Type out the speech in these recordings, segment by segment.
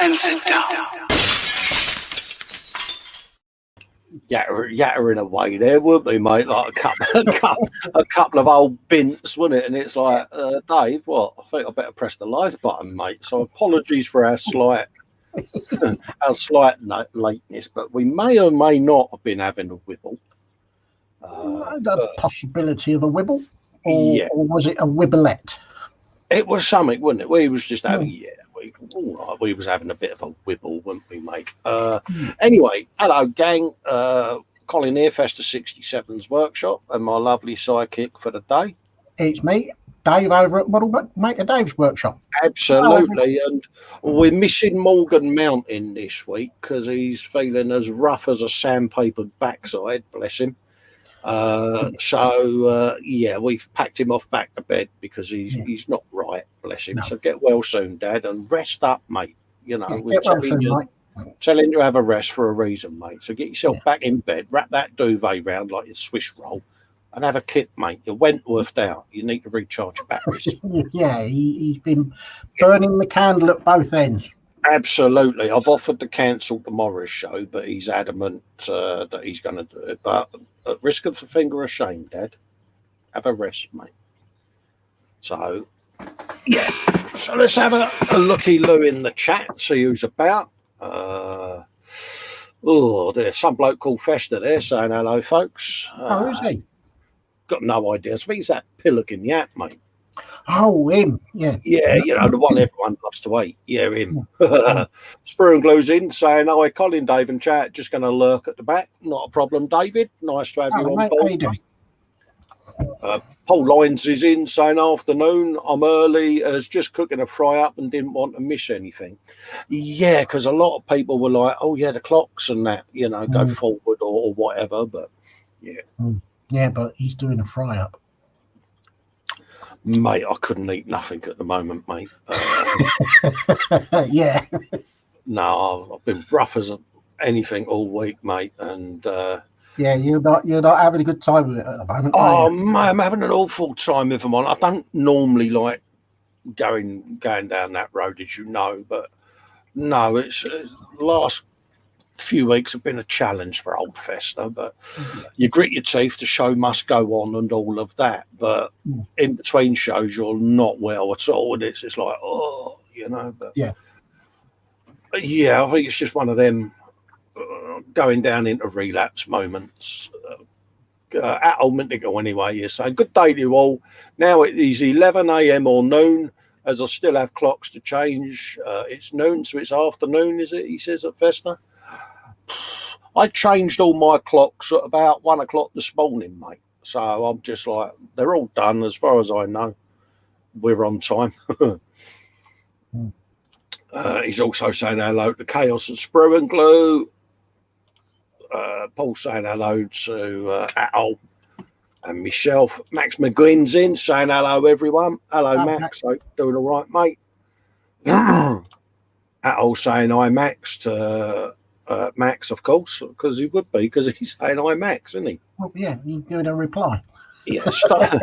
and sit down. Yatter in a way there, wouldn't we, mate? Like a couple of old bints, wouldn't it? And it's like, Dave, what? I think I better press the live button, mate. So apologies for our slight lateness, but we may or may not have been having a wibble. The possibility of a wibble, or was it a wibblette? It was something, wasn't it? We was just having, we was having a bit of a wibble, weren't we, mate? Anyway, hello, gang. Colin here, Festa 67's workshop, and my lovely sidekick for the day. It's me, Dave, over at Mate of Dave's workshop. Absolutely, and we're missing Morgan Mountain this week because he's feeling as rough as a sandpapered backside, bless him. We've packed him off back to bed because he's not right, bless him. No. So get well soon, Dad, and rest up, mate. You know, we're telling you to have a rest for a reason, mate. So get yourself back in bed, wrap that duvet round like your Swiss roll, and have a kip, mate. You're Wentworthed out. You need to recharge your batteries. He's been burning the candle at both ends. Absolutely. I've offered to cancel tomorrow's show, but he's adamant that he's going to do it. But at risk of a finger of shame, Dad, have a rest, mate. So, So let's have a looky-loo in the chat, see who's about. There's some bloke called Festa there saying hello, folks. Who's he? Got no idea. I think he's that pillock in the app, mate. Oh, him, yeah. Yeah, you know, the one everyone loves to eat. Yeah, him. Sprue and Glue's in saying, hi, Colin, Dave and chat, just going to lurk at the back. Not a problem, David. Nice to have you on board. Weld Lines is in saying, afternoon, I'm early, as just cooking a fry up and didn't want to miss anything. Yeah, because a lot of people were like, oh, yeah, the clocks and that, you know, go forward or whatever. But, yeah. Yeah, but he's doing a fry up. Mate, I couldn't eat nothing at the moment, mate. Yeah. No, I've been rough as anything all week, mate, and you're not having a good time with it at the moment. Oh, mate, I'm having an awful time if I'm on. I don't normally like going down that road, as you know, but no, it's last few weeks have been a challenge for old Festa, but you grit your teeth, the show must go on and all of that, but in between shows you're not well at all, and it's just like, but I think it's just one of them going down into relapse moments. At old Mintigo anyway, you're saying good day to you all. Now it is 11 a.m. or noon, as I still have clocks to change. It's noon, so it's afternoon, is it? He says at Festa. I changed all my clocks at about 1 o'clock this morning, mate. So I'm just like, they're all done as far as I know. We're on time. He's also saying hello to Chaos and Sprue and Glue. Paul saying hello to Atol and Michelle. Max McGuinn's in saying hello, everyone. Hello, Max. Hope doing all right, mate. Atol saying hi, Max, to Max, of course, because he would be, because he's saying hi, Max, isn't he? Oh, yeah, he's giving a reply. Yeah, start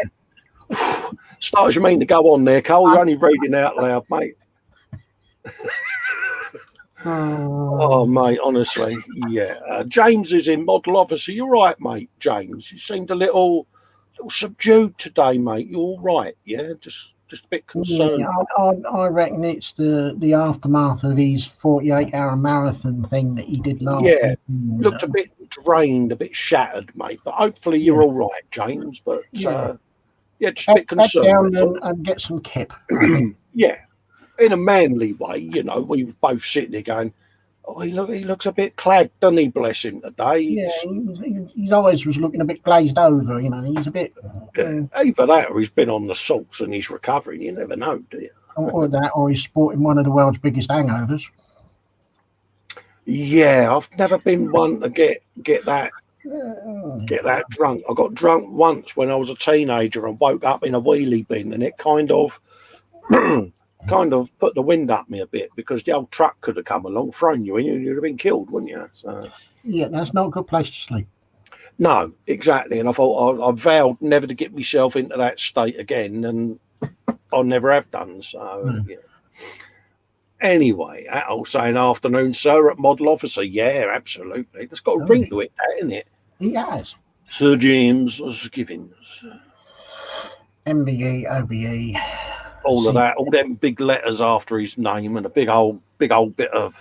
as you mean to go on there, Cole. You're only reading out loud, mate. Oh, mate, honestly, yeah. James is in model officer. You're right, mate, James. You seemed a little subdued today, mate. You're all right, yeah? Just a bit concerned. Yeah, I reckon it's the aftermath of his 48-hour marathon thing that he did last week. Yeah, looked a bit drained, a bit shattered, mate. But hopefully you're all right, James. But just a bit concerned. Head down and get some kip. Yeah, in a manly way, you know. We were both sitting there going, oh, he looks a bit clad, doesn't he? Bless him today. Yeah, his eyes was looking a bit glazed over, you know. He's a bit... either that or he's been on the salts and he's recovering. You never know, do you? Or that, or he's sporting one of the world's biggest hangovers. Yeah, I've never been one to get that drunk. I got drunk once when I was a teenager and woke up in a wheelie bin, and it kind of... put the wind up me a bit, because the old truck could have come along, thrown you in, and you'd have been killed, wouldn't you? So yeah, that's not a good place to sleep. No, exactly. And I thought I vowed never to get myself into that state again, and I never have done. So yeah. Anyway, Atol saying afternoon, sir, at model officer. Yeah, absolutely. That's got a ring to it, isn't it? He has. Sir James Skiffins. MBE, OBE. All of that, all them big letters after his name and a big old bit of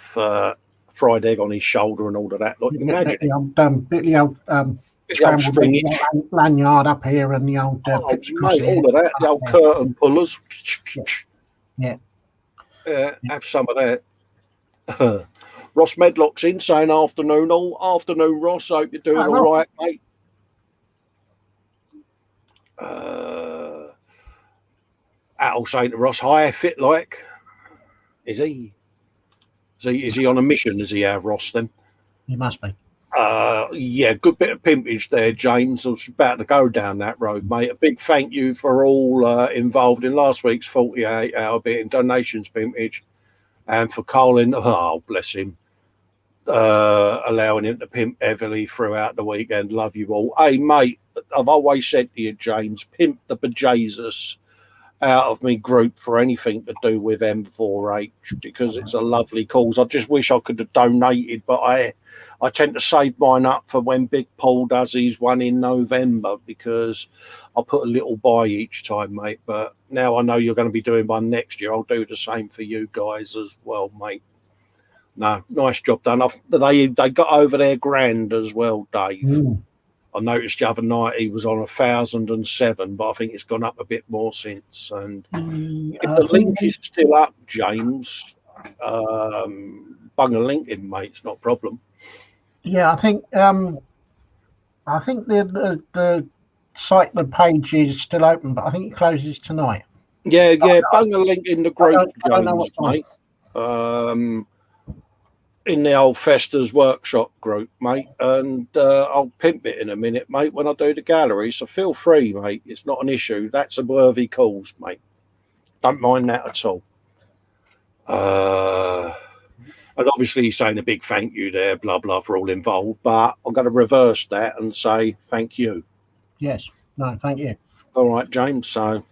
fried egg on his shoulder and all of that. Like, imagine the old scrambled lanyard up here and the old mate, all of that, the old curtain pullers. Yeah. Have some of that. Ross Medlock's in saying afternoon, afternoon, Ross. Hope you're doing all right, mate. Atol saying to Ross, hi, fit like. Is he on a mission? Is he Ross then? He must be. Yeah, good bit of pimpage there, James. I was about to go down that road, mate. A big thank you for all involved in last week's 48-hour bit in donations pimpage, and for Colin, oh bless him, allowing him to pimp heavily throughout the weekend. Love you all. Hey, mate, I've always said to you, James, pimp the bejesus out of me group for anything to do with M4H, because it's a lovely cause. I just wish I could have donated, but I tend to save mine up for when Big Paul does his one in November, because I'll put a little by each time, mate. But now I know you're going to be doing one next year. I'll do the same for you guys as well, mate. No, nice job done. They got over their grand as well, Dave. I noticed the other night he was on 1,007, but I think it's gone up a bit more since. And if the link is still up, James, bung a link in, mate. It's not a problem. Yeah, I think the site, the page is still open, but I think it closes tonight. Yeah, bung a link in the group, James, mate. In the old Festa's workshop group, mate, and I'll pimp it in a minute, mate, when I do the gallery. So feel free, mate. It's not an issue. That's a worthy cause, mate. Don't mind that at all. And obviously he's saying a big thank you there, blah, blah, for all involved. But I'm going to reverse that and say thank you. Yes. No, thank you. All right, James. So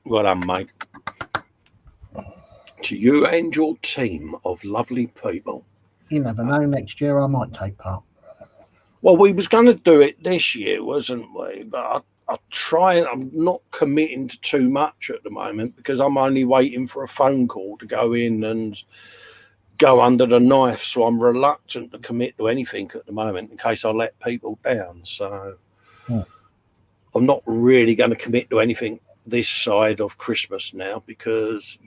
well done, mate. To you and your team of lovely people. You never know. Next year I might take part. Well, we was going to do it this year, wasn't we? But I try. I'm not committing to too much at the moment, because I'm only waiting for a phone call to go in and go under the knife. So I'm reluctant to commit to anything at the moment in case I let people down. So I'm not really going to commit to anything this side of Christmas now, because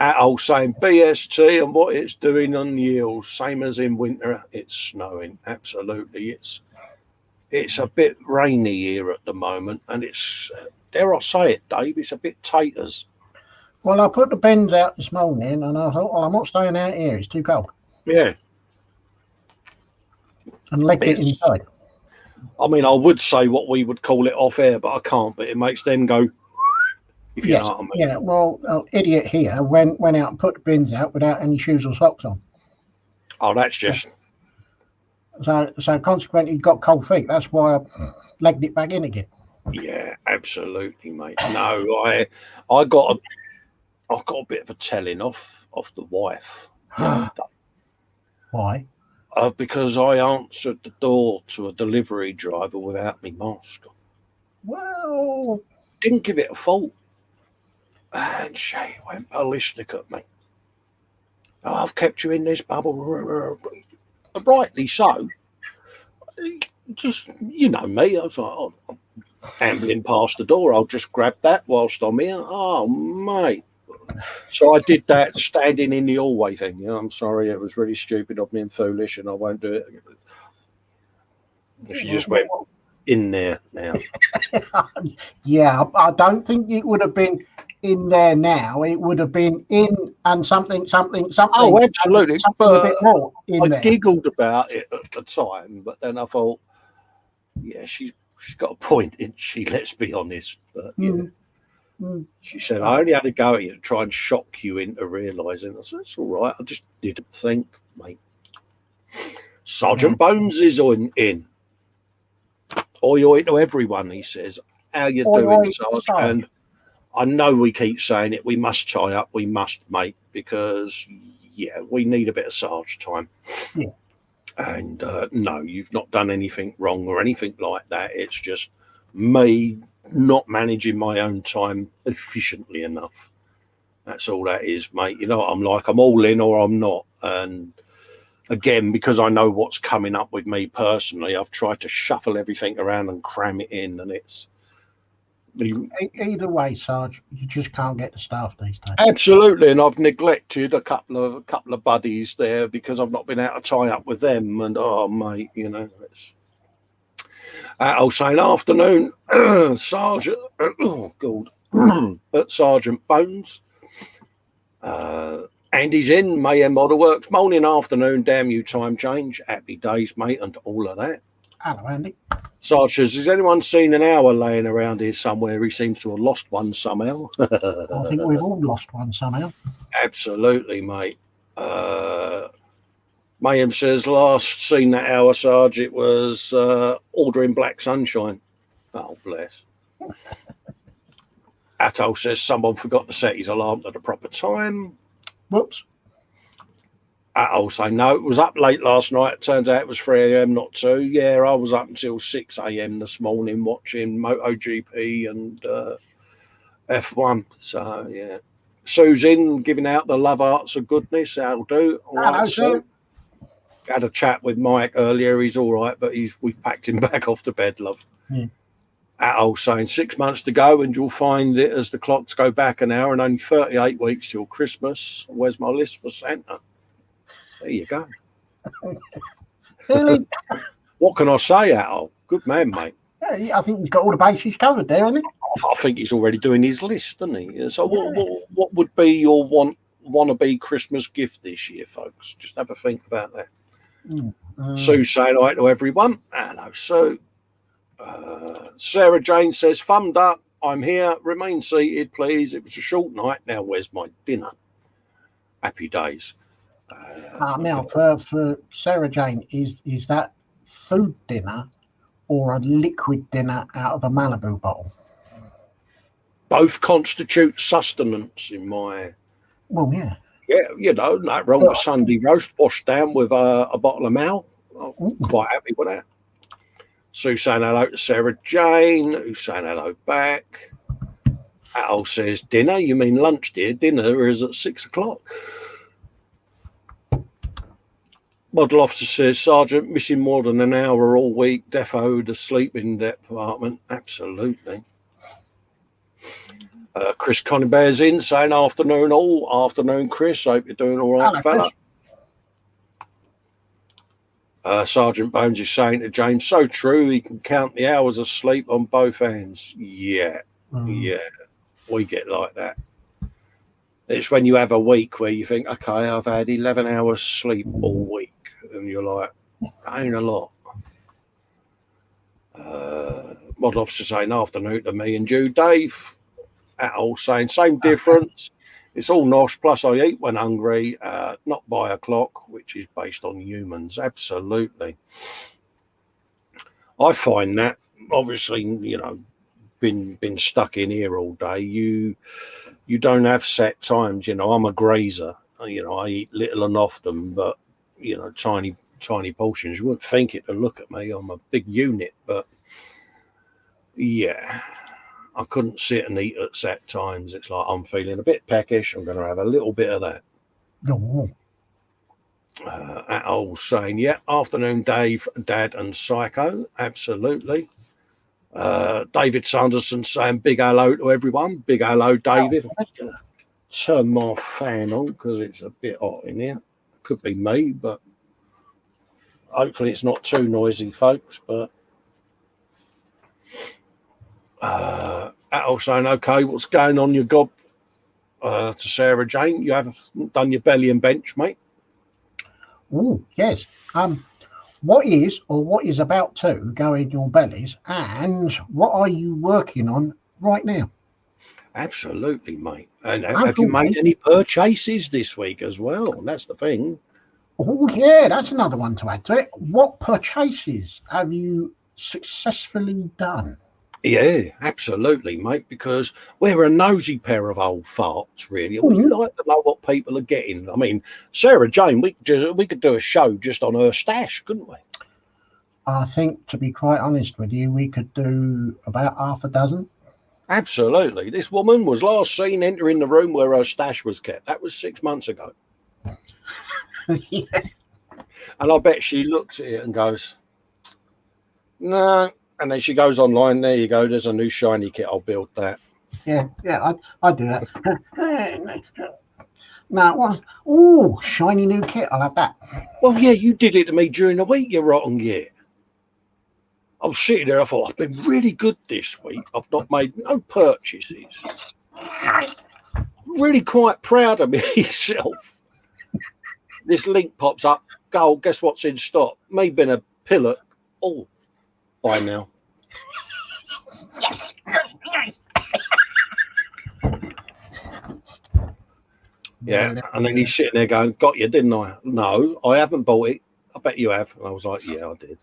Atol saying BST and what it's doing on the hills, same as in winter. It's snowing. Absolutely. It's a bit rainy here at the moment, and it's, dare I say it, Dave, it's a bit taters. Well, I put the bins out this morning, and I thought, I'm not staying out here. It's too cold. Yeah. And legged it inside. I mean, I would say what we would call it off air, but I can't. But it makes them go. If you know what I mean. Yeah, well, idiot here went out and put the bins out without any shoes or socks on. Oh, that's just. So consequently, he got cold feet. That's why I legged it back in again. Yeah, absolutely, mate. No, I've got a bit of a telling off the wife. Why? Because I answered the door to a delivery driver without my mask on. Well, didn't give it a fault. And she went ballistic at me. Oh, I've kept you in this bubble. Rightly so. Just, you know me. I was like, oh, I'm ambling past the door. I'll just grab that whilst I'm here. Oh, mate. So I did that standing in the hallway thing. I'm sorry. It was really stupid of me and foolish, and I won't do it. She just went in there now. Yeah, I don't think it would have been in there now. It would have been in and something. Oh, absolutely. But a bit more in there. Giggled about it at the time, but then I thought, yeah, she's got a point, isn't she? Let's be honest. But yeah. She said, I only had to go at you to try and shock you into realising. I said, that's all right. I just didn't think, mate. Sergeant Bones is in. Oi, oi to everyone, he says. How you doing, Sarge? And I know we keep saying it. We must tie up. We must, mate, because we need a bit of Sarge time. Yeah. And no, you've not done anything wrong or anything like that. It's just me not managing my own time efficiently enough. That's all that is, mate. You know what I'm like? I'm all in or I'm not. And again, because I know what's coming up with me personally, I've tried to shuffle everything around and cram it in, and it's either way, Sarge, you just can't get the staff these days. Absolutely, and I've neglected a couple of buddies there because I've not been able to tie up with them. And oh, mate, you know, it's. I'll say an afternoon, Sergeant. Oh God, at Sergeant Bones. Andy's in Mayhem Model Works. Morning, afternoon, damn you, time change. Happy days, mate, and all of that. Hello, Andy. Sarge says, has anyone seen an hour laying around here somewhere? He seems to have lost one somehow. I think we've all lost one somehow. Absolutely, mate. Mayhem says, last seen that hour, Sarge, it was ordering Black Sunshine. Oh, bless. Atoll says, someone forgot to set his alarm at the proper time. Whoops. Atoll say, no, it was up late last night. It turns out it was 3 a.m, not 2. Yeah, I was up until 6 a.m. this morning watching MotoGP and F1. So, yeah. Sue's in, giving out the love arts of goodness. That'll do. All Hello, right, Sue. Had a chat with Mike earlier. He's all right, but we've packed him back off to bed, love. Yeah. Atoll saying 6 months to go, and you'll find it as the clocks go back an hour and only 38 weeks till Christmas. Where's my list for Santa? There you go. Really? What can I say, Atoll? Good man, mate. I think he's got all the bases covered there, hasn't he? I think he's already doing his list, doesn't he? So what would be your wannabe Christmas gift this year, folks? Just have a think about that. Sue saying hi to everyone. Hello, Sue. Sarah Jane says, thumbed up. I'm here. Remain seated, please. It was a short night. Now, where's my dinner? Happy days. Now, for Sarah Jane, is that food dinner or a liquid dinner out of a Malibu bottle? Both constitute sustenance in my... Well, yeah. Yeah, you know, not wrong with Sunday roast washed down with a bottle of Mal. I'm quite happy with that. Sue saying hello to Sarah Jane, who's saying hello back. Al says, dinner? You mean lunch, dear? Dinner is at 6 o'clock. Model officer says, Sergeant, missing more than an hour all week. Defo, the sleeping department. Absolutely. Chris Coneybear's in, saying afternoon all. Afternoon, Chris. Hope you're doing all right, fella. Sergeant Bones is saying to James, so true, he can count the hours of sleep on both hands. Yeah, we get like that. It's when you have a week where you think, okay, I've had 11 hours sleep all week, and you're like, that ain't a lot. Model officer saying afternoon to me and you, Dave. Atoll saying same difference. It's all nosh, plus I eat when hungry, not by a clock, which is based on humans. Absolutely. I find that, obviously, you know, been stuck in here all day. You don't have set times. You know, I'm a grazer. You know, I eat little and often, but, you know, tiny portions. You wouldn't think it to look at me. I'm a big unit, but, yeah. I couldn't sit and eat at set times. It's like I'm feeling a bit peckish. I'm going to have a little bit of that. Atoll saying, yeah, afternoon, Dave, Dad, and Psycho. Absolutely. David Sanderson saying big hello to everyone. Big hello, David. Turn my fan on because it's a bit hot in here. Could be me, but hopefully it's not too noisy, folks. But Atoll saying, okay, what's going on your gob? To Sarah Jane, you haven't done your belly and bench, mate? Oh, yes. What is about to go in your bellies, and what are you working on right now? Absolutely, mate. And have you made any purchases this week as well? That's the thing. Oh, yeah, that's another one to add to it. What purchases have you successfully done? Yeah, absolutely, mate, because we're a nosy pair of old farts, really, and we like to know what people are getting. I mean, Sarah Jane, we could do a show just on her stash, couldn't we? I think, to be quite honest with you, we could do about half a dozen. Absolutely. This woman was last seen entering the room where her stash was kept. That was 6 months ago. Yeah. And I bet she looks at it and goes, no. And then she goes online. There you go. There's a new shiny kit. I'll build that. Yeah, I do that. No, what? Oh, shiny new kit. I'll have that. Well, yeah, you did it to me during the week, you rotten git. I was sitting there. I thought, I've been really good this week. I've not made no purchases. I'm really quite proud of myself. This link pops up. Go, guess what's in stock? Me being a pillar. Oh, by now. Yeah, and then he's sitting there going, got you, didn't I? No, I haven't bought it. I bet you have. And I was like, yeah, I did.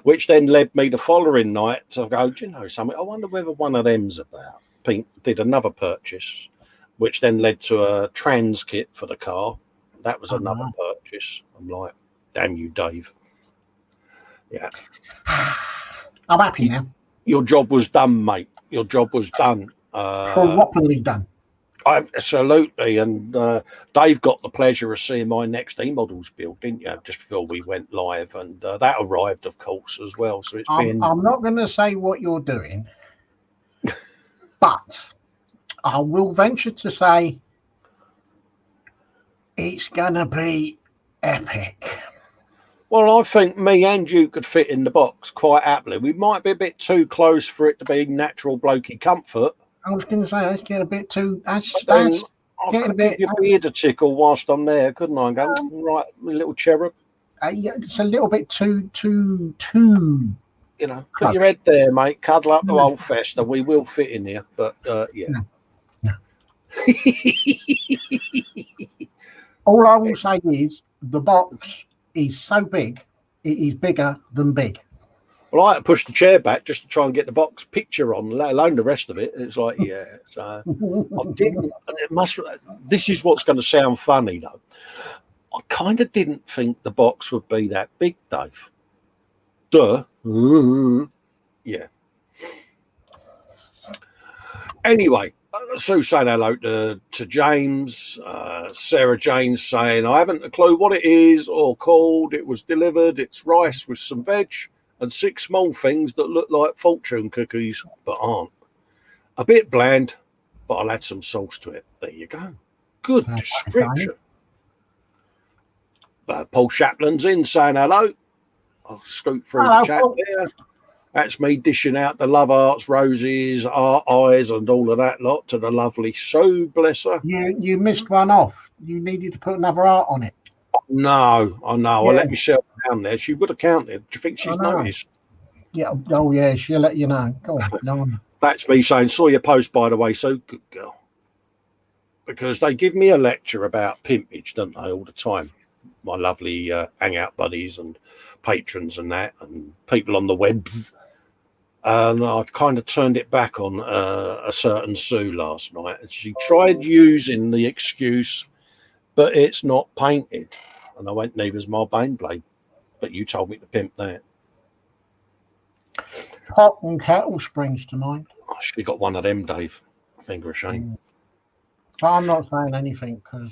Which then led me the following night to go, do you know something? I wonder whether one of them's about. Pink did another purchase, which then led to a trans kit for the car. That was another purchase. I'm like, damn you, Dave. Yeah. I'm happy now. Your job was done, mate. Your job was done. Properly done. Absolutely. And Dave got the pleasure of seeing my next E-models build, didn't you? Just before we went live. And that arrived, of course, as well. So it's been... I'm not going to say what you're doing, but I will venture to say it's going to be epic. Well, I think me and you could fit in the box quite happily. We might be a bit too close for it to be natural blokey comfort. I was going to say, that's getting a bit too... That's I getting a could bit... give your beard a tickle whilst I'm there, couldn't I? Go, right, little cherub. It's a little bit too... You know, put your head there, mate. Cuddle up to old festa. We will fit in here, but yeah. No. All I will say is the box is so big, it is bigger than big. Well, I had to push the chair back just to try and get the box picture on, let alone the rest of it. It's like, yeah. So I didn't. It must. This is what's going to sound funny, though. I kind of didn't think the box would be that big, Dave. Duh. Yeah. Anyway, Sue saying hello to James. Sarah Jane saying, I haven't a clue what it is or called. It was delivered. It's rice with some veg and 6 small things that look like fortune cookies, but aren't. A bit bland, but I'll add some sauce to it. There you go. Good description. Paul Chaplin's in saying hello. I'll scoot through the chat there. That's me dishing out the love hearts, roses, art eyes, and all of that lot to the lovely Sue, bless her. You missed one off. You needed to put another art on it. No, I know. Yeah. I let myself down there. She would have counted. Do you think she's noticed? Yeah. Oh, yeah. She'll let you know. Go on. That's me saying, saw your post, by the way, so good girl. Because they give me a lecture about pimpage, don't they, all the time. My lovely hangout buddies and patrons and that, and people on the webs. And I kind of turned it back on a certain Sue last night. And she tried using the excuse, but it's not painted. And I went, neither's my Baneblade. But you told me to pimp that. Pot and kettle springs to mind. I should have got one of them, Dave. Finger of shame. But I'm not saying anything, because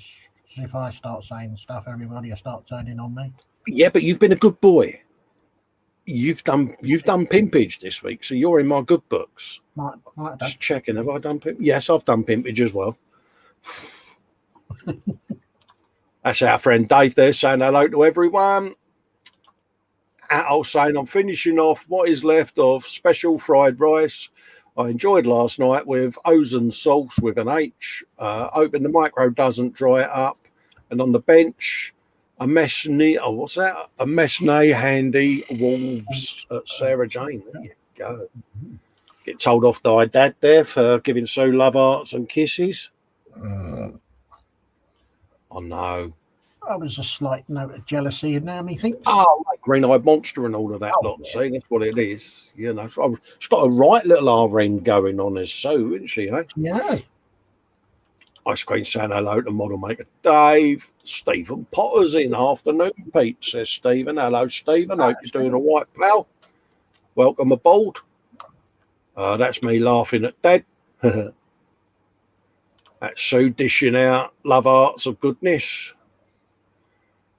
if I start saying stuff, everybody will start turning on me. Yeah, but you've been a good boy. You've done pimpage this week, so you're in my good books. Might Just checking, have I done pimpage? Yes, I've done pimpage as well. That's our friend Dave there saying hello to everyone. Al saying I'm finishing off what is left of special fried rice I enjoyed last night with Ozen sauce with an H. Hoping the micro doesn't dry up. And on the bench, a Mesney handy wolves at Sarah Jane. There you go. Get told off by Dad there for giving Sue love hearts and kisses. Oh no. I was a slight note of jealousy in there, methinks. Oh, mate, green-eyed monster and all of that lot. Yeah. See, that's what it is. You know, so she's got a right little R-N going on as so, isn't she, eh? Yeah. Ice cream saying hello to model maker Dave. Stephen Potter's in. Afternoon, Pete, says Stephen. Hello, Stephen. Hope you're doing all right, pal. Welcome aboard. That's me laughing at Dad. That's Sue dishing out love arts of goodness.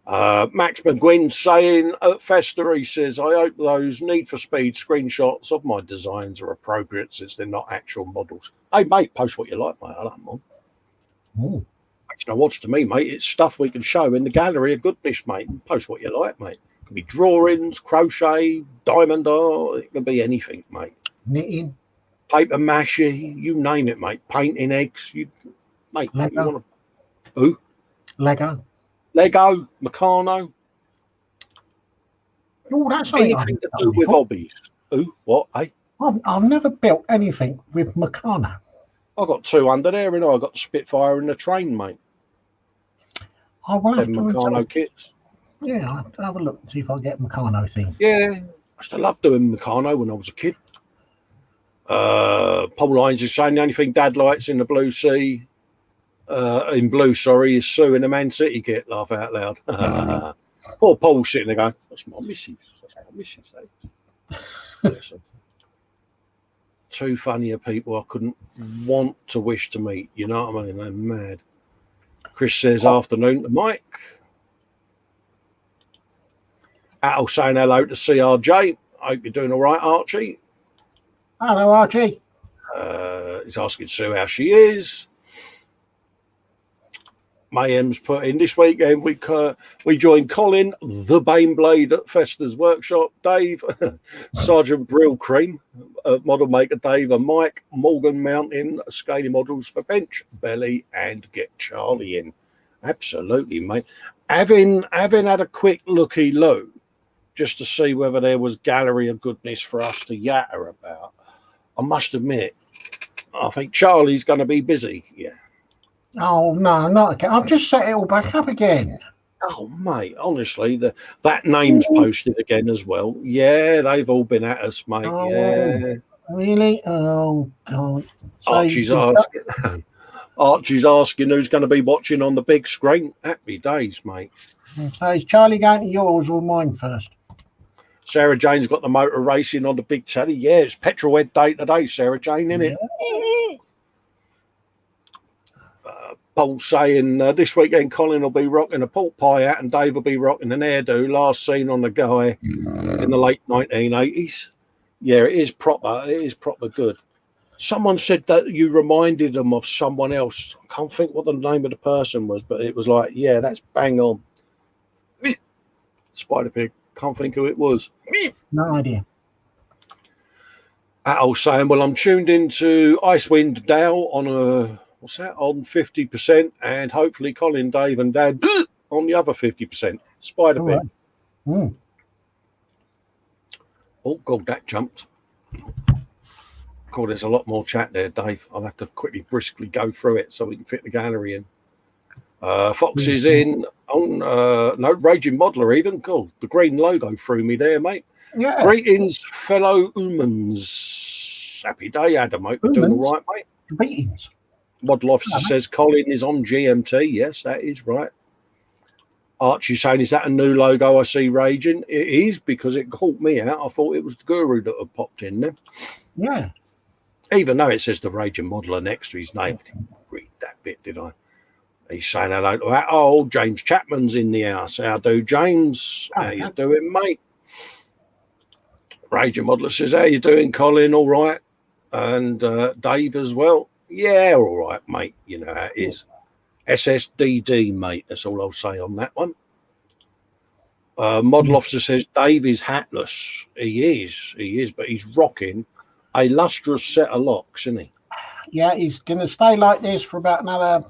Max McGuinn saying at Festa, he says, I hope those Need for Speed screenshots of my designs are appropriate since they're not actual models. Hey, mate, post what you like, mate. I don't mind. Ooh. Makes no odds to me, mate. It's stuff we can show in the gallery of goodness, mate. Post what you like, mate. It can be drawings, crochet, diamond art. It can be anything, mate. Knitting. Paper mache, you name it, mate. Painting eggs. Mate, Lego. you want to... Who? Lego. Lego, Meccano. Oh, that's Anything to do with hobbies. Who? What, eh? I've never built anything with Meccano. I got 2 under there, and I got the Spitfire and the train, mate. I will have Them to Meccano kits. Yeah, I'll have to have a look and see if I get Meccano thing. Yeah, I used to love doing Meccano when I was a kid. Paul Lines is saying the only thing Dad likes in the blue sea, in blue, sorry, is Sue in the Man City kit. Laugh out loud. Poor Paul sitting there going, that's my missus. That's my missus, eh? Listen. 2 funnier people I couldn't want to wish to meet. You know what I mean? They're mad. Chris says, afternoon to Mike. Al saying hello to CRJ. Hope you're doing all right, Archie. Hello, Archie. He's asking Sue how she is. Mayhem's put in this weekend. We joined Colin, the Baneblade at Festa's workshop. Dave, Sergeant Brill Cream, model maker Dave, and Mike Morgan mounting scaling models for bench, belly, and get Charlie in. Absolutely, mate. Having had a quick looky-loo just to see whether there was gallery of goodness for us to yatter about. I must admit, I think Charlie's going to be busy. Yeah. Oh, no, not again. I've just set it all back up again. Oh, mate, honestly, that name's posted again as well. Yeah, they've all been at us, mate. Oh, yeah. Really? Oh, God. Archie's asking who's going to be watching on the big screen. Happy days, mate. So is Charlie going to yours or mine first? Sarah Jane's got the motor racing on the big telly. Yeah, it's petrol head day today, Sarah Jane, isn't it? Yeah. Paul saying this weekend Colin will be rocking a pork pie hat and Dave will be rocking an hairdo. Last seen on the guy in the late 1980s. Yeah, it is proper good. Someone said that you reminded them of someone else. I can't think what the name of the person was, but it was like, yeah, that's bang on. Spider Pig. Can't think who it was. No idea. Al saying, well, I'm tuned into Icewind Dale on on 50%, and hopefully Colin, Dave, and Dad on the other 50%. Spider Pig. Right. Oh, God, that jumped. God, there's a lot more chat there, Dave. I'll have to quickly, briskly go through it so we can fit the gallery in. Fox is in on no Raging Modeler even. Cool. The green logo threw me there, mate. Yeah. Greetings, fellow humans. Happy day, Adam. Hope you're doing all right, mate. Greetings. Model Officer says Colin is on GMT. Yes, that is right. Archie saying, is that a new logo I see raging? It is, because it caught me out. I thought it was the Guru that had popped in there. Yeah. Even though it says the Raging Modeler next to his name. I didn't read that bit, did I? He's saying hello to that. Oh, James Chapman's in the house. How do, James? How you doing, mate? Raging Modeler says, how you doing, Colin? All right. And Dave as well. Yeah, all right, mate. You know how it is. SSDD, mate. That's all I'll say on that one. Model Officer says Dave is hatless. He is, but he's rocking a lustrous set of locks, isn't he? Yeah, he's going to stay like this for about another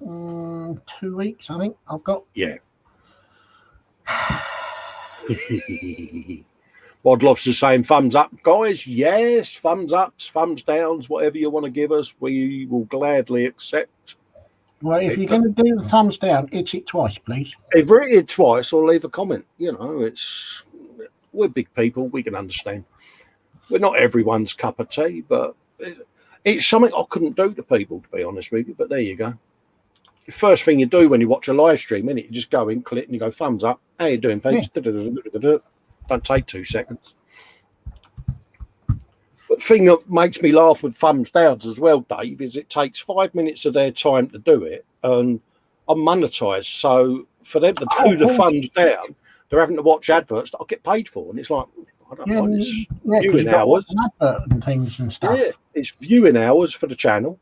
2 weeks, I think. I've got. Yeah. Model Officer saying thumbs up, guys. Yes, thumbs ups, thumbs downs, whatever you want to give us, we will gladly accept. Well, if you're going to do the thumbs down, hit it twice, please. If you hit it twice or leave a comment, you know, it's we're big people. We can understand. We're not everyone's cup of tea, but it's something I couldn't do to people, to be honest with you. But there you go. The first thing you do when you watch a live stream, innit? You just go in, click, and you go, thumbs up. How you doing, peeps? Yeah. Don't take 2 seconds. But the thing that makes me laugh with thumbs downs as well, Dave, is it takes 5 minutes of their time to do it, and I'm monetized. So for them to do the thumbs down, they're having to watch adverts that I get paid for. And it's like, I don't mind. It's viewing hours. And things and stuff. Yeah, it's viewing hours for the channel.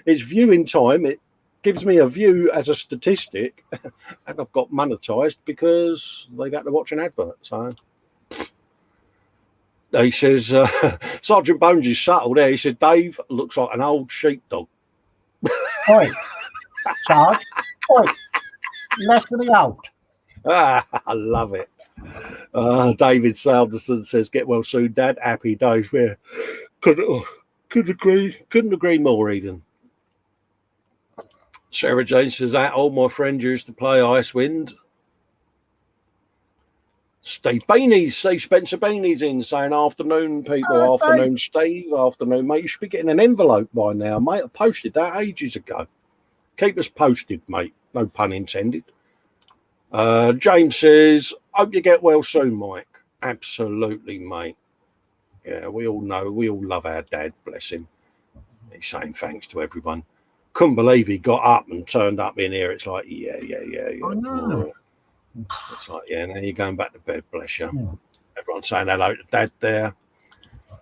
It's viewing time. It gives me a view as a statistic, and I've got monetized because they've had to watch an advert. So he says, Sergeant Bones is subtle there. He said, Dave looks like an old sheepdog. Oi, Sarge. Oi, less than the old. I love it. David Salderson says, get well soon, Dad. Happy days. Yeah. Couldn't agree more even. Sarah Jane says, that all my friends used to play Icewind. Steve Spencer Beanie's in saying, afternoon, people. Afternoon, Steve. Afternoon, mate. You should be getting an envelope by now, mate. I posted that ages ago. Keep us posted, mate. No pun intended. James says, hope you get well soon, Mike. Absolutely, mate. Yeah, we all know. We all love our dad, bless him. He's saying thanks to everyone. Couldn't believe he got up and turned up in here. It's like, yeah. Oh, no. It's like, yeah, now you're going back to bed, bless you. Yeah. Everyone's saying hello to Dad there.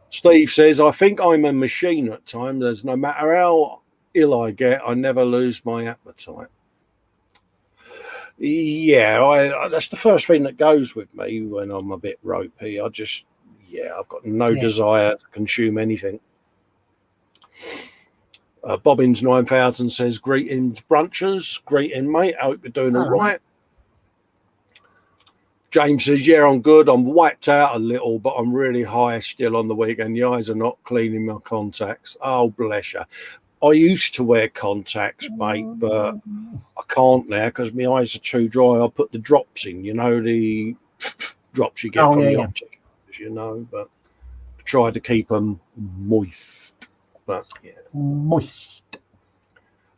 Steve says, I think I'm a machine at times. There's no matter how ill I get, I never lose my appetite. Yeah, that's the first thing that goes with me when I'm a bit ropey. I've got no desire to consume anything. Bobbins 9000 says, greetings, brunchers. Greeting, mate. I hope you're doing all right. James says, yeah, I'm good. I'm wiped out a little, but I'm really high still on the weekend. The eyes are not cleaning my contacts. Oh, bless you. I used to wear contacts, mate, but I can't now because my eyes are too dry. I put the drops in, the drops you get from the optic, but I try to keep them moist. But yeah. Moist.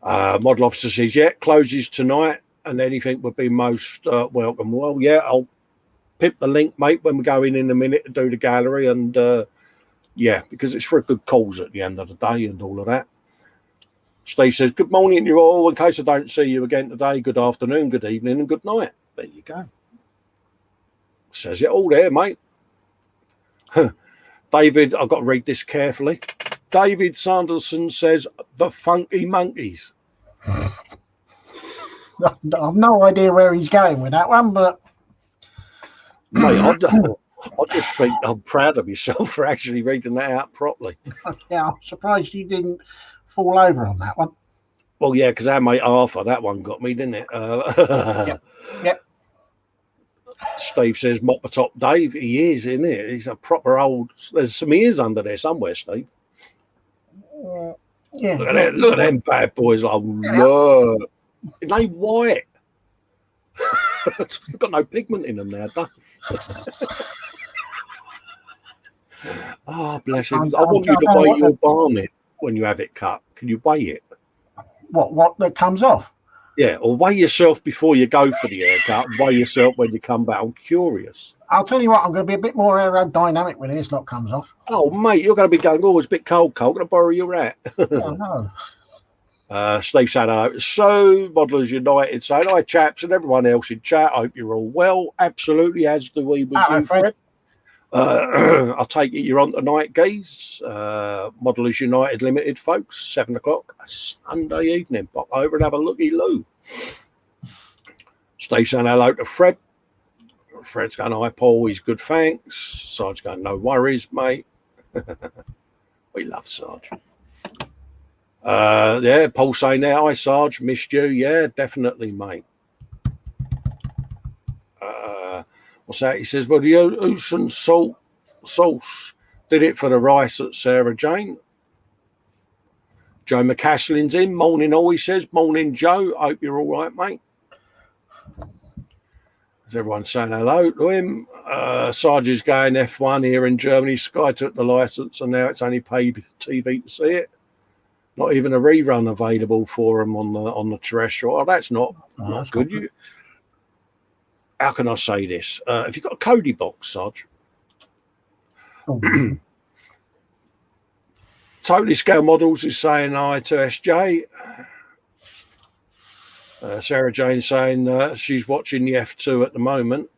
Model officer says, yeah, closes tonight and anything would be most welcome. Well, yeah, I'll pip the link, mate, when we go in a minute to do the gallery. And because it's for a good cause at the end of the day and all of that. Steve says, good morning to you all. In case I don't see you again today, good afternoon, good evening, and good night. There you go. Says it all there, mate. David, I've got to read this carefully. David Sanderson says, the Funky Monkeys. I've no idea where he's going with that one, but... Mate, I just think I'm proud of myself for actually reading that out properly. Yeah, I'm surprised you didn't fall over on that one. Well, yeah, because our mate Arthur, that one got me, didn't it? Yep. Steve says, mop the top Dave. He is, isn't it? He's a proper old... There's some ears under there somewhere, Steve. Yeah. Look at them bad boys. Oh, look. It ain't white. It's got no pigment in them now, Dave. Oh, bless him. I want you to weigh your barnet when you have it cut. Can you weigh it? What that comes off? Yeah, or weigh yourself before you go for the haircut. Weigh yourself when you come back. I'm curious. I'll tell you what, I'm going to be a bit more aerodynamic when this lot comes off. Oh, mate, you're going to be going, it's a bit cold. I'm going to borrow your rat. Oh, no. Steve saying, so Modelers United saying, hi, chaps, and everyone else in chat. I hope you're all well. Absolutely, as do we with you, Fred. I'll take it you're on tonight, guys. Modelers United Limited, folks, 7 o'clock, Sunday evening. Pop over and have a looky-loo. Steve saying hello to Fred. Fred's going, hi, Paul. He's good, thanks. Sarge going, no worries, mate. We love Sarge. Paul saying there, hi, Sarge. Missed you. Yeah, definitely, mate. What's that? He says, well, the ocean sauce did it for the rice at Sarah Jane. Joe McCaslin's in. Morning, all he says. Morning, Joe. Hope you're all right, mate. Everyone saying hello to him. Sarge's going F1 here in Germany. Sky took the license, and now it's only paid TV to see it. Not even a rerun available for him on the terrestrial. Oh, that's not good. Not how can I say this? Have you got a Cody box, Sarge? Totally Scale Models is saying hi to SJ. Sarah Jane saying she's watching the F2 at the moment.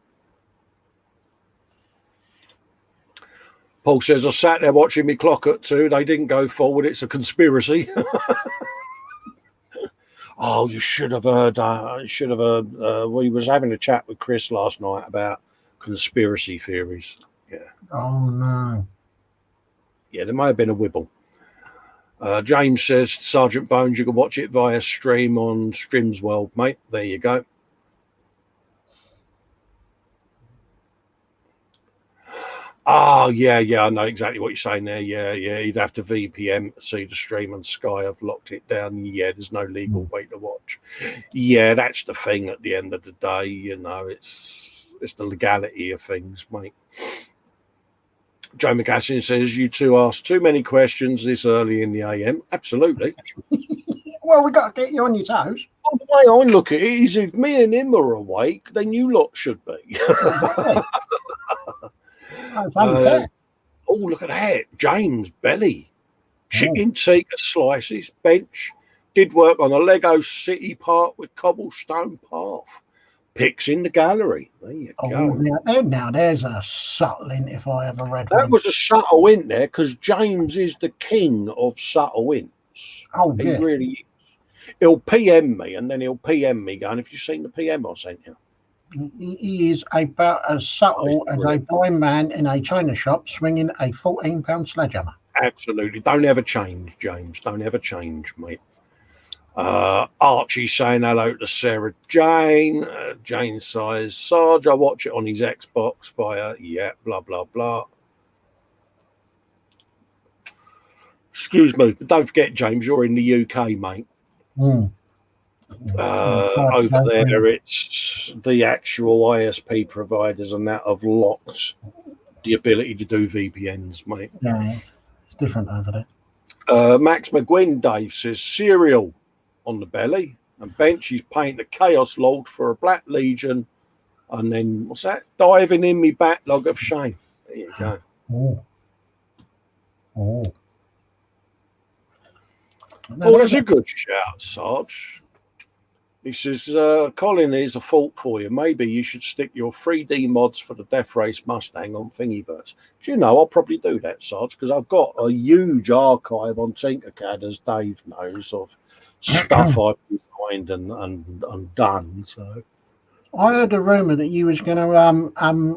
Paul says, I sat there watching me clock at 2. They didn't go forward. It's a conspiracy. Oh, you should have heard. We was having a chat with Chris last night about conspiracy theories. Yeah. Oh, no. Yeah, there may have been a wibble. James says, Sergeant Bones, you can watch it via stream on Streams World, mate. There you go. Oh, yeah, I know exactly what you're saying there. Yeah, you'd have to VPN to see the stream, and Sky have locked it down. Yeah, there's no legal way to watch. Yeah, that's the thing at the end of the day, it's the legality of things, mate. Joe McCassin says, you two ask too many questions this early in the AM. Absolutely. Well, we got to get you on your toes. Oh, the way I look at it is if me and him are awake, then you lot should be. Oh, look at that. James Belly. Chicken tikka slices, bench. Did work on a Lego City Park with cobblestone path. Pics in the gallery. There you go. Now there's a subtle hint if I ever read that. Was a subtle hint there because James is the king of subtle hints. Oh, he really is. He'll PM me and then he'll PM me going, have you seen the PM I sent you? He is about as subtle as a blind man in a china shop swinging a 14-pound sledgehammer. Absolutely. Don't ever change, James. Don't ever change, mate. Archie saying hello to Sarah Jane. Jane says, Sarge, I watch it on his Xbox via, blah, blah, blah. Excuse me, but don't forget, James, you're in the UK, mate. Over there, it's the actual ISP providers and that have locked the ability to do VPNs, mate. Yeah, it's different over there. Max McGuinn, Dave, says, cereal on the belly and bench. He's painting a Chaos Lord for a Black Legion, and then what's that? Diving in me backlog of shame. There you go. That's a good shout, Sarge. He says, Colin, here's a fault for you. Maybe you should stick your 3D mods for the Death Race Mustang on Thingiverse. Do you know, I'll probably do that, Sarge, because I've got a huge archive on Tinkercad, as Dave knows, of stuff I've designed and done. So I heard a rumor that you was going to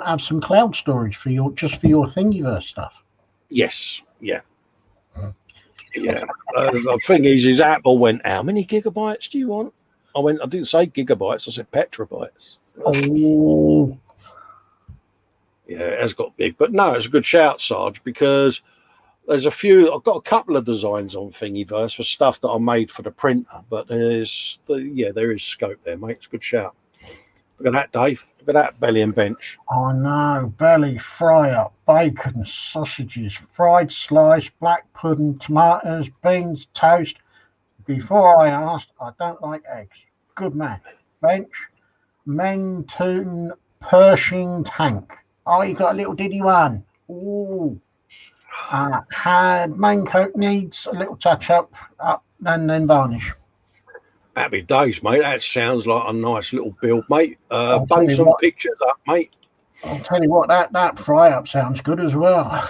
have some cloud storage for your Thingiverse stuff. Yes, yeah. The thing is Apple went, how many gigabytes do you want? I didn't say gigabytes, I said petabytes. Oh. Yeah, it has got big. But no, it's a good shout, Sarge, because there's I've got a couple of designs on Thingiverse for stuff that I made for the printer, but there is scope there, mate. It's a good shout. Look at that, Dave. Look at that belly and bench. Oh no, belly, fry up, bacon, sausages, fried slice, black pudding, tomatoes, beans, toast. Before I asked, I don't like eggs. Good man. Bench, Mentoon Pershing tank. Oh, you got a little diddy one. Ooh. Had main coat needs a little touch up and then varnish. Happy days, mate. That sounds like a nice little build, mate. Bung some pictures up, mate. I'll tell you what, that fry up sounds good as well.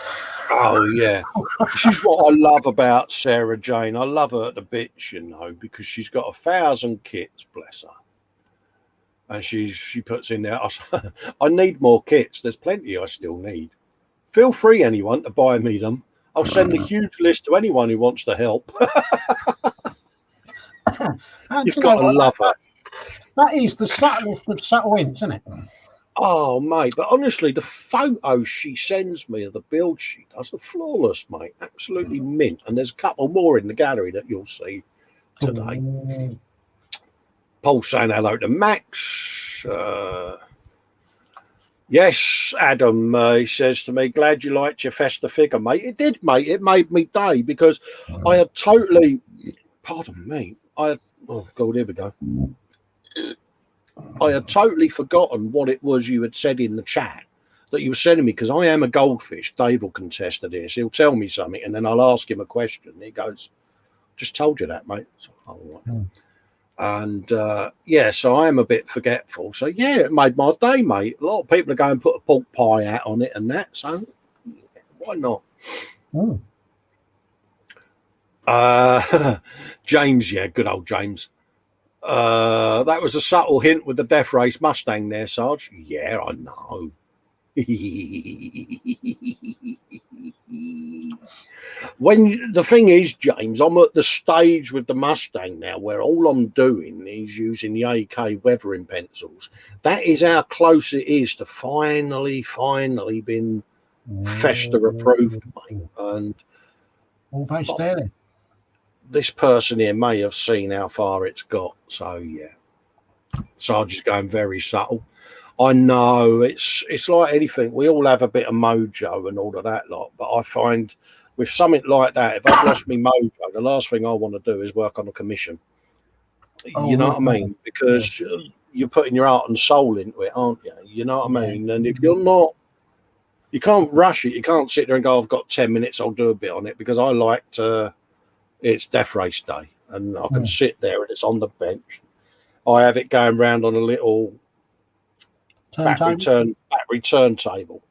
Oh, yeah. This is what I love about Sarah Jane. I love her at the bits, because she's got 1,000 kits, bless her. And she puts in there, I need more kits. There's plenty I still need. Feel free, anyone, to buy me them. I'll send a huge list to anyone who wants to help. You've got to love her. That is the subtlest of subtle hints, isn't it? Oh, mate, but honestly, the photos she sends me of the build she does are flawless, mate. Absolutely mint. And there's a couple more in the gallery that you'll see today. Paul saying hello to Max. Yes, Adam, he says to me, glad you liked your festa figure, mate. It did, mate. It made me day because I had totally, pardon me, oh, God, here we go. I had totally forgotten what it was you had said in the chat that you were sending me, because I am a goldfish. Dave will contest to this. He'll tell me something and then I'll ask him a question. He goes, just told you that, mate. So, oh, right. And yeah, so I am a bit forgetful. So yeah, it made my day, mate. A lot of people are going to put a pork pie out on it and that. So why not? James, yeah, good old James. That was a subtle hint with the Death Race Mustang there, Sarge. Yeah, I know. When the thing is, James, I'm at the stage with the Mustang now where all I'm doing is using the AK weathering pencils. That is how close it is to finally been festa approved, mate. And all based there. This person here may have seen how far it's got. So yeah, Sarge is going very subtle. I know it's like anything. We all have a bit of mojo and all of that lot, but I find with something like that, if I've lost my mojo, the last thing I want to do is work on a commission. You know what I mean? Because you're putting your heart and soul into it, aren't you? You know what I mean? And if you're not, you can't rush it. You can't sit there and go, I've got 10 minutes, I'll do a bit on it, because I like to, it's Death Race Day and I can sit there and it's on the bench. I have it going round on a little battery turntable,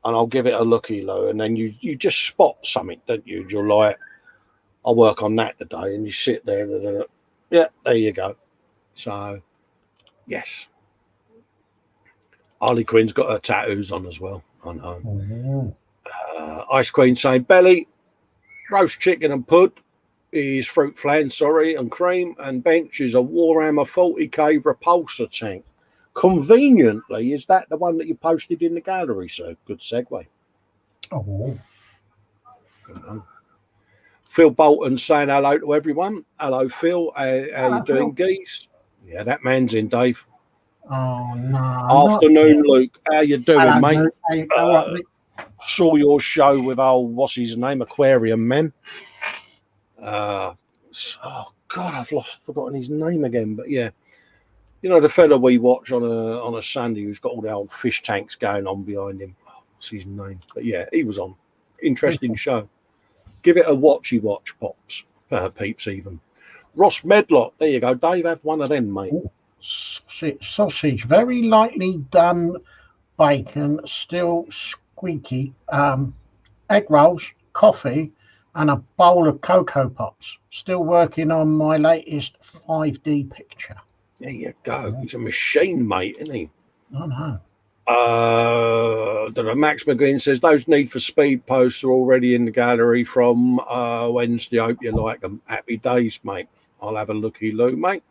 and I'll give it a looky low, and then you just spot something, don't you? You're like, I'll work on that today, and you sit there and yeah, there you go. So yes, Harley Quinn's got her tattoos on as well. I know. Ice Queen saying belly, roast chicken and pud is fruit flan, and cream, and bench is a Warhammer 40k repulsor tank. Conveniently, is that the one that you posted in the gallery, sir? Good segue. Phil Bolton saying hello to everyone. Hello, Phil. How you doing, Geese? Yeah, that man's in, Dave. Oh, no. Afternoon, Luke. How you doing, mate? Hey, saw your show with what's his name, Aquarium Man. Oh, God, I've forgotten his name again. But yeah, you know, the fella we watch on a Sunday who's got all the old fish tanks going on behind him. Oh, what's his name? But yeah, he was on. Interesting show. Give it a watch, pops. Peeps even. Ross Medlock. There you go, Dave. Have one of them, mate. Sausage. Very lightly done bacon. Still squeaky. Egg rolls. Coffee. And a bowl of Cocoa Pops. Still working on my latest 5D picture. There you go. He's a machine, mate, isn't he? I know. Max McGuinn says those Need for Speed posts are already in the gallery from Wednesday. I hope you like them. Happy days, mate. I'll have a looky, Lou, mate.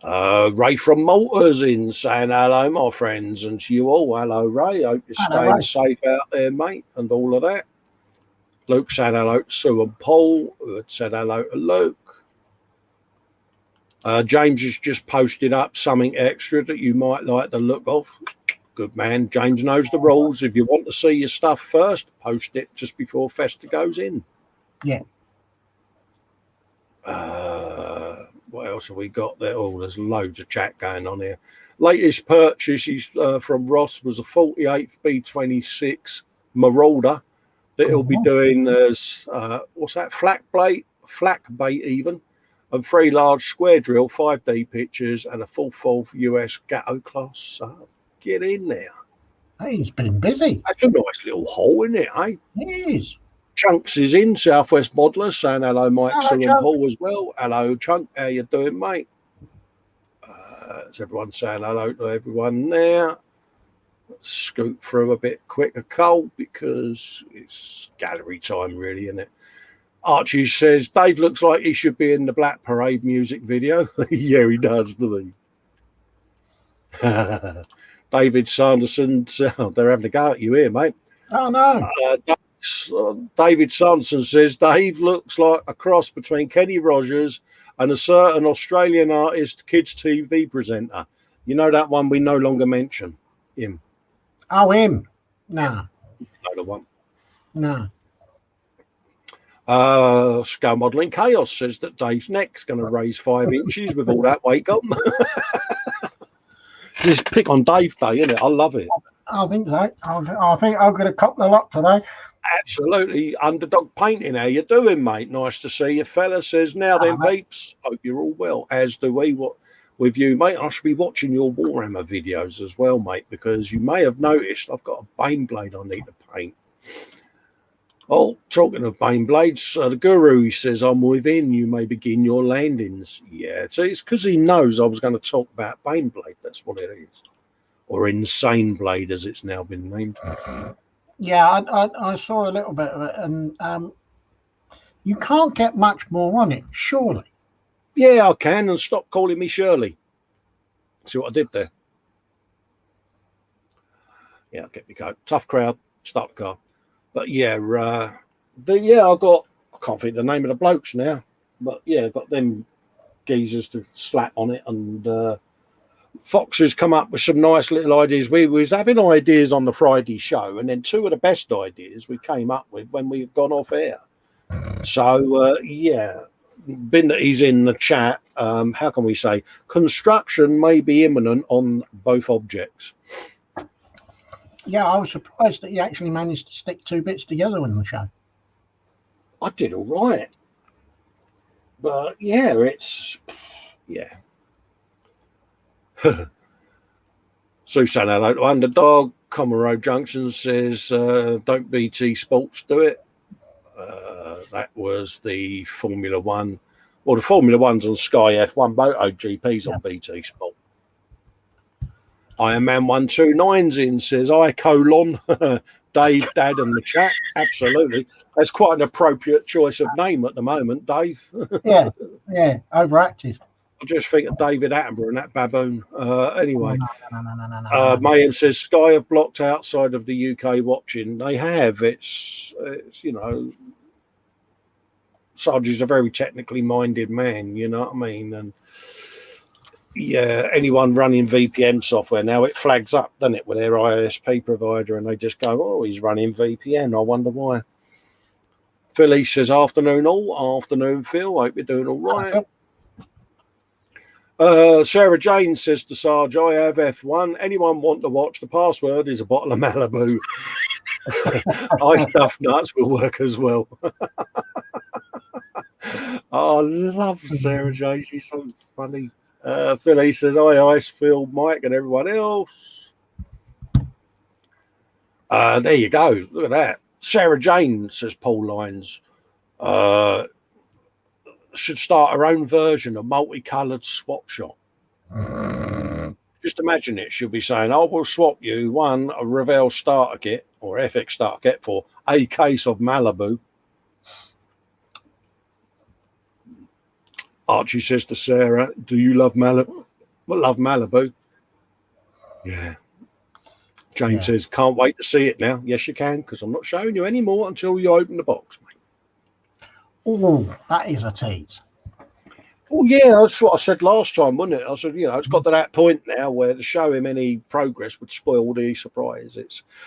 Ray from Malta's in saying hello, my friends, and to you all. Hello, Ray. Hope you're staying safe out there, mate, and all of that. Luke said hello to Sue and Paul, who had said hello to Luke. James has just posted up something extra that you might like the look of. Good man. James knows the rules. If you want to see your stuff first, post it just before Festa goes in. Yeah. What else have we got there? Oh, there's loads of chat going on here. Latest purchase is from Ross was a 48th B26 Marauder that he'll be doing as what's that, flak bait even, and 3 large square drill 5D pictures and a full US Gatto class. So get in there. Hey, he's been busy. That's a nice little hole, isn't it, eh? It is. Chunks is in, Southwest Modeler, saying hello, Mike, Sue and Paul as well. Hello, Chunk. How you doing, mate? Is everyone saying hello to everyone there? Scoot through a bit quicker, Cole, because it's gallery time, really, isn't it? Archie says Dave looks like he should be in the Black Parade music video. Yeah, he does, doesn't he? David Sanderson, they're having a go at you here, mate. Oh no. David Sanderson says Dave looks like a cross between Kenny Rogers and a certain Australian artist, kids TV presenter. You know that one we no longer mention him. Oh, him? No, Another one. no. Scale Modelling Chaos says that Dave's neck's going to raise 5 inches with all that weight gone. Just pick on Dave Day, isn't it? I love it. I think so. I think I'll get a couple of lot today. Absolutely. Underdog Painting, how you doing, mate? Nice to see you, fella. Says, now then, peeps, hope you're all well, as do we. What with you, mate? I should be watching your Warhammer videos as well, mate, because you may have noticed I've got a Bane blade I need to paint. Oh, talking of Bane blades, the Guru, he says, I'm within, you may begin your landings. Yeah, so it's because he knows I was going to talk about Bane blade. That's what it is. Or Insane Blade, as it's now been named. Yeah, I saw a little bit of it, and you can't get much more on it, surely. Yeah, I can, and stop calling me Shirley. See what I did there? Yeah, get me go. Tough crowd, start the car. But yeah, I can't think the name of the blokes now, but yeah, got them geezers to slap on it, and Fox has come up with some nice little ideas. We was having ideas on the Friday show, and then 2 of the best ideas we came up with when we've gone off air. So yeah, being that he's in the chat, how can we say construction may be imminent on both objects? Yeah, I was surprised that he actually managed to stick 2 bits together in the show. I did all right, but yeah, yeah. Susan, hello to Underdog. Common Road Junction says, don't BT Sports do it. That was the Formula One. Well, the Formula One's on Sky F1, MotoGP's on BT Sport. Iron Man 129's in, says, I colon Dave, Dad, and the chat. Absolutely. That's quite an appropriate choice of name at the moment, Dave. yeah, overactive. I just think of David Attenborough and that baboon. Anyway, No. Mayhem says Sky have blocked outside of the UK watching. They have. It's Sarge's a very technically minded man, you know what I mean? And yeah, anyone running VPN software now, it flags up, doesn't it, with their ISP provider, and they just go, oh, he's running VPN. I wonder why. Philly says, afternoon all. Afternoon, Phil. Hope you're doing all right. Sarah Jane says to Sarge, I have F1. Anyone want to watch? The password is a bottle of Malibu. Ice Duff Nuts will work as well. Oh, I love Sarah Jane. She's so funny. Philly says, hi, Ice, Phil, Mike, and everyone else. There you go. Look at that. Sarah Jane, says Paul Lines, should start her own version of multicoloured swap shop. Just imagine it. She'll be saying, I will swap you a Revell starter kit or FX starter kit for a case of Malibu. Archie says to Sarah, do you love Malibu? Love Malibu. Yeah. James says, can't wait to see it now. Yes, you can, because I'm not showing you any more until you open the box, mate. Oh, that is a tease. Oh, yeah, that's what I said last time, wasn't it? I said, it's got to that point now where to show him any progress would spoil the surprise.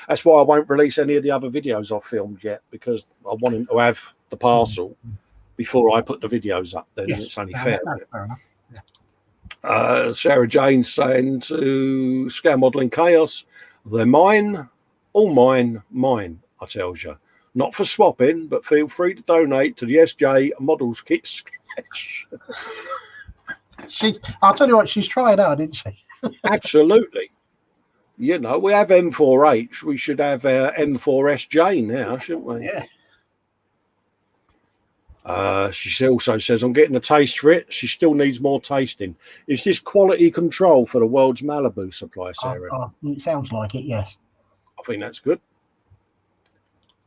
That's why I won't release any of the other videos I've filmed yet, because I want him to have the parcel before I put the videos up. Then it's only fair. Fair enough. Yeah. Sarah Jane saying to Scale Modelling Chaos, they're mine, all mine, I tells you. Not for swapping, but feel free to donate to the SJ Models Kits. I'll tell you what, she's tried out, didn't she? Absolutely. We have M4H. We should have M4SJ now, shouldn't we? Yeah. She also says, I'm getting a taste for it. She still needs more tasting. Is this quality control for the world's Malibu supply, Sarah? It sounds like it, yes. I think that's good.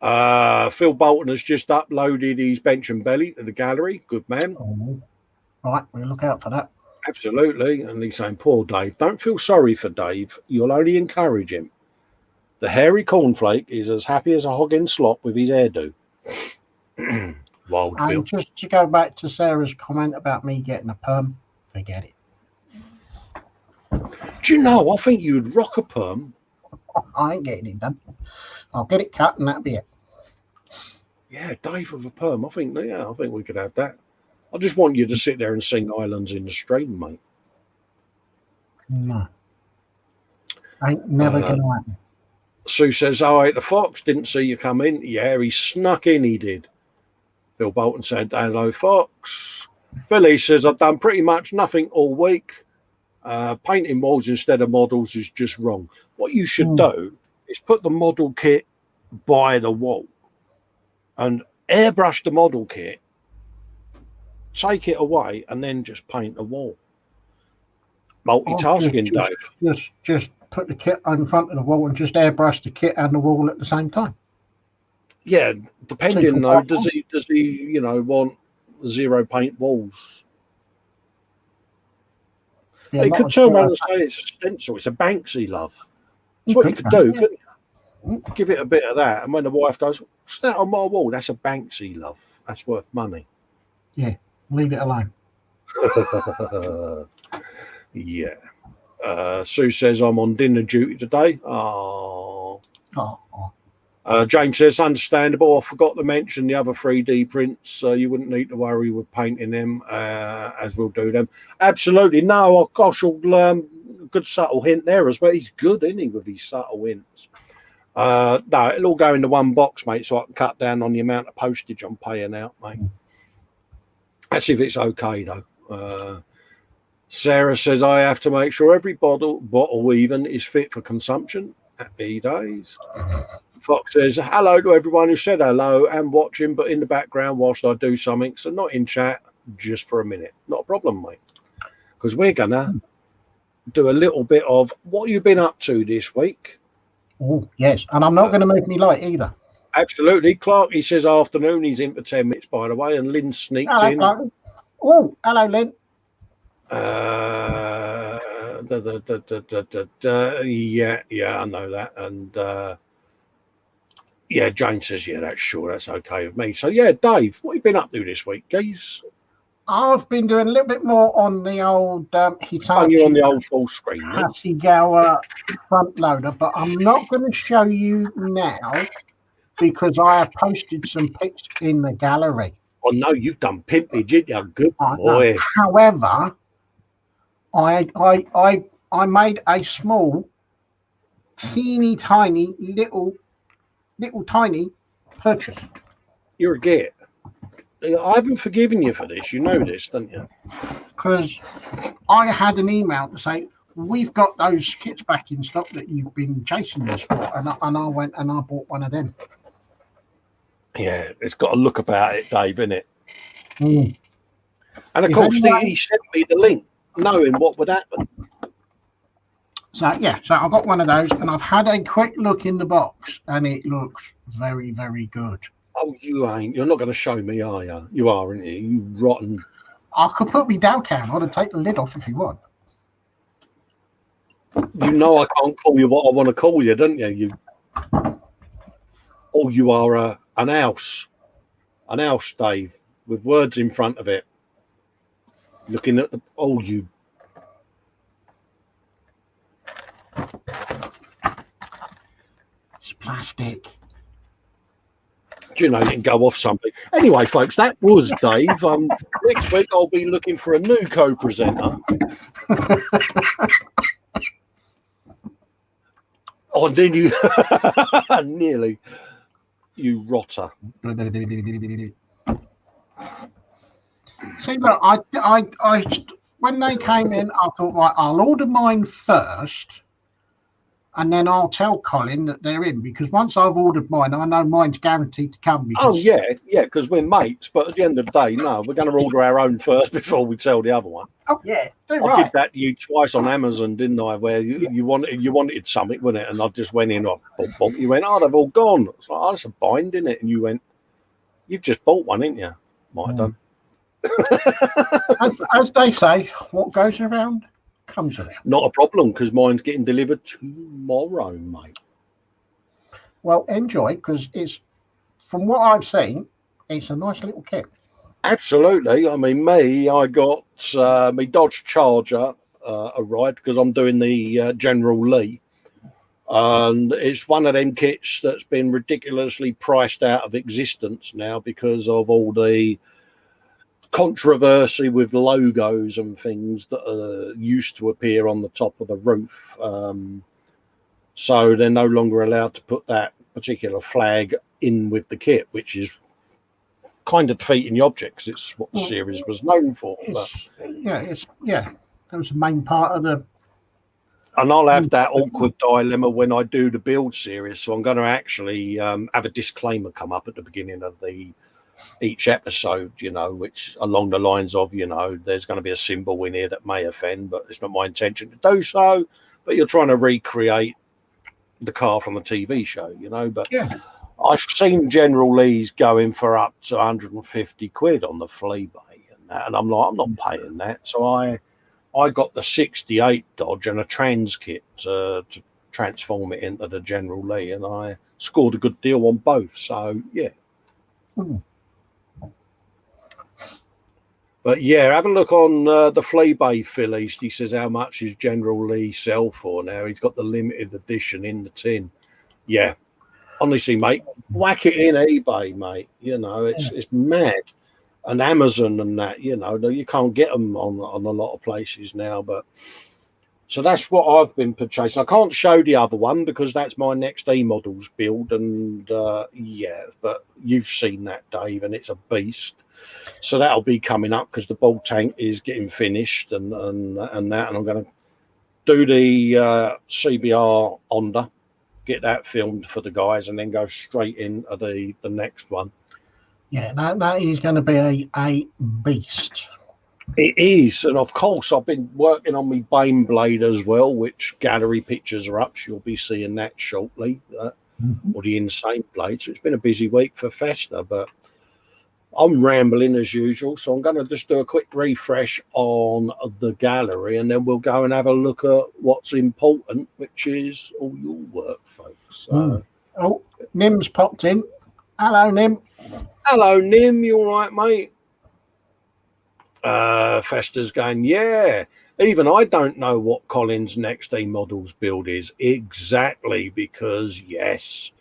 Phil Bolton has just uploaded his bench and belly to the gallery. Good man. Right, we'll look out for that. Absolutely. And he's saying, poor Dave. Don't feel sorry for Dave. You'll only encourage him. The hairy cornflake is as happy as a hog in slop with his hairdo. Wild Bill. Just to go back to Sarah's comment about me getting a perm, forget it. Do you know, I think you'd rock a perm. I ain't getting it done. I'll get it cut and that'll be it. Yeah, Dave with a perm. I think we could have that. I just want you to sit there and sing Islands in the Stream, mate. No. Ain't never going to happen. Sue says, "Oh, the Fox didn't see you come in." Yeah, he snuck in, he did. Bill Bolton said, "Hello, Fox." Philly says, "I've done pretty much nothing all week. Painting walls instead of models is just wrong. What you should do is put the model kit by the wall and airbrush the model kit, take it away, and then just paint the wall." Multitasking, Dave. Just put the kit in front of the wall and just airbrush the kit and the wall at the same time. Yeah, depending though, does he want zero paint walls? Yeah, he could turn around and say it's a stencil, it's a Banksy, love. That's what you could do, couldn't you? Give it a bit of that, and when the wife goes, "What's that on my wall?" That's a Banksy, love. That's worth money. Yeah, leave it alone. Yeah. Sue says, "I'm on dinner duty today." James says, "Understandable. I forgot to mention the other 3D prints. You wouldn't need to worry with painting them, as we'll do them." Absolutely. No, gosh, good subtle hint there as well. He's good, isn't he, with these subtle hints? No, it'll all go into one box, mate, so I can cut down on the amount of postage I'm paying out, mate. That's if it's okay, though. Sarah says, "I have to make sure every bottle even is fit for consumption." Happy days. Fox says, "Hello to everyone who said hello and watching, but in the background whilst I do something. So not in chat, just for a minute." Not a problem, mate. Because we're going to do a little bit of what you've been up to this week. Oh, yes. And I'm not going to move me light either. Absolutely. Clark, he says afternoon. He's in for 10 minutes, by the way. And Lynn sneaked in. Clark. Oh, hello, Lynn. Yeah, I know that. And yeah, Jane says, "Yeah, that's okay with me." So yeah, Dave, what have you been up to this week, guys? I've been doing a little bit more on the old Hitachi. You're on the old full screen, Hasegawa front loader, but I'm not going to show you now because I have posted some pics in the gallery. Oh no, you've done pimpage, didn't you? Good boy. However, I made a small, teeny tiny, little tiny purchase. You're a git. I haven't forgiven you for this. You know this, don't you? Because I had an email to say, "We've got those kits back in stock that you've been chasing us for," and I went and I bought one of them. Yeah, it's got a look about it, Dave, innit? Mm. And of course, he sent me the link, knowing what would happen. So yeah, so I got one of those, and I've had a quick look in the box, and it looks very, very good. Oh, you ain't. You're not going to show me, are you? You are, aren't you? You rotten. I could put me down cam on and take the lid off if you want. You know I can't call you what I want to call you, don't you? You are an house, Dave, with words in front of it. Looking at you. It's plastic. Do you know, you can go off something. Anyway, folks, that was Dave. Next week I'll be looking for a new co-presenter. Oh, then you nearly, you rotter. See, look, I when they came in, I thought, right, I'll order mine first, and then I'll tell Colin that they're in, because once I've ordered mine, I know mine's guaranteed to come. Oh yeah, because we're mates. But at the end of the day, no, we're going to order our own first before we tell the other one. Oh yeah, I did that to you twice on Amazon, didn't I? Where you wanted something, wasn't it? And I just went in, you went, "Oh, they've all gone." It's like, "Oh, that's a bind, isn't it?" And you went, "You've just bought one, didn't you?" Might have done. as they say, what goes around comes around. Not a problem, because mine's getting delivered tomorrow, mate. Well, enjoy, because it's, from what I've seen, it's a nice little kit. Absolutely. I mean, I got my Dodge Charger arrived because I'm doing the General Lee. And it's one of them kits that's been ridiculously priced out of existence now because of all the controversy with logos and things that used to appear on the top of the roof. So they're no longer allowed to put that particular flag in with the kit, which is kind of defeating the object because it's what the series was known for. But That was the main part of the. And I'll have that awkward dilemma when I do the build series. So I'm going to actually have a disclaimer come up at the beginning of each episode, which along the lines of, there's going to be a symbol in here that may offend, but it's not my intention to do so. But you're trying to recreate the car from the TV show, But I've seen General Lee's going for up to 150 quid on the flea bay and I'm like, I'm not paying that. So I got the 68 Dodge and a trans kit to transform it into the General Lee, and I scored a good deal on both. So, yeah. Mm. But, yeah, have a look on the Flea Bay Phillies. He says, how much is General Lee sell for now? He's got the limited edition in the tin. Yeah. Honestly, mate, whack it in eBay, mate. It's mad. And Amazon and that, you can't get them on a lot of places now. But so that's what I've been purchasing. I can't show the other one because that's my next E-Models build. And but you've seen that, Dave, and it's a beast. So that'll be coming up because the ball tank is getting finished and that. And I'm going to do the CBR Honda, get that filmed for the guys, and then go straight into the next one. Yeah, that is going to be a beast. It is. And of course, I've been working on my Bane Blade as well, which gallery pictures are up. So you'll be seeing that shortly, or the Insane Blade. So it's been a busy week for Festa, but I'm rambling as usual. So I'm going to just do a quick refresh on the gallery, and then we'll go and have a look at what's important, which is all your work, folks. So, Oh, Nim's popped in. Hello, Nim. Hello, Nim. You all right, mate? Festa's going, yeah. Even I don't know what Colin's next E-Models build is exactly because, yes,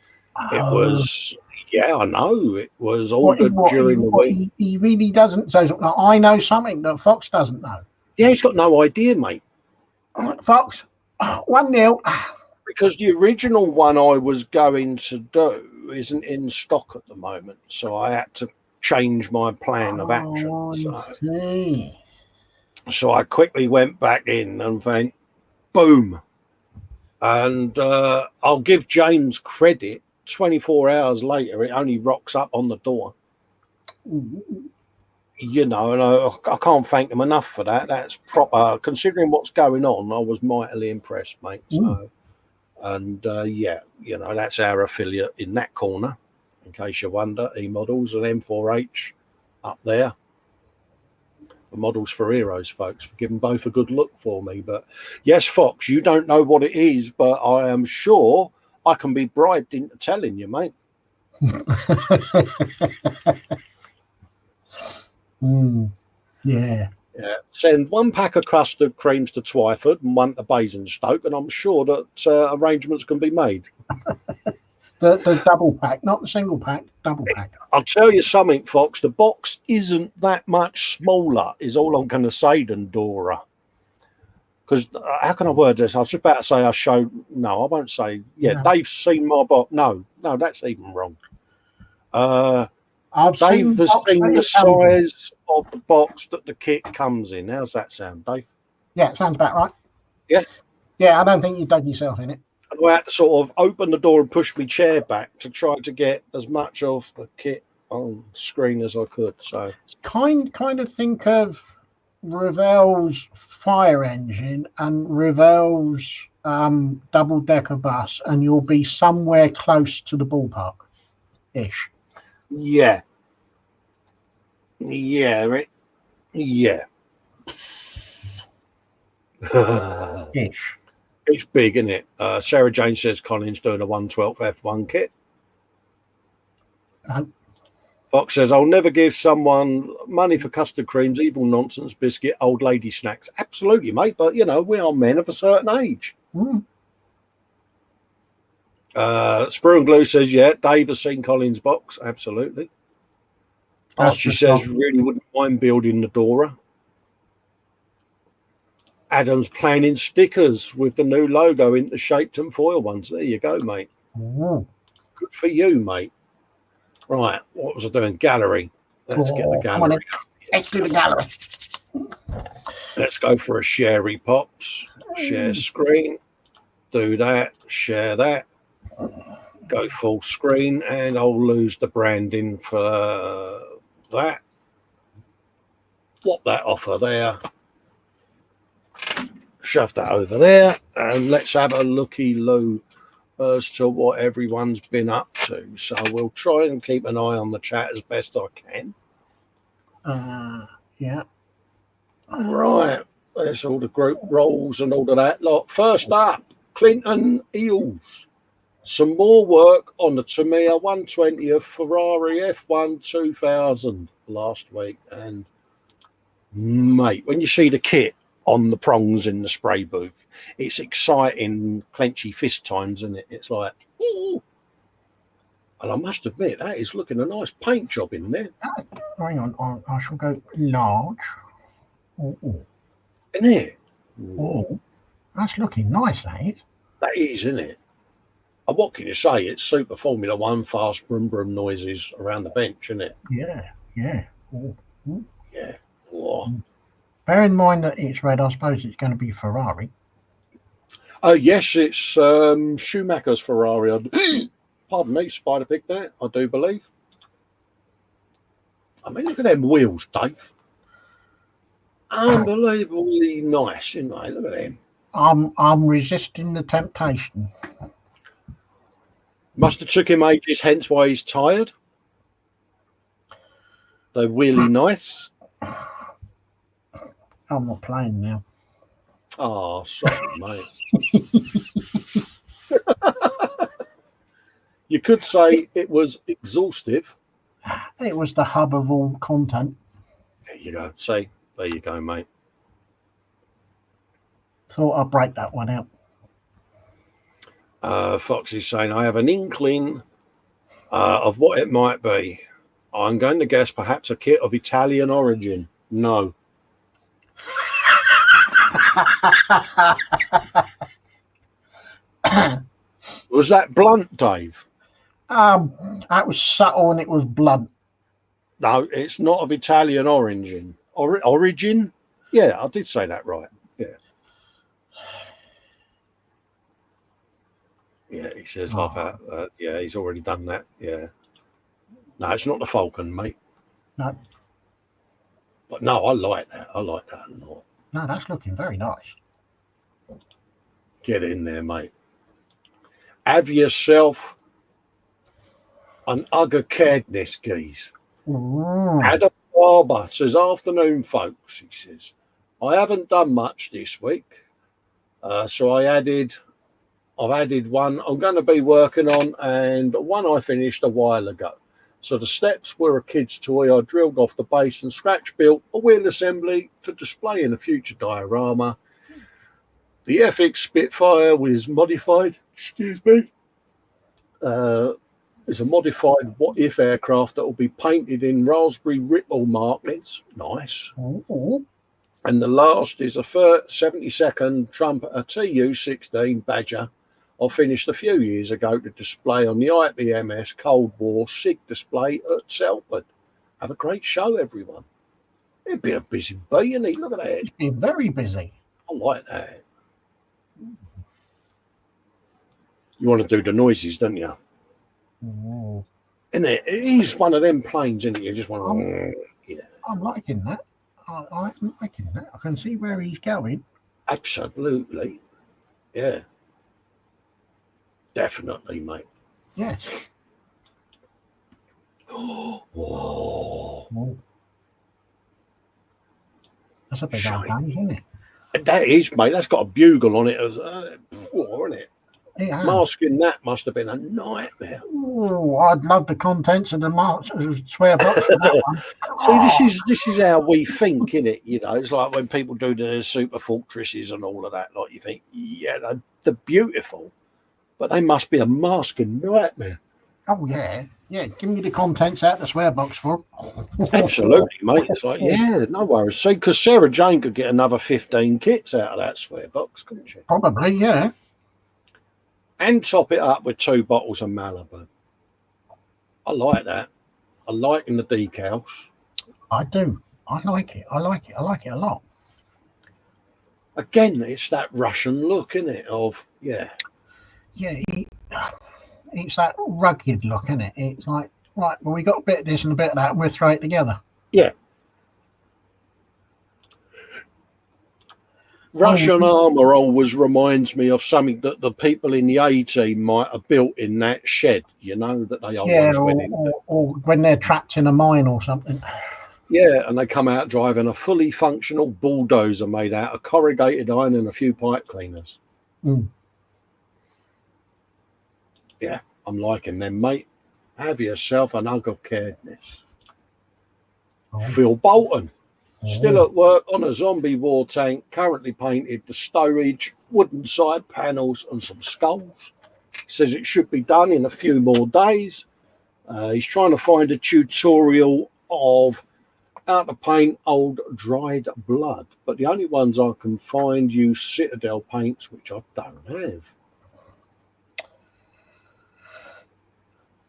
it was. Yeah, I know. It was ordered during the week. He really doesn't. So I know something that Fox doesn't know. Yeah, he's got no idea, mate. Fox, 1-0. Because the original one I was going to do isn't in stock at the moment, so I had to change my plan of action. So I quickly went back in and went, boom. And I'll give James credit. 24 hours later, it only rocks up on the door. And I can't thank them enough for that. That's proper. Considering what's going on, I was mightily impressed, mate. So. And that's our affiliate in that corner, in case you wonder. E-Models and M4H up there. The Models for Heroes, folks. Give them both a good look for me. But yes, Fox, you don't know what it is, but I am sure I can be bribed into telling you, mate. Yeah. Yeah, send 1 pack of custard creams to Twyford and 1 to Basingstoke, and I'm sure that arrangements can be made. The double pack, not the single pack, double pack. I'll tell you something, Fox. The box isn't that much smaller, is all I'm going to say, than Dora. Because how can I word this? I was about to say I showed. No, I won't say. Yeah, no. Dave's seen my box. No, that's even wrong. Dave has seen the size of the box that the kit comes in. How's that sound, Dave? Yeah, it sounds about right. Yeah? Yeah, I don't think you dug yourself in it. And I had to sort of open the door and push my chair back to try to get as much of the kit on screen as I could. So kind of think of Revell's fire engine and Revell's double-decker bus, and you'll be somewhere close to the ballpark-ish. Yeah. Right. Yeah. Ish. It's big, isn't it? Sarah Jane says Colin's doing a 112 F1 kit. No. Fox says, I'll never give someone money for custard creams, evil nonsense, biscuit, old lady snacks. Absolutely, mate. But, we are men of a certain age. Sprue and Glue says, yeah, Dave has seen Colin's box. Absolutely. That's Archie just says, not- really wouldn't mind building the Dora. Adam's planning stickers with the new logo in the shaped and foil ones. There you go, mate. Ooh. Good for you, mate. Right, what was I doing? Gallery. Let's get the Come on gallery. in. Let's do the gallery. Let's go for a sharey pops. Share screen. Do that. Share that. Go full screen, and I'll lose the branding for that. Swap that offer there. Shove that over there, and let's have a looky-loo as to what everyone's been up to. So we'll try and keep an eye on the chat as best I can. Yeah. Right, there's all the group roles and all of that lot. First up, Clinton Eels. Some more work on the Tamiya 120 of Ferrari F1 2000 last week. And, mate, when you see the kit on the prongs in the spray booth, it's exciting, clenchy fist times, isn't it? It's like, ooh. And I must admit, that is looking a nice paint job in there. Hang on, I shall go large. Ooh. Isn't it? Ooh. That's looking nice, that is. That is, isn't it? And what can you say? It's super Formula One, fast brum brum noises around the bench, isn't it? Yeah. Ooh. Yeah. Oh. Bear in mind that it's red. I suppose it's going to be Ferrari. Oh, yes, it's Schumacher's Ferrari. Pardon me, Spider picked that, I do believe. I mean, look at them wheels, Dave. Unbelievably nice, isn't they? Look at them. I'm resisting the temptation. Must have took him ages, hence why he's tired. They're really nice. I'm not playing now. Oh, sorry, mate. You could say it was exhaustive. It was the hub of all content. There you go. See, there you go, mate. Thought I'd break that one out. Foxy's saying, I have an inkling of what it might be. I'm going to guess perhaps a kit of Italian origin. No. Was that blunt, Dave? That was subtle and it was blunt. No, it's not of Italian origin. Origin? Yeah, I did say that right. Yeah. Yeah, he says like that. Yeah, he's already done that. Yeah. No, it's not the Falcon, mate. No. But no, I like that. I like that a lot. No, that's looking very nice. Get in there, mate. Have yourself an Ugger Cadness, geese. Adam Barber says, afternoon, folks, he says. I haven't done much this week. So I've added one I'm going to be working on, and one I finished a while ago. So the steps were a kid's toy. I drilled off the base and scratch built a wheel assembly to display in a future diorama. The FX Spitfire was modified, is a modified what-if aircraft that will be painted in raspberry ripple markings. Nice. Ooh. And the last is a 72nd Trumpeter Tu-16 Badger I finished a few years ago to display on the IPMS Cold War SIG display at Salford. Have a great show, everyone. It'd been a busy bee, isn't it? Look at that. It's been very busy. I like that. You want to do the noises, don't you? Ooh. Isn't it? It is one of them planes, isn't it? You just want to... Yeah. I'm liking that. I'm liking that. I can see where he's going. Absolutely. Yeah. Definitely, mate. Yes. Whoa. That's a big old gun, isn't it? That is, mate. That's got a bugle on it, isn't it? Yeah. Masking that must have been a nightmare. Oh, I'd love the contents of the swear box for that one. See, this is how we think, innit? You know, it's like when people do the super fortresses and all of that. Like you think, yeah, they're beautiful, but they must be a masking nightmare. Oh, yeah. Yeah, give me the contents out of the swear box for 'em. Absolutely, mate. It's like, yeah, no worries. See, because Sarah Jane could get another 15 kits out of that swear box, couldn't she? Probably, yeah. And top it up with 2 bottles of Malibu. I like that. I like in the decals. I do. I like it. I like it. I like it a lot. Again, it's that Russian look, isn't it? Of, yeah. Yeah, it's that rugged look, isn't it? It's like, right, well, we got a bit of this and a bit of that, and we'll throw it together. Yeah. Russian armour always reminds me of something that the people in the A-team might have built in that shed, that they always went into. Or when they're trapped in a mine or something. Yeah, and they come out driving a fully functional bulldozer made out of corrugated iron and a few pipe cleaners. Mm. Yeah, I'm liking them, mate. Have yourself an hug of caredness. Oh. Phil Bolton, still at work on a zombie war tank, currently painted the stowage, wooden side panels and some skulls. Says it should be done in a few more days. He's trying to find a tutorial of how to paint old dried blood, but the only ones I can find use Citadel paints, which I don't have.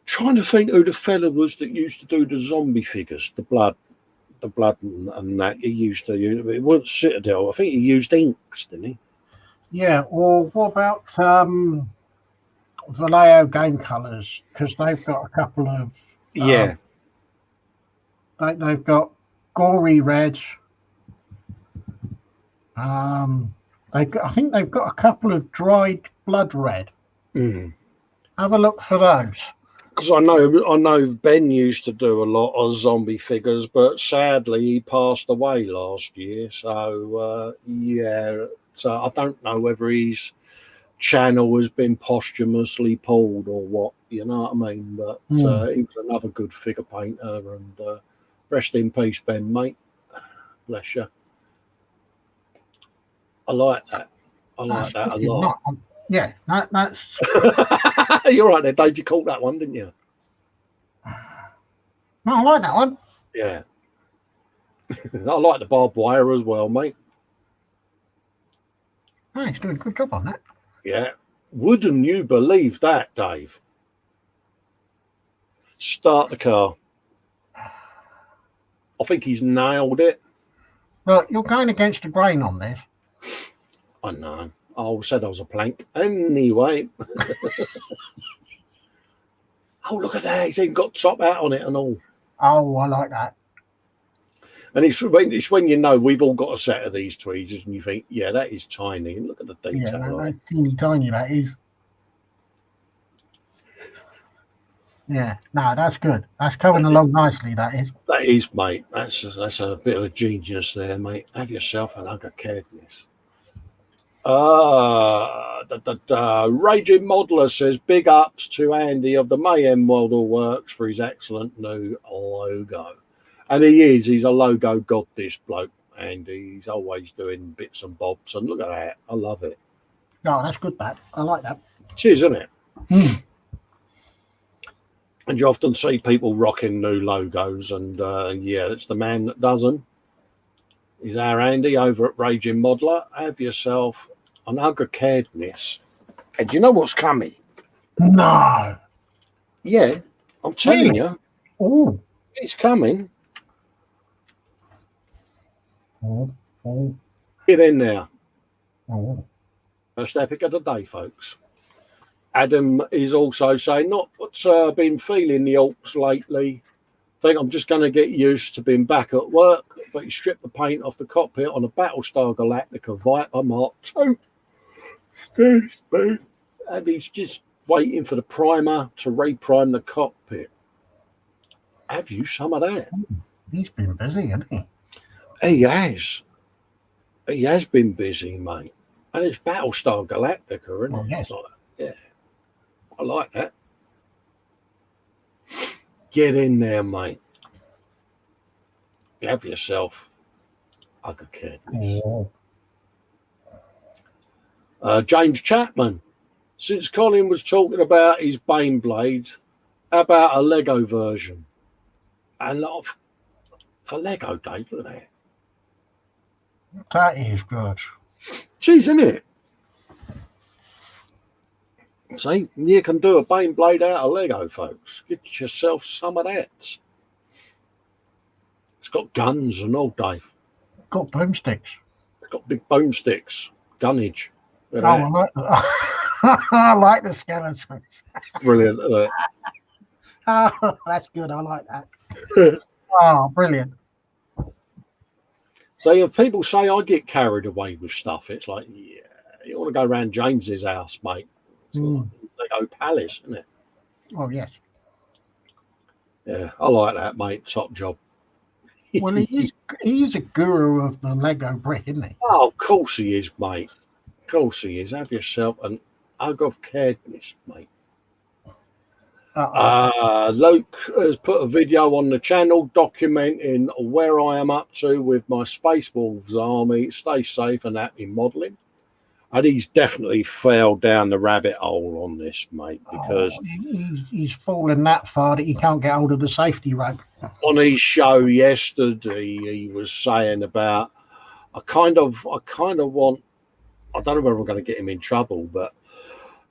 Trying to think who the fella was that used to do the zombie figures, the blood and that he used to use. It wasn't Citadel. I think he used inks, didn't he? Yeah. Or what about Vallejo Game Colours? Because they've got a couple of they've got gory red. I think they've got a couple of dried blood red. Mm. Have a look for those. Because I know Ben used to do a lot of zombie figures, but sadly he passed away last year. So so I don't know whether his channel has been posthumously pulled or what. You know what I mean? But he was another good figure painter, and rest in peace, Ben, mate. Bless you. I like that. I like that a lot. Yeah, that's. You're right there, Dave. You caught that one, didn't you? No, I like that one. Yeah. I like the barbed wire as well, mate. Oh, he's doing a good job on that. Yeah. Wouldn't you believe that, Dave? Start the car. I think he's nailed it. Look, you're going against the grain on this. I know. I said I was a plank. Anyway. Oh, look at that. He's even got top hat on it and all. Oh, I like that. And it's when you know we've all got a set of these tweezers and you think, yeah, that is tiny. And look at the detail. Yeah, that's teeny tiny, that is. Yeah, no, that's good. That's coming along nicely, that is. That is, mate. That's a bit of a genius there, mate. Have yourself an hug of caredness. Raging Modeler says big ups to Andy of the Mayhem Model Works for his excellent new logo. And he's a logo god, this bloke, Andy. He's always doing bits and bobs, and look at that. I love it. No, that's good, that. I like that. It is, isn't it? And you often see people rocking new logos, and it's the man that does them. He's our Andy over at Raging Modeler. Have yourself an hug of caredness. And do you know what's coming? No. Yeah, I'm telling you. Oh. It's coming. Oh. Get in there. Oh. First epic of the day, folks. Adam is also saying, not what's been feeling the Alps lately. Think I'm just going to get used to being back at work, but he stripped the paint off the cockpit on a Battlestar Galactica Viper Mark II. Excuse me. And he's just waiting for the primer to reprime the cockpit. Have you some of that? He's been busy, hasn't he? He has. He has been busy, mate. And it's Battlestar Galactica, isn't it? Yes. Yeah. I like that. Get in there, mate. Have yourself a good kid. James Chaplin since Colin was talking about his Bane blade, how about a Lego version? And for Lego, Dave, look at that. That is good. Jeez, isn't it? See, you can do a Bane blade out of Lego, folks. Get yourself some of that. It's got guns and all, Dave. Got boomsticks. It's got big boomsticks, gunnage. Oh, I like, I like the skeletons. Brilliant. Oh, that's good. I like that. Oh, brilliant. So if people say I get carried away with stuff, it's like, yeah, you want to go around James's house, mate. It's like Lego Palace, isn't it? Oh, yes. Yeah, I like that, mate. Top job. Well, he's a guru of the Lego brick, isn't he? Oh, of course he is, mate. Of course he is. Have yourself an hug of caredness, mate. Luke has put a video on the channel documenting where I am up to with my Space Wolves army. Stay safe and happy modelling. And he's definitely fell down the rabbit hole on this, mate, because he's fallen that far that he can't get hold of the safety rope. On his show yesterday, he was saying about I kind of want. I don't know whether I'm going to get him in trouble, but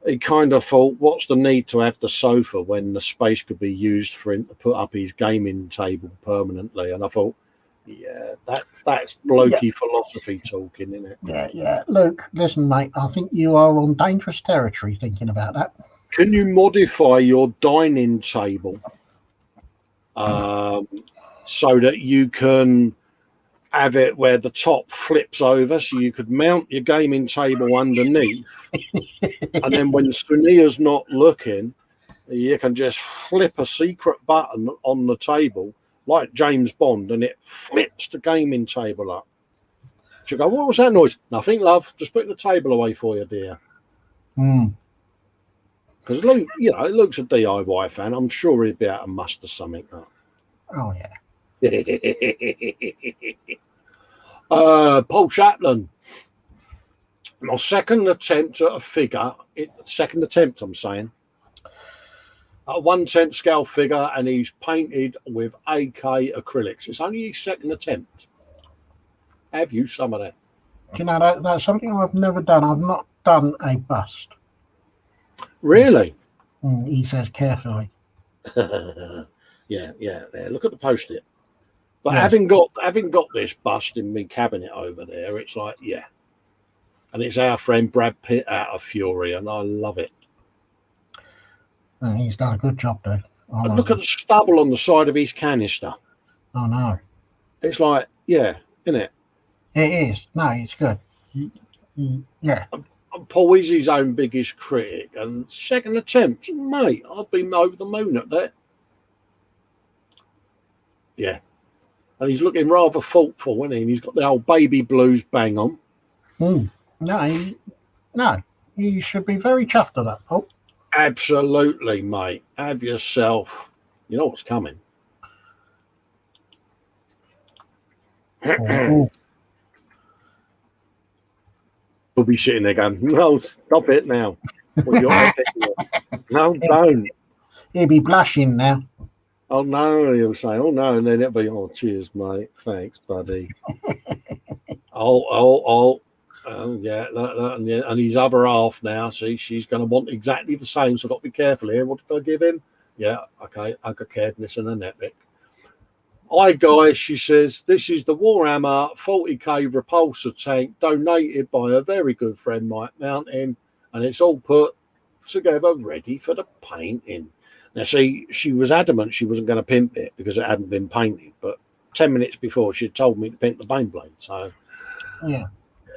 he kind of thought, what's the need to have the sofa when the space could be used for him to put up his gaming table permanently? And I thought, yeah, that's blokey philosophy talking, isn't it? Yeah. Luke, listen, mate, I think you are on dangerous territory thinking about that. Can you modify your dining table so that you can have it where the top flips over, so you could mount your gaming table underneath, and then when Sunia's not looking, you can just flip a secret button on the table like James Bond, and it flips the gaming table up. She'll go, what was that noise? Nothing, love. Just put the table away for you, dear. Because Luke, Luke's a DIY fan. I'm sure he'd be able to muster something up. Oh, yeah. Paul Chaplin. My second attempt at a figure. Second attempt, I'm saying. A 1/10 scale figure, and he's painted with AK acrylics. It's only his second attempt. Have you some of that? Do you know, that's something I've never done. I've not done a bust. Really? He says carefully. Yeah. Look at the post-it. But yes. having got this bust in my cabinet over there, it's like, yeah. And it's our friend Brad Pitt out of Fury, and I love it. He's done a good job, dude. And look at the stubble on the side of his canister. Oh, no. It's like, yeah, isn't it? It is. No, it's good. Yeah. And Paul is his own biggest critic, and second attempt, mate, I've been over the moon at that. Yeah. And he's looking rather thoughtful, isn't he? And he's got the old baby blues bang on. No, you should be very chuffed at that, Paul. Absolutely, mate. Have yourself. You know what's coming. You'll be sitting there going, no, stop it now. No, don't. He'll be blushing now. Oh, no, he'll say, oh, no. And then it'll be, oh, cheers, mate. Thanks, buddy. Yeah. And his other half now, see, she's going to want exactly the same. So I've got to be careful here. What did I give him? Yeah, okay. I got caredness and a netmic. Hi, guys, she says, this is the Warhammer 40k repulsor tank donated by a very good friend, Mike Mountain, and it's all put together ready for the painting. Now, see, she was adamant she wasn't going to pimp it because it hadn't been painted, but 10 minutes before she had told me to pimp the Bane blade. So, yeah,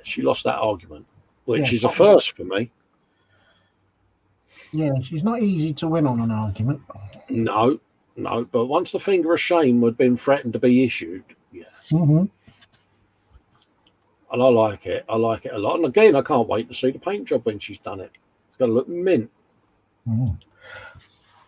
she lost that argument, which is a first for me. Yeah, she's not easy to win on an argument. No, but once the finger of shame had been threatened to be issued, yeah. Mm-hmm. And I like it. I like it a lot. And again, I can't wait to see the paint job when she's done it. It's going to look mint. Mm.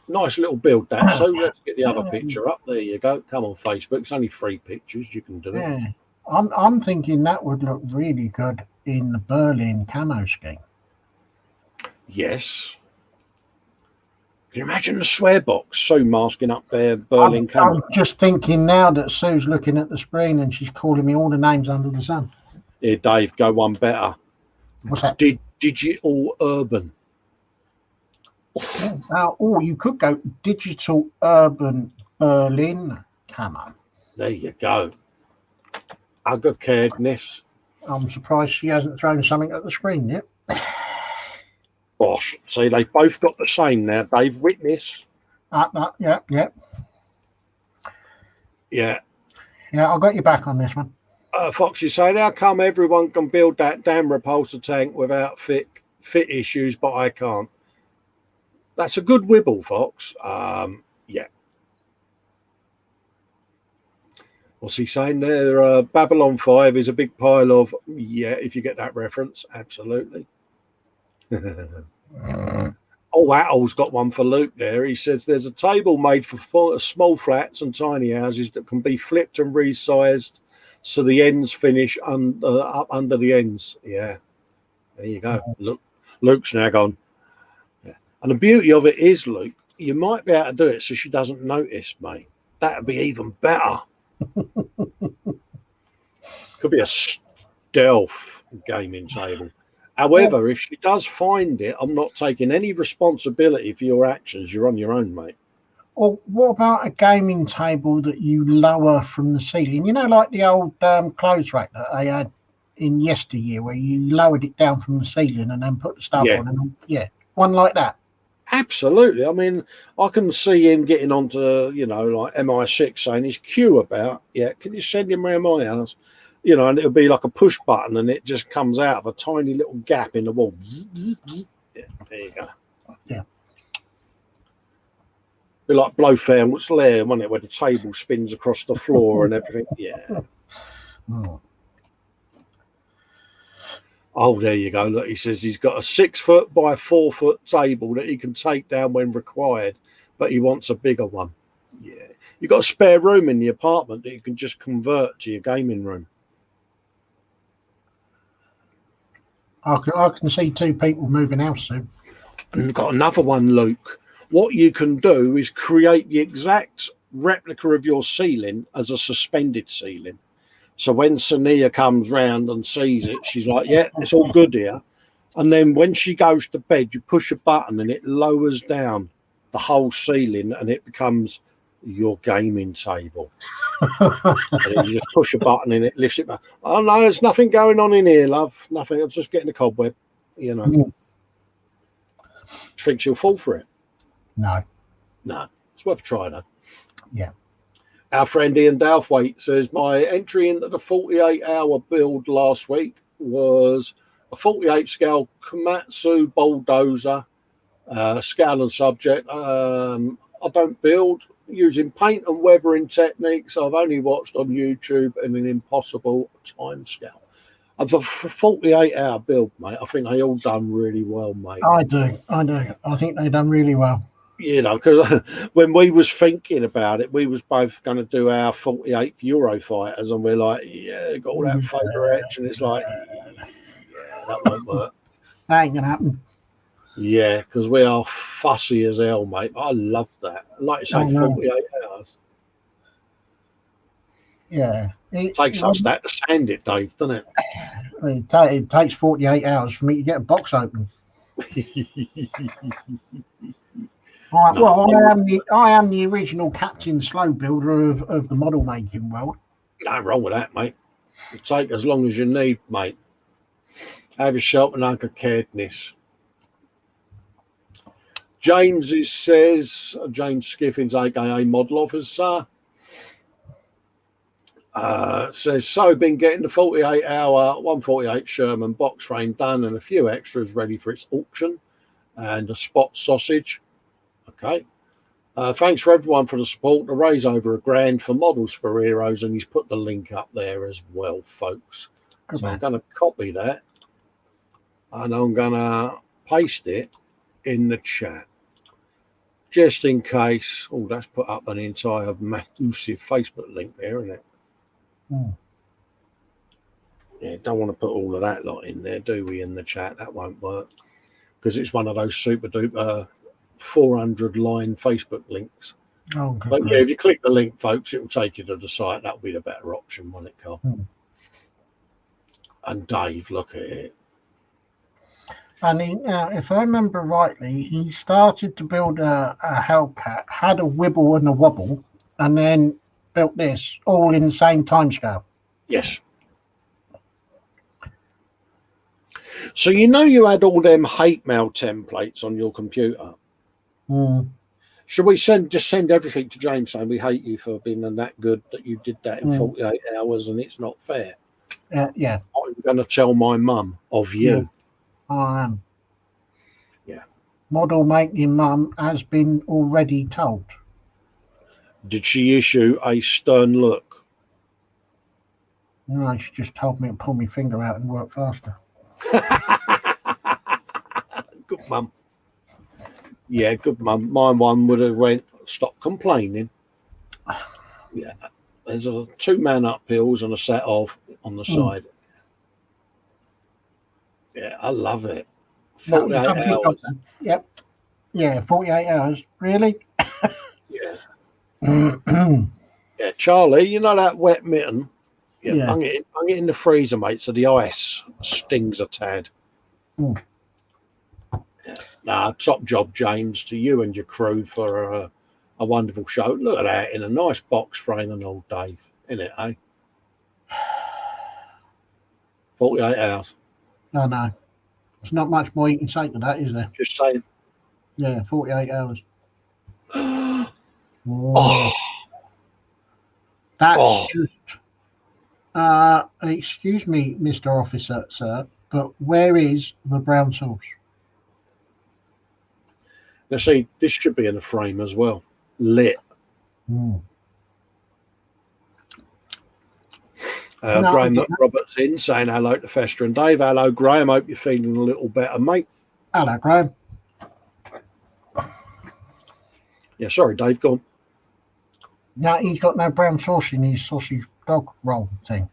Nice little build, that. So let's get the other picture up. There you go. Come on, Facebook. It's only 3 pictures. You can do it. I'm thinking that would look really good in the Berlin camo scheme. Yes. Can you imagine the swear box Sue masking up their Berlin I'm camera? just thinking now that Sue's looking at the screen and she's calling me all the names under the sun. Here, Dave, go one better. What's that? Digital Urban. Oh, you could go Digital Urban Berlin camera. There you go. Caredness. I'm surprised she hasn't thrown something at the screen yet. Bosh. See, they've both got the same now. Dave, witness. Yeah. Yeah. Yeah, I got you back on this one. Foxy's saying, how come everyone can build that damn repulsor tank without fit issues, but I can't? That's a good wibble, Fox. Yeah. What's he saying there? Babylon 5 is a big pile of, yeah, if you get that reference, absolutely. Oh, Attle's got one for Luke there. He says there's a table made for small flats and tiny houses that can be flipped and resized so the ends finish up under the ends. Yeah, there you go. Luke's now gone. Yeah. And the beauty of it is, Luke, you might be able to do it so she doesn't notice, mate. That'd be even better. Could be a stealth gaming table. However, if she does find it, I'm not taking any responsibility for your actions. You're on your own, mate. Or what about a gaming table that you lower from the ceiling? You know, like the old clothes rack that I had in yesteryear, where you lowered it down from the ceiling and then put the stuff on. And one like that. Absolutely. I mean, I can see him getting onto, like MI6 saying his queue about, can you send him around my house? And it'll be like a push button and it just comes out of a tiny little gap in the wall. Bzz, bzz, bzz. Yeah, there you go. Yeah. Be like Blofeld's Lair, wasn't it, where the table spins across the floor and everything. Yeah. Oh, there you go. Look, he says he's got a 6 foot by 4 foot table that he can take down when required, but he wants a bigger one. Yeah. You've got a spare room in the apartment that you can just convert to your gaming room. I can see two people moving house soon. And we've got another one, Luke. What you can do is create the exact replica of your ceiling as a suspended ceiling. So when Sania comes round and sees it, she's like, yeah, it's all good here. And then when she goes to bed, you push a button and it lowers down the whole ceiling and it becomes your gaming table. And then you just push a button and it lifts it back. Oh, no, there's nothing going on in here, love. Nothing. I'm just getting a cobweb, Do you think she'll fall for it? No. It's worth a try, though. Yeah. Our friend Ian Dalthwaite says, my entry into the 48-hour build last week was a 48 scale Komatsu bulldozer, scale and subject. I don't build using paint and weathering techniques I've only watched on YouTube in an impossible time scale. And for 48-hour build, mate, I think they all done really well, mate. I do. I think they done really well. Because when we was thinking about it, we was both going to do our 48th Eurofighters, and we're like, got all that photo etch, and it's like, that won't work. That ain't going to happen. Yeah, because we are fussy as hell, mate. I love that. Like you say, 48 hours. Yeah. It takes us that to sand it, Dave, doesn't it? It takes 48 hours for me to get a box open. Right, well, I am the original Captain Slow Builder of the model making world. Nothing wrong with that, mate. You take as long as you need, mate. Have yourself an caredness. James says, James Skiffins, aka Model Officer, says, so been getting the 48-hour 148 Sherman box frame done and a few extras ready for its auction and a spot sausage. Okay. Thanks for everyone for the support. To raise over $1,000 for Models for Heroes, and he's put the link up there as well, folks. So I'm going to copy that and I'm going to paste it in the chat just in case. Oh, that's put up an entire massive Facebook link there, isn't it? Yeah, don't want to put all of that lot in there, do we, in the chat? That won't work. because it's one of those super duper 400 line Facebook links. Oh, good. But yeah, if you click the link, folks, it will take you to the site. That'll be the better option, won't it, Carl? And Dave, look at it. And he, if I remember rightly, he started to build a Hellcat, had a wibble and a wobble, and then built this all in the same timescale. Yes. So you know you had all them hate mail templates on your computer. Should we just send everything to James saying we hate you for being that good that you did that in 48 hours and it's not fair? Yeah. I'm going to tell my mum of you. Yeah, I am. Yeah. Model making mum has been already told. Did she issue a stern look? No, she just told me to pull my finger out and work faster. Good mum. Yeah, good mum. My one would have went, stop complaining. Yeah. There's a 2-man uphills and a set of on the side. Yeah, I love it. 48 hours. Yep. Yeah, 48 hours. Really? Yeah. Yeah, Charlie, you know that wet mitten? Yeah. Hung it in the freezer, mate, so the ice stings a tad. Yeah. Nah, top job, James, to you and your crew for a wonderful show. Look at that in a nice box frame and all, Dave, isn't it, eh? 48 hours. No. There's not much more you can say to that, is there? Just saying. Yeah, 48 hours. That's just... excuse me, Mr. Officer, sir, but where is the brown sauce? Now, see, this should be in the frame as well. Lit. Graham Roberts in saying hello to Festa and Dave. Hello, Graham. Hope you're feeling a little better, mate. Hello, Graham. Yeah, sorry, Dave. Go on. No, he's got no brown sauce in his sausage dog roll thing.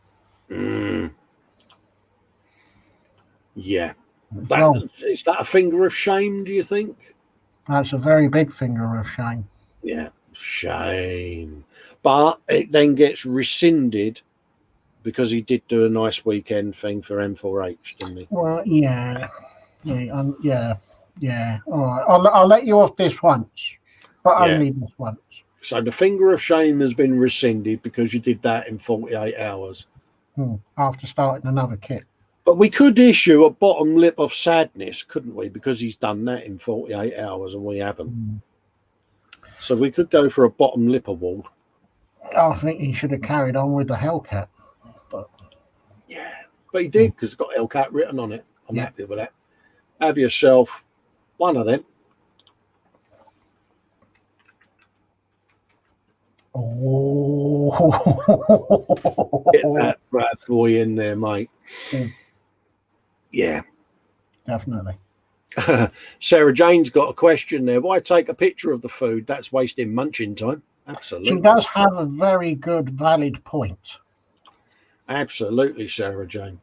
Yeah. Is that a finger of shame, do you think? That's a very big finger of shame. Yeah, shame. But it then gets rescinded because he did do a nice weekend thing for M4H, didn't he? Well, yeah. All right, I'll let you off this once, but only this once. So the finger of shame has been rescinded because you did that in 48 hours. After starting another kit. But we could issue a bottom lip of sadness, couldn't we? Because he's done that in 48 hours and we haven't. So we could go for a bottom lip award. I think he should have carried on with the Hellcat. But he did because it's got Hellcat written on it. I'm happy with that. Have yourself one of them. Oh, get that bad boy in there, mate. Yeah, definitely. Sarah Jane's got a question there. Why take a picture of the food? That's wasting munching time. Absolutely. She does have a very good, valid point. Absolutely, Sarah Jane.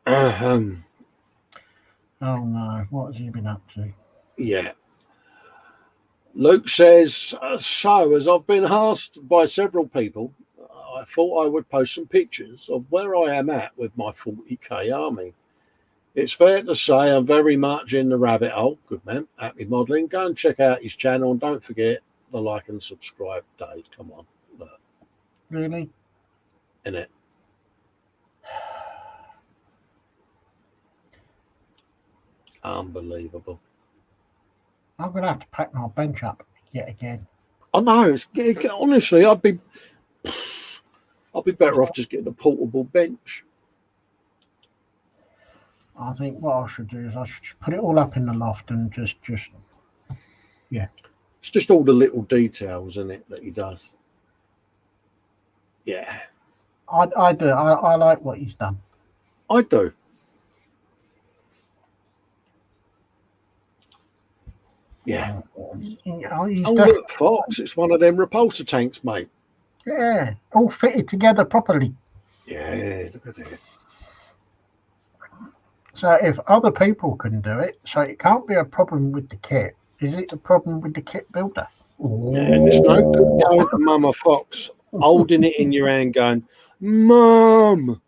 Oh no, what has he been up to? Yeah. Luke says, so as I've been asked by several people, I thought I would post some pictures of where I am at with my 40k army. It's fair to say I'm very much in the rabbit hole. Good man, happy modelling. Go and check out his channel and don't forget the like and subscribe, Dave. Come on. Look. Really? Innit? Unbelievable. I'm going to have to pack my bench up yet again. I know. Honestly, I'd be better off just getting a portable bench. I think what I should do is I should put it all up in the loft and just yeah. It's just all the little details in it that he does. Yeah. I do. I like what he's done. I do. Yeah. Look, Fox, it's one of them repulsor tanks, mate. Yeah, all fitted together properly. Yeah, look at it. So if other people can do it, so it can't be a problem with the kit. Is it a problem with the kit builder? And it's no good going to Mama Fox, holding it in your hand, going, "Mum,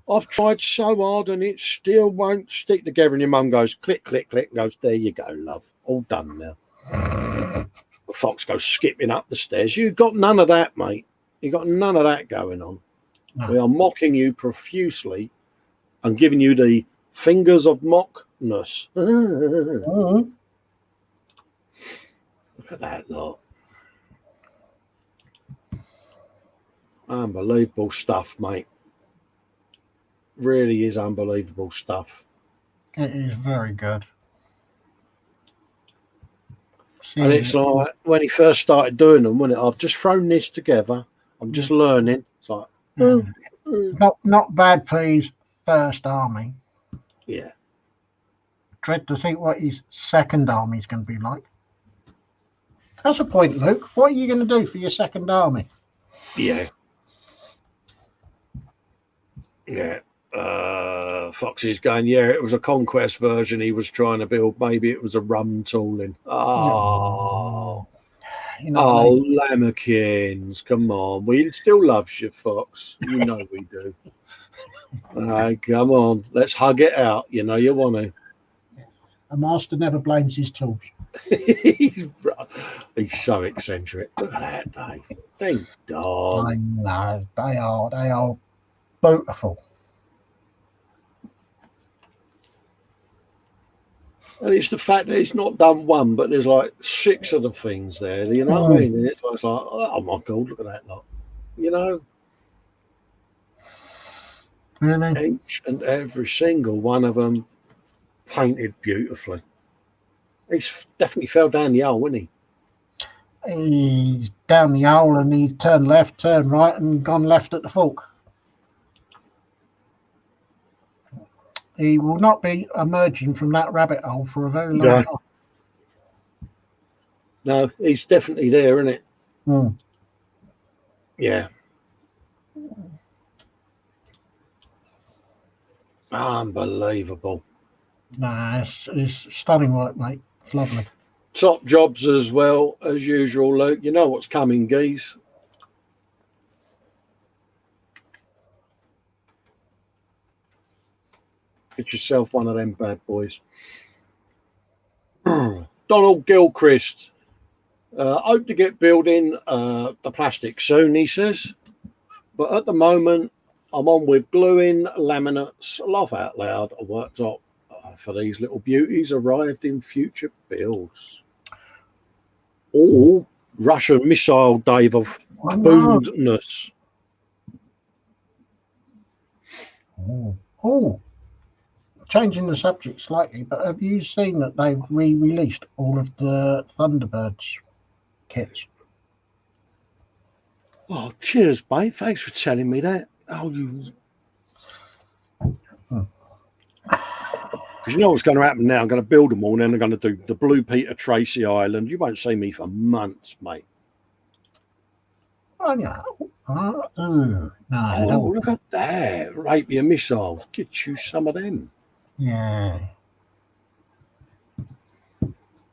I've tried so hard and it still won't stick together." And your mum goes, click, click, click, and goes, "There you go, love. All done now." The fox goes skipping up the stairs. You've got none of that, mate. You've got none of that going on. No. We are mocking you profusely and giving you the fingers of mockness. Mm. Look at that lot. Unbelievable stuff, mate. Really is unbelievable stuff. It is very good. And it's like when he first started doing them, when I've just thrown this together, I'm just learning. It's like, not bad for his first army. yeah. Dread to think what his second army is going to be like. That's a point, Luke. What are you going to do for your second army? Yeah. Yeah. Foxy's going, yeah, it was a conquest version he was trying to build. Maybe it was a rum tooling. Oh, you know Lammerkins, come on. We still love you, Fox. You know we do. Come on, let's hug it out. You know you want to. A master never blames his tools. he's so eccentric. Look at that, Dave. Ding dong. I know, they are beautiful. And it's the fact that it's not done one, but there's like 6 of the things there. You know what I mean? And it's like, oh my God, look at that lot. You know? Really? Each and every single one of them painted beautifully. He's definitely fell down the hole, isn't he? He's down the hole and he's turned left, turned right, and gone left at the fork. He will not be emerging from that rabbit hole for a very long time. No, he's definitely there, isn't it? Mm. Yeah. Unbelievable. Nah, it's stunning work, mate. It's lovely. Top jobs as well, as usual, Luke. You know what's coming, geese. Get yourself one of them bad boys. Donald Gilchrist. Hope to get building the plastic soon, he says. But at the moment, I'm on with gluing laminates. Laugh out loud. I worked up for these little beauties arrived in future builds. Or Russian missile, Dave, of boondness. Oh, changing the subject slightly, but have you seen that they've re-released all of the Thunderbirds kits? Oh, cheers, mate. Thanks for telling me that. Oh, you... Because you know what's going to happen now? I'm going to build them all, and then I'm going to do the Blue Peter Tracy Island. You won't see me for months, mate. Oh, yeah. No, look at that. Rapier missiles. Get you some of them. Yeah.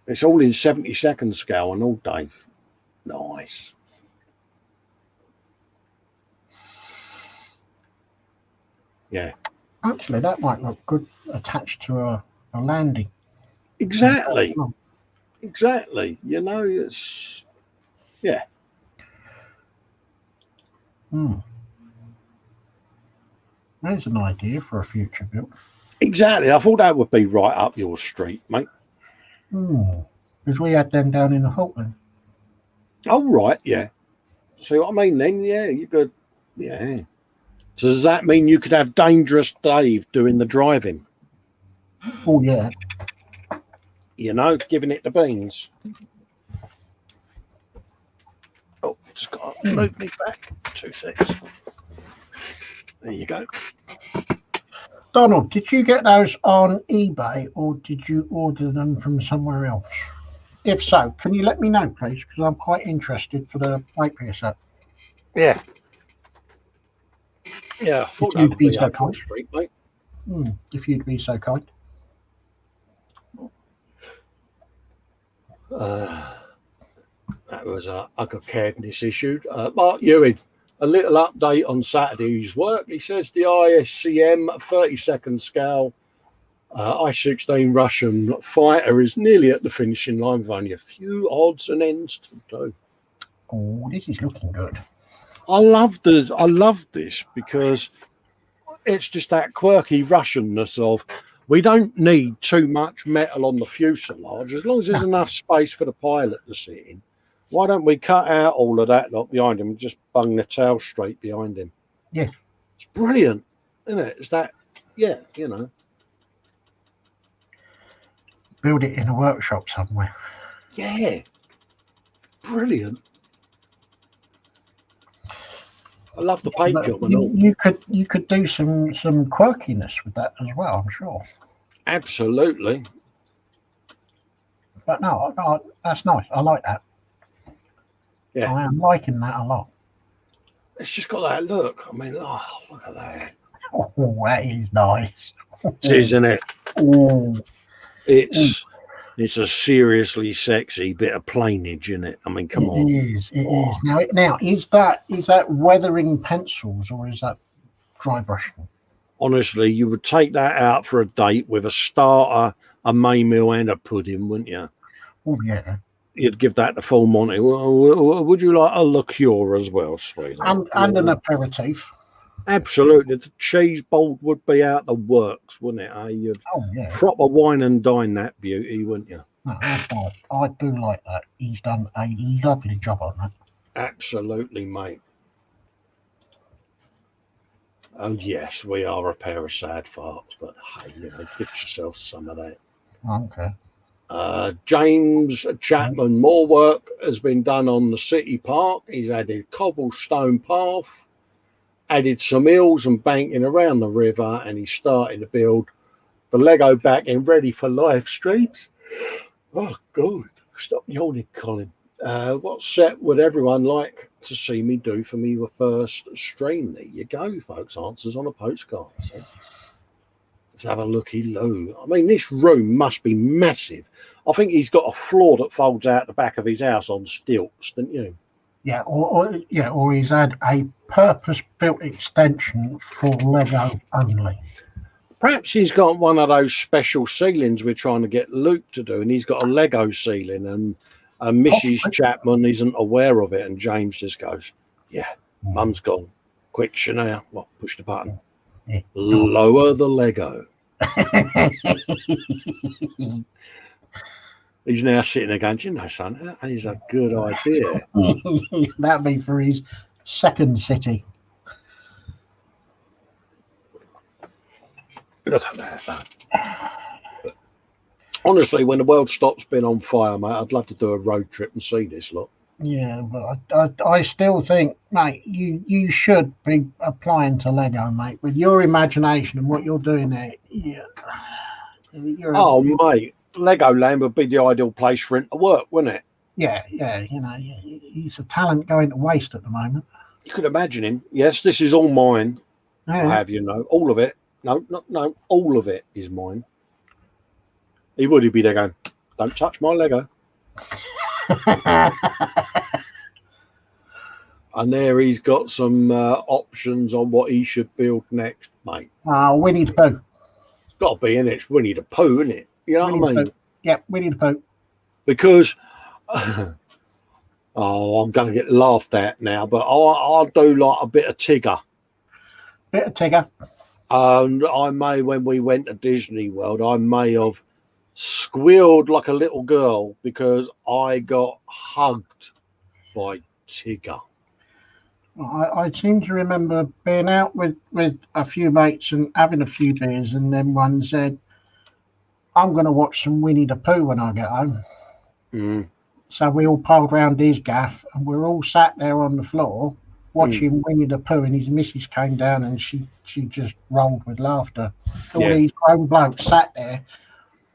It's all in 70-second scale and all, Dave. Nice. Yeah. Actually, that might look good attached to a landing. Exactly. Exactly. You know, it's... Yeah. There's an idea for a future build. Exactly. I thought that would be right up your street, mate. Because we had them down in the Falkland. Oh, right, yeah. See what I mean then? Yeah, you could... Yeah. So does that mean you could have Dangerous Dave doing the driving? Oh, yeah. You know, giving it the beans. Oh, just got to move me back 2 seconds. There you go. Donald, did you get those on eBay or did you order them from somewhere else? If so, can you let me know, please? Because I'm quite interested for the rapier set. Yeah. Yeah, I thought that would be up your street, mate. if you'd be so kind. That was Uncle Cagney's issued. Mark Ewing, a little update on Saturday's work. He says the ISCM 30-second scale I-16 Russian fighter is nearly at the finishing line with only a few odds and ends to do. Oh, this is looking good. I love this because it's just that quirky Russianness of we don't need too much metal on the fuselage as long as there's enough space for the pilot to sit in. Why don't we cut out all of that lot behind him and just bung the tail straight behind him? Yeah. It's brilliant, isn't it? It's that, yeah, you know. Build it in a workshop somewhere. Yeah. Brilliant. I love the paint job and all. You could do some quirkiness with that as well, I'm sure. Absolutely. But no, that's nice. I like that. Yeah. I am liking that a lot. It's just got that look. I mean, oh, look at that. Oh, that is nice. It is, isn't it? Oh. It's a seriously sexy bit of plainage, isn't it? I mean, come on. It is. Now, is that weathering pencils or is that dry brushing? Honestly, you would take that out for a date with a starter, a main meal, and a pudding, wouldn't you? Oh yeah. You'd give that the full Monty. Would you like a liqueur as well, sweetheart? And an aperitif. Absolutely. The cheese bowl would be out the works, wouldn't it? You'd proper wine and dine that beauty, wouldn't you? No, that's nice. I do like that. He's done a lovely job on that. Absolutely, mate. Oh, yes, we are a pair of sad farts, but hey, you know, get yourself some of that. Okay. James Chaplin, more work has been done on the city park. He's added cobblestone path, added some hills and banking around the river, and he's starting to build the Lego backing ready for live streams. Oh, God. Stop yawning, Colin. What set would everyone like to see me do for me first stream? There you go, folks. Answers on a postcard. So let's have a looky-loo. I mean, this room must be massive. I think he's got a floor that folds out the back of his house on stilts, don't you? Yeah, or he's had a purpose-built extension for Lego only. Perhaps he's got one of those special ceilings we're trying to get Luke to do, and he's got a Lego ceiling, and Mrs. Chapman isn't aware of it, and James just goes, yeah, Mum's gone. Quick, Shania, what? Push the button. Yeah. Lower the Lego. He's now sitting there going, you know, son, that is a good idea. That'd be for his second city. Look at that. But honestly, when the world stops being on fire, mate, I'd love to do a road trip and see this lot. Yeah, but I still think, mate, you should be applying to Lego, mate, with your imagination and what you're doing there. Yeah. Mate, Legoland would be the ideal place for him to work, wouldn't it? Yeah, you know, he's a talent going to waste at the moment. You could imagine him. Yes, this is all mine. Yeah. I have, you know, all of it. No, all of it is mine. He would be there going, don't touch my Lego. And there he's got some options on what he should build next, mate. Winnie the Pooh. It's got to be in it. It's Winnie the Pooh, isn't it? You know what I mean? Yeah, Winnie the Pooh. Because, I'm going to get laughed at now, but I'll do like a bit of Tigger. Bit of Tigger. And I may, when we went to Disney World, I may have squealed like a little girl because I got hugged by Tigger. I seem to remember being out with a few mates and having a few beers, and then one said, I'm going to watch some Winnie the Pooh when I get home. Mm. So we all piled round his gaff, and we're all sat there on the floor watching Winnie the Pooh, and his missus came down and she just rolled with laughter. All these grown blokes sat there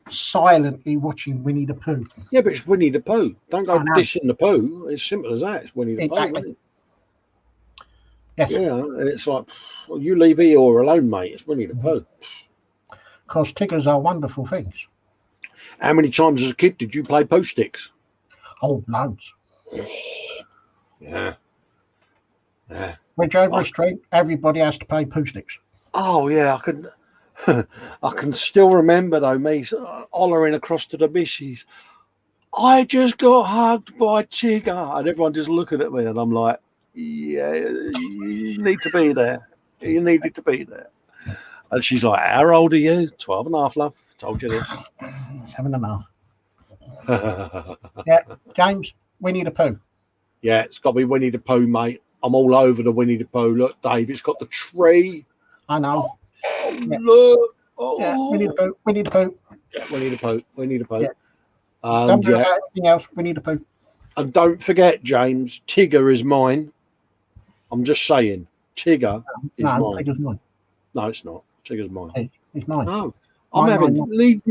silently watching Winnie the Pooh. Yeah, but it's Winnie the Pooh. Don't go dissing the Pooh. It's simple as that. It's Winnie the Pooh. Yes. Yeah, and it's like, well, you leave Eeyore alone, mate. It's Winnie the Pooh. because Tiggers are wonderful things. How many times as a kid did you play post sticks? Oh, loads. Yeah. Yeah. Bridge over a street, everybody has to play poo sticks. Oh yeah, I can. I can still remember though me hollering across to the missus. I just got hugged by Tigger, and everyone just looking at me, and I'm like, yeah, you need to be there. You needed to be there. And she's like, how old are you? 12 and a half, love. Told you this. 7.5. Yeah, James, Winnie the Pooh. Yeah, it's got to be Winnie the Pooh, mate. I'm all over the Winnie the Pooh. Look, Dave, it's got the tree. I know. Oh, yeah. Look. Oh. Yeah, Winnie the Pooh. Winnie the Pooh. Yeah, Winnie the Pooh. Winnie the Pooh. Yeah. Don't worry about anything else. Winnie the Pooh. And don't forget, James, Tigger is mine. I'm just saying, Tigger is mine. Tigger's mine. No, it's not. Tigger's mine. It's mine. No, I'm having lead.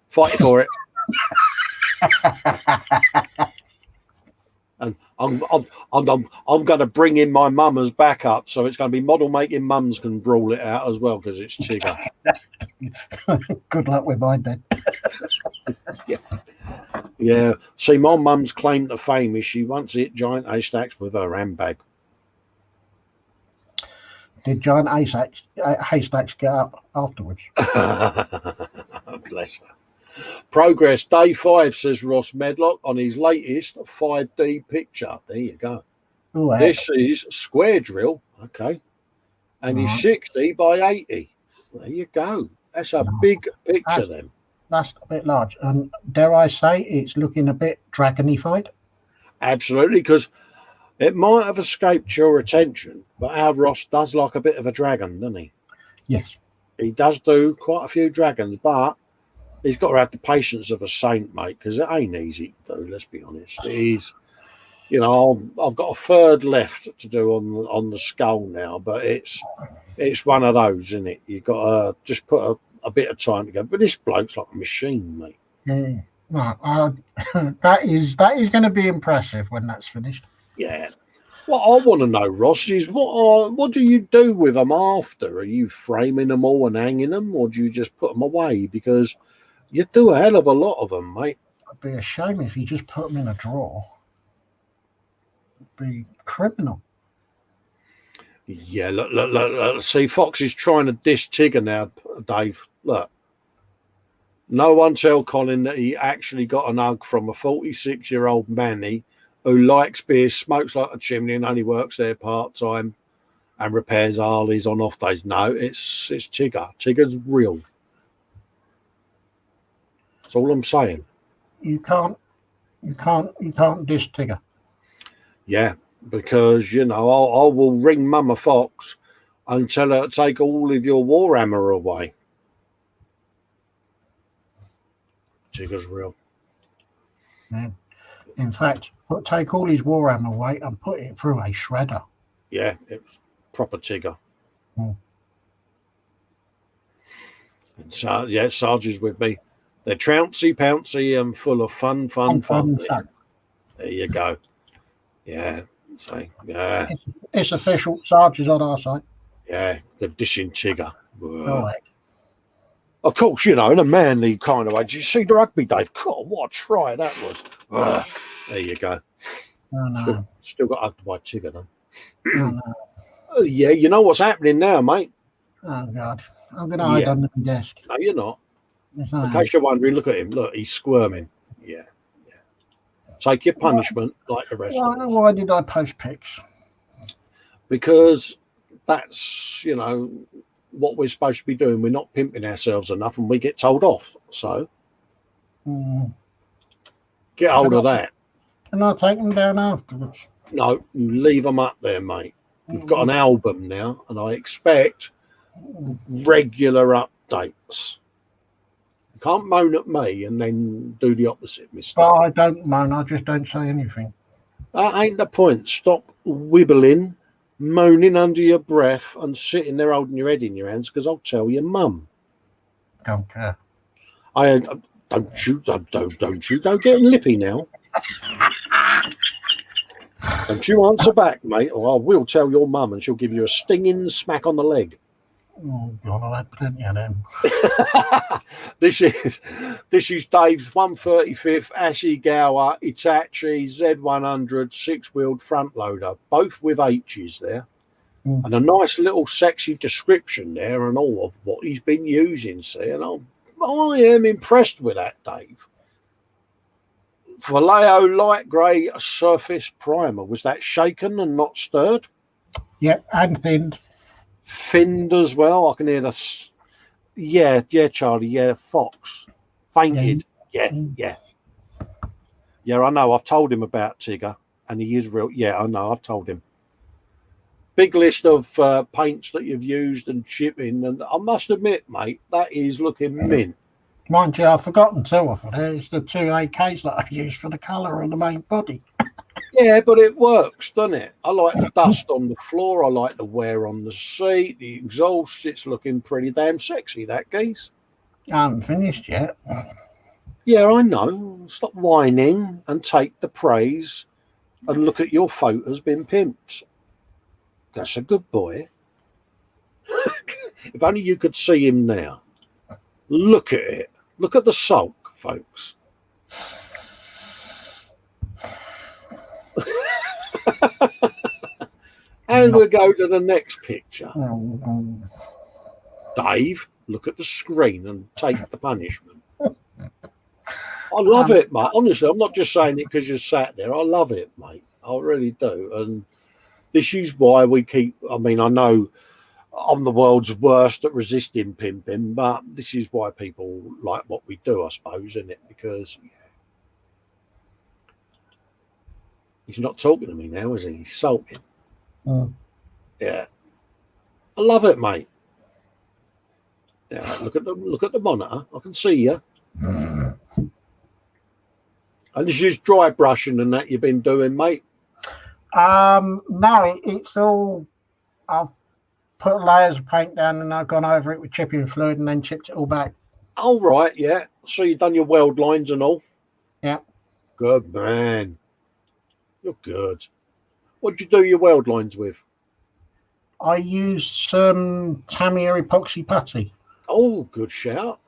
Fight for it. And I'm going to bring in my mum as backup, so it's going to be model making mums can brawl it out as well because it's Tigger. Good luck with mine then. Yeah. See, my mum's claim to fame is she once hit giant haystacks with her handbag. Did giant haystacks get up afterwards? Bless her. Progress day 5, says Ross Medlock on his latest 5D picture. There you go. Ooh, this is square drill, okay, and he's 60 by 80. There you go. That's a big picture. Then that's a bit large, and dare I say, it's looking a bit dragonified. Absolutely, because it might have escaped your attention, but our Ross does like a bit of a dragon, doesn't he? Yes, he does do quite a few dragons, but he's got to have the patience of a saint, mate, because it ain't easy to do, let's be honest. He's, you know, I've got a third left to do on the skull now, but it's one of those, isn't it? You've got to just put a bit of time together. But this bloke's like a machine, mate. Yeah. No, that is going to be impressive when that's finished. Yeah. What I want to know, Ross, is what do you do with them after? Are you framing them all and hanging them, or do you just put them away? Because you do a hell of a lot of them, mate. It'd be a shame if you just put them in a drawer. It'd be criminal. Yeah, look. See, Fox is trying to dish Tigger now, Dave. Look. No one tell Colin that he actually got an hug from a 46-year-old Manny who likes beer, smokes like a chimney, and only works there part-time and repairs Harleys on off days. No, it's Tigger. Tigger's real. That's all I'm saying. You can't dish Tigger. Yeah, because, you know, I will ring Mama Fox and tell her to take all of your Warhammer away. Tigger's real. Yeah. In fact, take all his Warhammer away and put it through a shredder. Yeah, it's proper Tigger. Mm. And so, yeah, Sarge is with me. They're trouncy, pouncy, and full of fun. There you go. Yeah. So, yeah. It's official. Sarge is on our side. Yeah, the dishing Tigger. Oh, of course, you know, in a manly kind of way. Did you see the rugby, Dave? God, what a try that was. There you go. Oh, no. Still got hugged by Tigger, though. Oh, no. Oh, yeah, you know what's happening now, mate? Oh, God. I'm going to hide under the desk. No, you're not. In case you're wondering, look at him. Look, he's squirming. Yeah. Take your punishment like the rest of us. Why did I post pics? Because that's, you know, what we're supposed to be doing. We're not pimping ourselves enough and we get told off. So get hold of that. And I'll take them down afterwards. No, you leave them up there, mate. You've got an album now, and I expect regular updates. You can't moan at me and then do the opposite, mister. But I don't moan, I just don't say anything. That ain't the point. Stop wibbling, moaning under your breath, and sitting there holding your head in your hands, because I'll tell your mum. Don't care. Don't get lippy now. Don't you answer back, mate, or I will tell your mum and she'll give you a stinging smack on the leg. Oh, God, I've had plenty of them. This is Dave's 135th Ashikawa Itachi Z100 six-wheeled front loader, both with H's there. And a nice little sexy description there and all of what he's been using, see, and I am impressed with that, Dave. Vallejo light grey surface primer. Was that shaken and not stirred? Yep, and thinned. Thinned as well. I can hear the... Yeah, Charlie, yeah, Fox. Fainted. Yeah. Yeah, I know. I've told him about Tigger, and he is real. Yeah, I know. I've told him. Big list of paints that you've used and chipping, and I must admit, mate, that is looking mint. Mind you, I've forgotten two of them. It's the two AKs that I've used for the colour of the main body. Yeah, but it works, doesn't it? I like the dust on the floor. I like the wear on the seat, the exhaust. It's looking pretty damn sexy, that geese. I haven't finished yet. Yeah, I know. Stop whining and take the praise and look at your photos being pimped. That's a good boy. If only you could see him now. Look at it. Look at the sulk, folks. And we'll go to the next picture. Dave, look at the screen and take the punishment. I love it, mate. Honestly, I'm not just saying it because you sat there. I love it, mate. I really do. And this is why we keep... I mean, I know I'm the world's worst at resisting pimping, but this is why people like what we do, I suppose, isn't it? Because he's not talking to me now, is he? He's sulking. Yeah. I love it, mate. Yeah, look at the monitor. I can see you. And this is dry brushing and that you've been doing, mate? No, it's all... I've put layers of paint down and I've gone over it with chipping fluid and then chipped it all back. Oh, right, yeah. So you've done your weld lines and all? Yeah. Good man. You're good. What did you do your weld lines with? I used some Tamiya epoxy putty. Oh, good shout.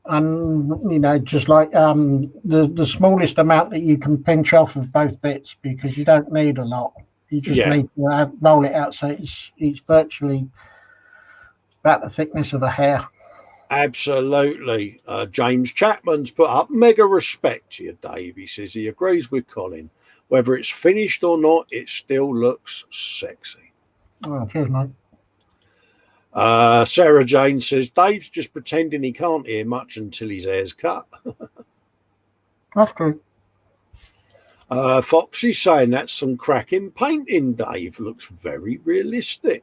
And, you know, just like the smallest amount that you can pinch off of both bits because you don't need a lot. You just need to roll it out so it's virtually about the thickness of a hair. Absolutely. James Chapman's put up mega respect to you, Dave. He says he agrees with Colin. Whether it's finished or not, it still looks sexy. Oh, cheers, mate. Sarah Jane says Dave's just pretending he can't hear much until his hair's cut. That's true. Foxy's saying that's some cracking painting, Dave. Looks very realistic.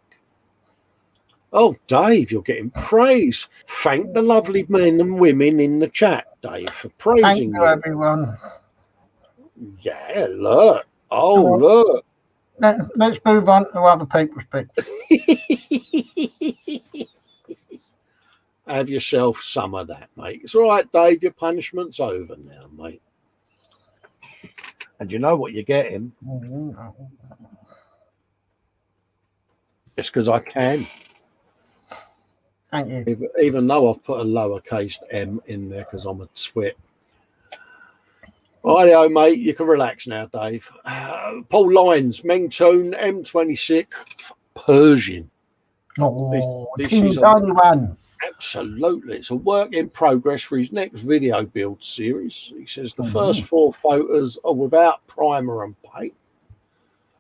Oh, Dave, you're getting praise. Thank the lovely men and women in the chat, Dave, for praising you. Thank you, everyone. Yeah, look. Oh, look. Let's move on to other people's pictures. Have yourself some of that, mate. It's all right, Dave. Your punishment's over now, mate. And you know what you're getting? It's because I can. Thank you. Even though I've put a lowercase m in there because I'm a twit. Rightio, mate. You can relax now, Dave. Paul Lines, Mengtoon M26 Persian. Oh, this is tiny one. Absolutely. It's a work in progress for his next video build series. He says the first 4 photos are without primer and paint.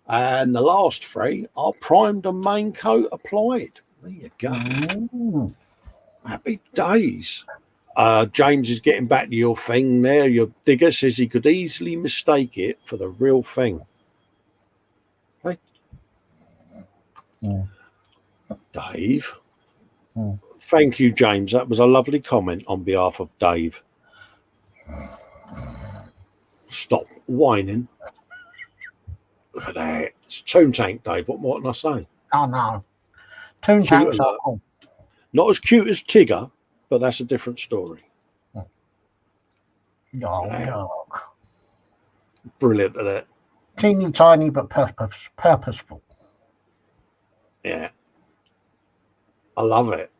And the last 3 are primed and main coat applied. There you go. Happy days. James is getting back to your thing there. Your digger says he could easily mistake it for the real thing. Hey. Dave. Thank you, James. That was a lovely comment on behalf of Dave. Stop whining. Look at that. It's Toon Tank, Dave. What more can I say? Oh, no. Toon Tank's cool. Not as cute as Tigger, but that's a different story. No. Brilliant at that. Teeny tiny, but purposeful. Yeah. I love it.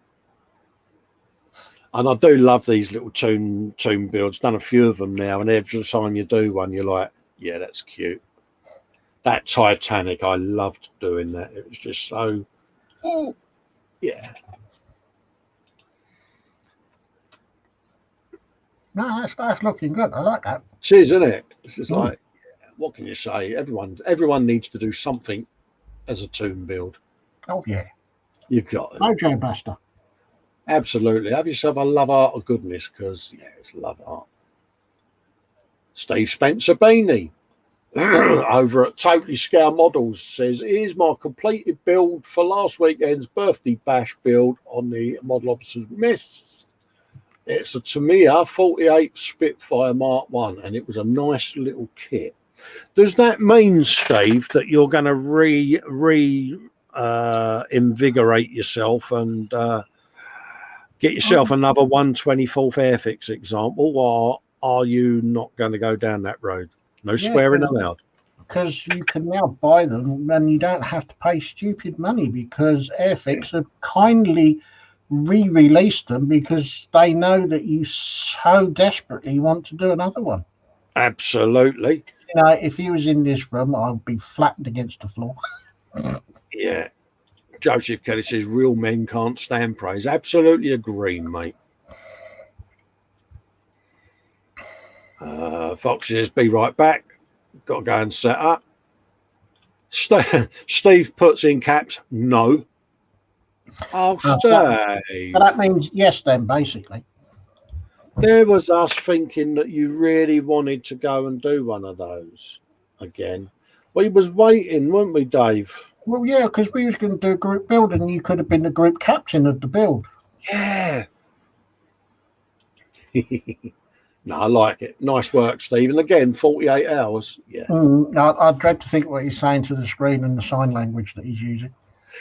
And I do love these little tomb builds. Done a few of them now, and every time you do one, you're like, yeah, that's cute. That Titanic, I loved doing that. It was just so, oh, yeah. No, that's looking good. I like that. It is, isn't it? It's just like, what can you say? Everyone needs to do something as a tomb build. Oh, yeah. You've got it. Mojo Buster. Absolutely. Have yourself a love art of goodness, because, yeah, it's love art. Steve Spencer Beanie over at Totally Scale Models says, here's my completed build for last weekend's birthday bash build on the Model Officers Mist. It's a Tamiya 48 Spitfire Mark 1, and it was a nice little kit. Does that mean, Steve, that you're going to invigorate yourself and get yourself another 124th Airfix example, or are you not going to go down that road? No swearing allowed. Because you can now buy them and you don't have to pay stupid money, because Airfix have kindly re-released them because they know that you so desperately want to do another one. Absolutely. You know, if he was in this room, I'd be flattened against the floor. Yeah. Joseph Kelly says, real men can't stand praise. Absolutely agree, mate. Fox says, be right back. Got to go and set up. Steve puts in caps, no. Oh, Steve. So that means yes then, basically. There was us thinking that you really wanted to go and do one of those again. We was waiting, weren't we, Dave? Well, yeah, because we was going to do a group build and you could have been the group captain of the build. Yeah. No, I like it. Nice work, Steve. And again, 48 hours. Yeah. I dread to think what he's saying to the screen and the sign language that he's using.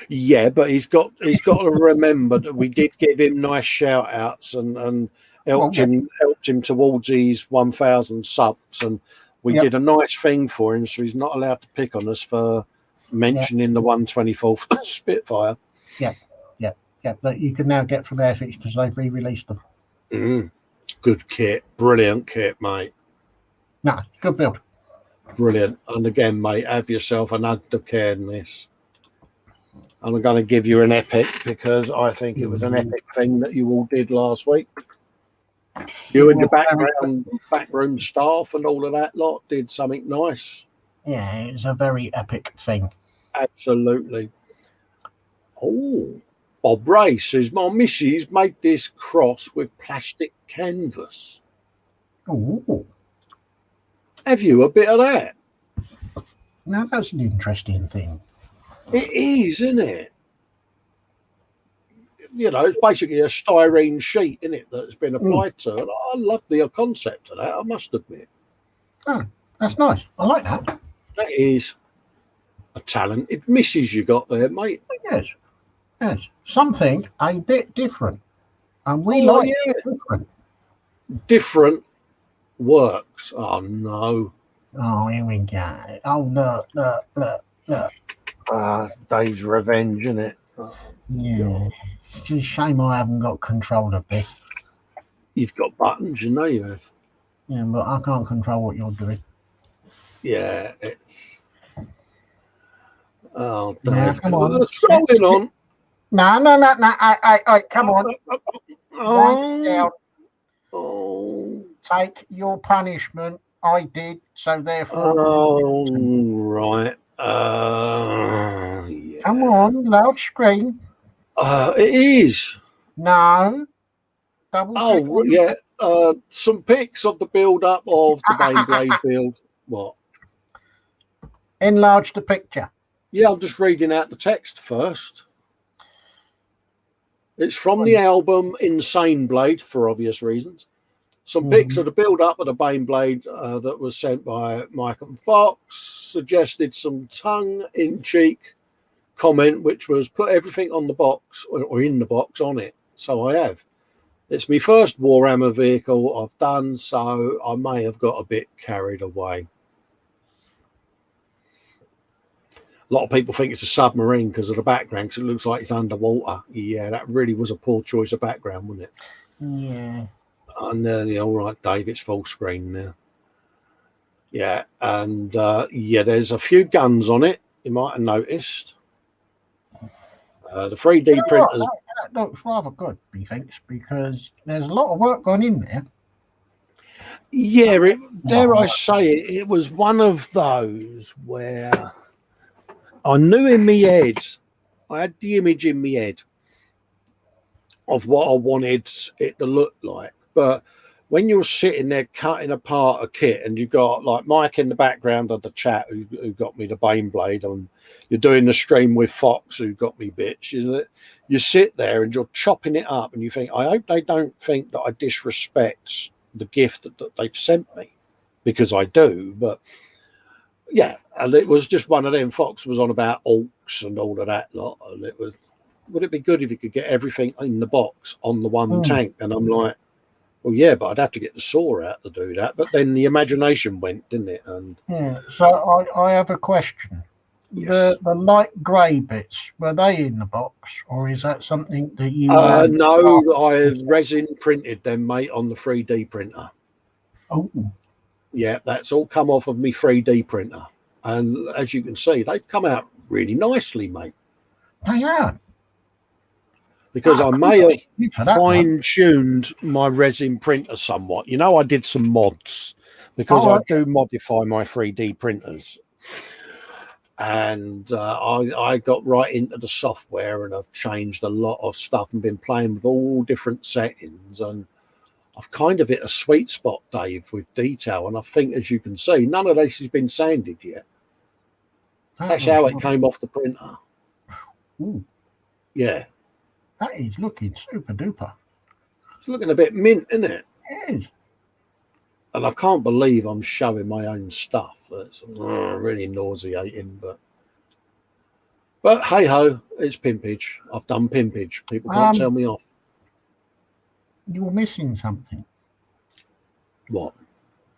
Yeah, but he's got to remember that we did give him nice shout outs and helped him towards his 1,000 subs, and we did a nice thing for him, so he's not allowed to pick on us for mentioning the 124th Spitfire. Yeah. That you can now get from Airfix because they've re-released them. Good kit, brilliant kit, mate. No, good build. Brilliant. And again, mate, have yourself an ugly care in this. And I'm going to give you an epic because I think it was an epic thing that you all did last week. You and your backroom staff and all of that lot did something nice. Yeah, it was a very epic thing. Absolutely. Oh, Bob Ray says, my missus made this cross with plastic canvas. Oh. Have you a bit of that? Now, that's an interesting thing. It is, isn't it? You know, it's basically a styrene sheet, isn't it, that's been applied to it. I love the concept of that, I must admit. Oh, that's nice. I like that. That is a talented missus you got there, mate. Yes. Something a bit different. And we like different. Different works. Oh, no. Oh, here we go. Oh, look. Dave's revenge, isn't it? Oh, yeah. God. It's just a shame I haven't got control of this. You've got buttons, you know you have. Yeah, but I can't control what you're doing. Yeah, it's... Oh, Dave. Now, come on. Scrolling on. No. I come on. Oh. Take your punishment. I did, so therefore. Oh, right. Yeah. Come on, loud screen. It is. No. Oh, yeah. Some pics of the build-up of the Baneblade build. What? Enlarge the picture. Yeah, I'm just reading out the text first. It's from the album Insane Blade, for obvious reasons. Some pics of the build-up of the Baneblade that was sent by Mike and Fox suggested some tongue-in-cheek comment, which was put everything on the box, or in the box on it. So I have. It's my first Warhammer vehicle I've done, so I may have got a bit carried away. A lot of people think it's a submarine because of the background, because it looks like it's underwater. Yeah, that really was a poor choice of background, wasn't it? Yeah. And all right, Dave, it's full screen now. Yeah, and yeah, there's a few guns on it. You might have noticed. The 3D printers. That looks rather good, methinks, because there's a lot of work gone in there. Yeah, dare I say it, it was one of those where I knew in my head, I had the image in my head of what I wanted it to look like. But when you're sitting there cutting apart a kit and you've got like Mike in the background of the chat who got me the Bane Blade, and you're doing the stream with Fox who got me bits, you sit there and you're chopping it up and you think, I hope they don't think that I disrespect the gift that they've sent me, because I do. But yeah, and it was just one of them. Fox was on about orcs and all of that lot, and it was, would it be good if you could get everything in the box on the one tank? And I'm like, well, yeah, but I'd have to get the saw out to do that. But then the imagination went, didn't it? And yeah. So I have a question. yes. The light grey bits, were they in the box, or is that something that you? No, I resin printed them, mate, on the 3D printer. Oh, Yeah, that's all come off of me 3D printer, and as you can see, they've come out really nicely, mate. they are. Because I may have that fine-tuned my resin printer somewhat. You know, I did some mods because I do modify my 3D printers. And I got right into the software, and I've changed a lot of stuff and been playing with all different settings. And I've kind of hit a sweet spot, Dave, with detail. And I think, as you can see, none of this has been sanded yet. That's how it came off the printer. Ooh. Yeah. That is looking super duper. It's looking a bit mint, isn't it? It is. And I can't believe I'm showing my own stuff. It's really nauseating, but hey ho, it's pimpage. I've done pimpage. People can't tell me off. You're missing something. What?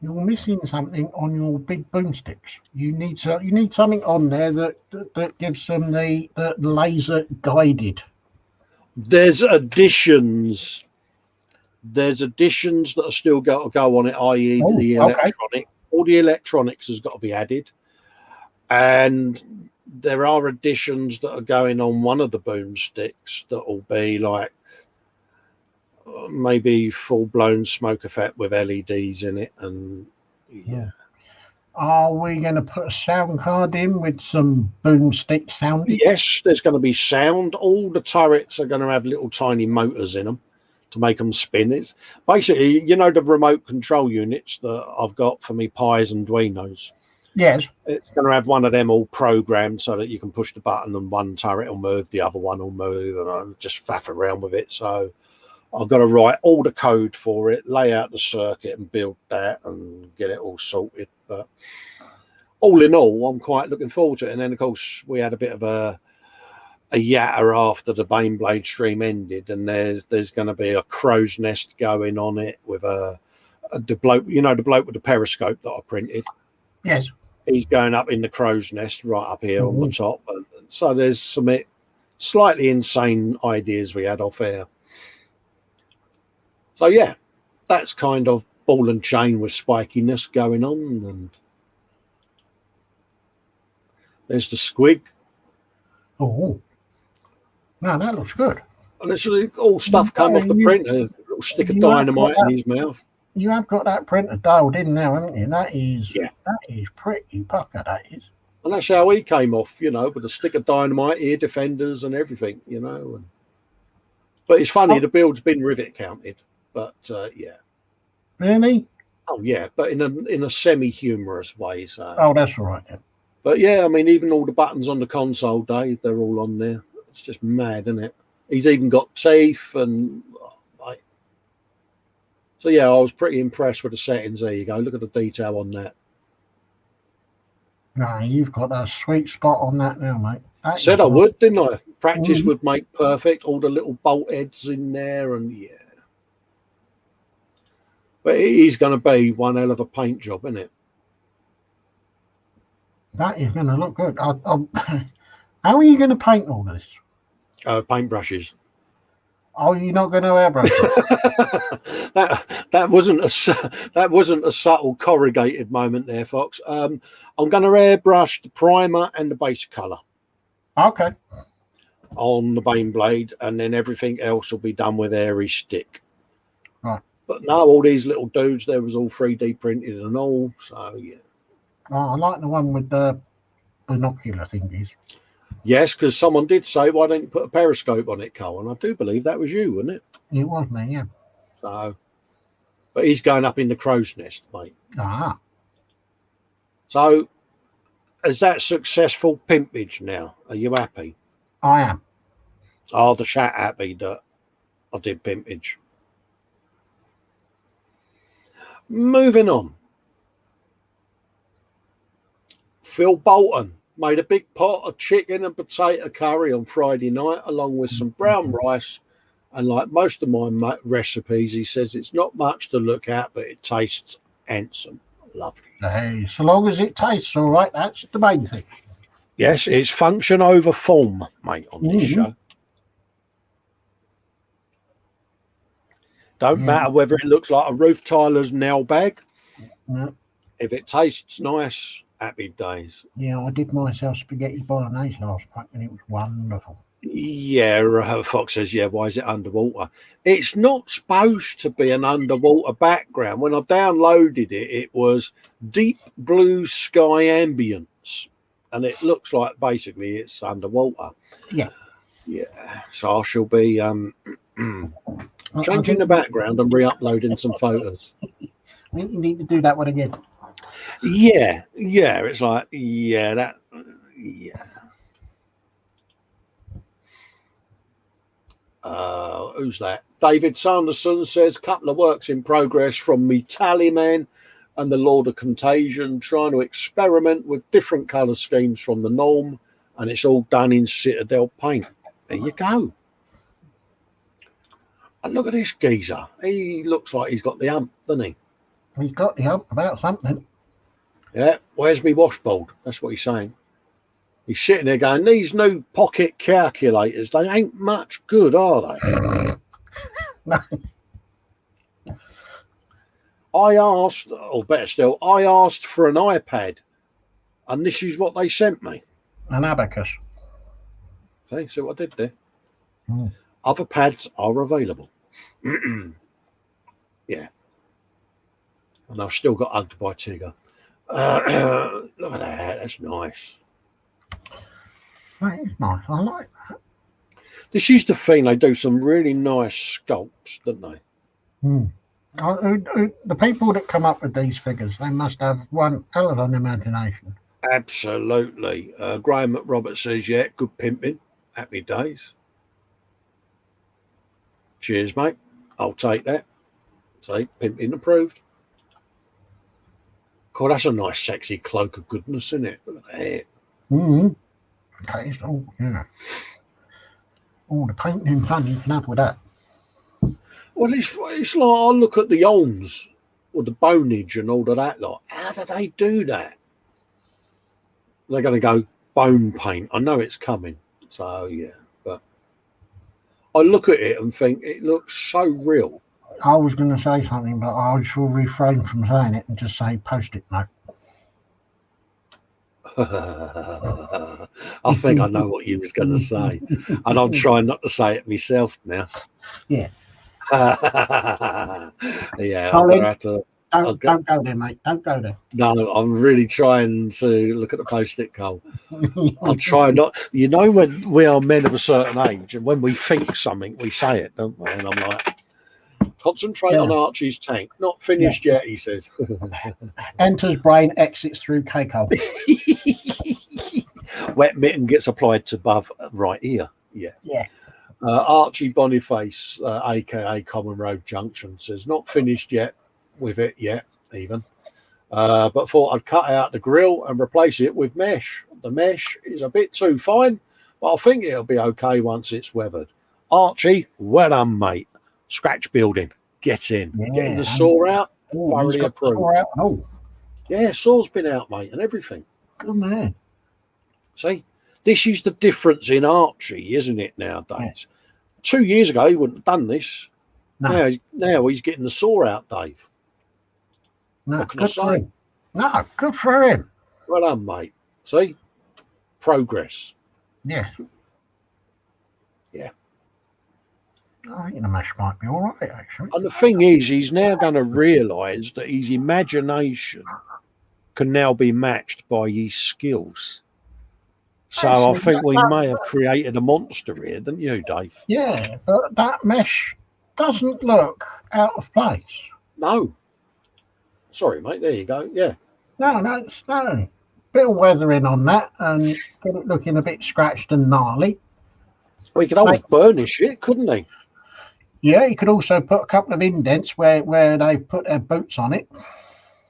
You're missing something on your big boomsticks. You need something on there that gives them the laser guided. There's additions. There's additions that are still got to go on it, i.e. the electronic. Okay. All the electronics has got to be added. And there are additions that are going on one of the boomsticks that will be like maybe full-blown smoke effect with LEDs in it. And yeah. Are we going to put a sound card in with some boomstick sound? Yes, there's going to be sound. All the turrets are going to have little tiny motors in them to make them spin. It's basically, you know, the remote control units that I've got for me Pies and Duinos. Yes. It's going to have one of them all programmed so that you can push the button and one turret will move, the other one will move, and I'll just faff around with it. So I've got to write all the code for it, lay out the circuit and build that and get it all sorted. But all in all, I'm quite looking forward to it. And then, of course, we had a bit of a yatter after the Bane Blade stream ended, and there's going to be a crow's nest going on it with the bloke, you know, the bloke with the periscope that I printed. Yes. He's going up in the crow's nest right up here on the top. So there's some slightly insane ideas we had off air. So yeah, that's kind of ball and chain with spikiness going on. And there's the squig. Oh, no, that looks good. And it's all stuff come off the printer. A little stick of dynamite in his mouth. You have got that printer dialed in now, haven't you? That is pretty pucker, that is. And that's how he came off, you know, with a stick of dynamite, ear defenders and everything, you know. But it's funny, the build's been rivet counted, but yeah. Really? Oh yeah, but in a semi-humorous way. So. Oh, that's all right then. But yeah, I mean, even all the buttons on the console, Dave, they're all on there. It's just mad, isn't it? He's even got teeth and like. So yeah, I was pretty impressed with the settings. There you go. Look at the detail on that. No, you've got a sweet spot on that now, mate. That Said I would, didn't I? Practice would make perfect. All the little bolt heads in there, and yeah. But it is going to be one hell of a paint job, isn't it? That is going to look good. How are you going to paint all this? Paintbrushes. Oh, you're not going to airbrush it? that wasn't a subtle corrugated moment there, Fox. I'm going to airbrush the primer and the base colour Okay. on the Bane blade, and then everything else will be done with airy stick. Right. But no, all these little dudes, there was all 3D printed and all. So yeah. Oh, I like the one with the binocular thingies. Yes, because someone did say, why don't you put a periscope on it, Cole? And I do believe that was you, wasn't it? It was me, yeah. So, but he's going up in the crow's nest, mate. Ah. So, is that successful pimpage now? Are you happy? I am. Are the chat happy that I did pimpage? Moving on. Phil Bolton made a big pot of chicken and potato curry on Friday night, along with some brown rice. And like most of my recipes, he says it's not much to look at, but it tastes handsome. Lovely. Hey, so long as it tastes all right, that's the main thing. Yes, it's function over form, mate, on this show. Don't matter whether it looks like a Ruth Tyler's nail bag. Yeah. If it tastes nice, happy days. Yeah, I did myself spaghetti bolognese last night and it was wonderful. Yeah, Fox says, yeah, why is it underwater? It's not supposed to be an underwater background. When I downloaded it, it was deep blue sky ambience. And it looks like basically it's underwater. Yeah. Yeah. So I shall be changing the background and re-uploading some photos. I think you need to do that one again. Yeah. It's like, who's that? David Sanderson says, couple of works in progress from me Tallyman and the Lord of Contagion, trying to experiment with different colour schemes from the norm, and it's all done in Citadel paint. There you go. And look at this geezer. He looks like he's got the hump, doesn't he? He's got the hump about something. Yeah, where's me washboard? That's what he's saying. He's sitting there going, these new pocket calculators, they ain't much good, are they? No. I asked, or better still, I asked for an iPad, and this is what they sent me. An abacus. See what I did there? Other pads are available. Yeah. And I've still got hugged by Tigger. Look at that. That's nice. That is nice. I like that. This is the thing. They do some really nice sculpts, don't they? The people that come up with these figures, they must have one hell of an imagination. Absolutely. Graham McRobert says, yeah, good pimping. Happy days. Cheers, mate. I'll take that. Say, pimping approved. God, that's a nice, sexy cloak of goodness, isn't it? Look at that. Taste, all the painting fun you can have with that. Well, it's like I look at the arms or the bonage and all of that lot. How do they do that? They're going to go bone paint. I know it's coming. So, yeah. But I look at it and think it looks so real. I was going to say something, but I shall refrain from saying it and just say post-it note. I think I know what you was going to say. And I'm trying not to say it myself now. Yeah. Yeah. Colin, don't go there, mate. Don't go there. No, I'm really trying to look at the post-it, Cole. I'll try not. You know, when we are men of a certain age and when we think something, we say it, don't we? And I'm like, concentrate on Archie's tank. Not finished yet, he says. Enters brain, exits through cake hole. Wet mitten gets applied to above right ear. Yeah. Archie Boniface, aka Common Road Junction, says not finished yet with it yet, even. But thought I'd cut out the grill and replace it with mesh. The mesh is a bit too fine, but I think it'll be okay once it's weathered. Archie, well done, mate. Scratch building. Get in. Getting the saw out. Thoroughly approved. Yeah, saw's been out, mate, and everything. Good man. See, this is the difference in Archie, isn't it, nowadays? 2 years ago, he wouldn't have done this. No. Now he's getting the saw out, Dave. No, What can I good for say? him. No, good for him. Well done, mate. See? Progress. Yeah. Yeah. I think the mesh might be all right, actually. And the thing is, he's now going to realise that his imagination can now be matched by his skills. So Actually, I think we may have created a monster here, didn't you, Dave? Yeah, but that mesh doesn't look out of place. No. Sorry, mate. There you go. Yeah. No. Bit of weathering on that and get it looking a bit scratched and gnarly. Well, he could always burnish it, couldn't he? Yeah, you could also put a couple of indents where they put their boots on it.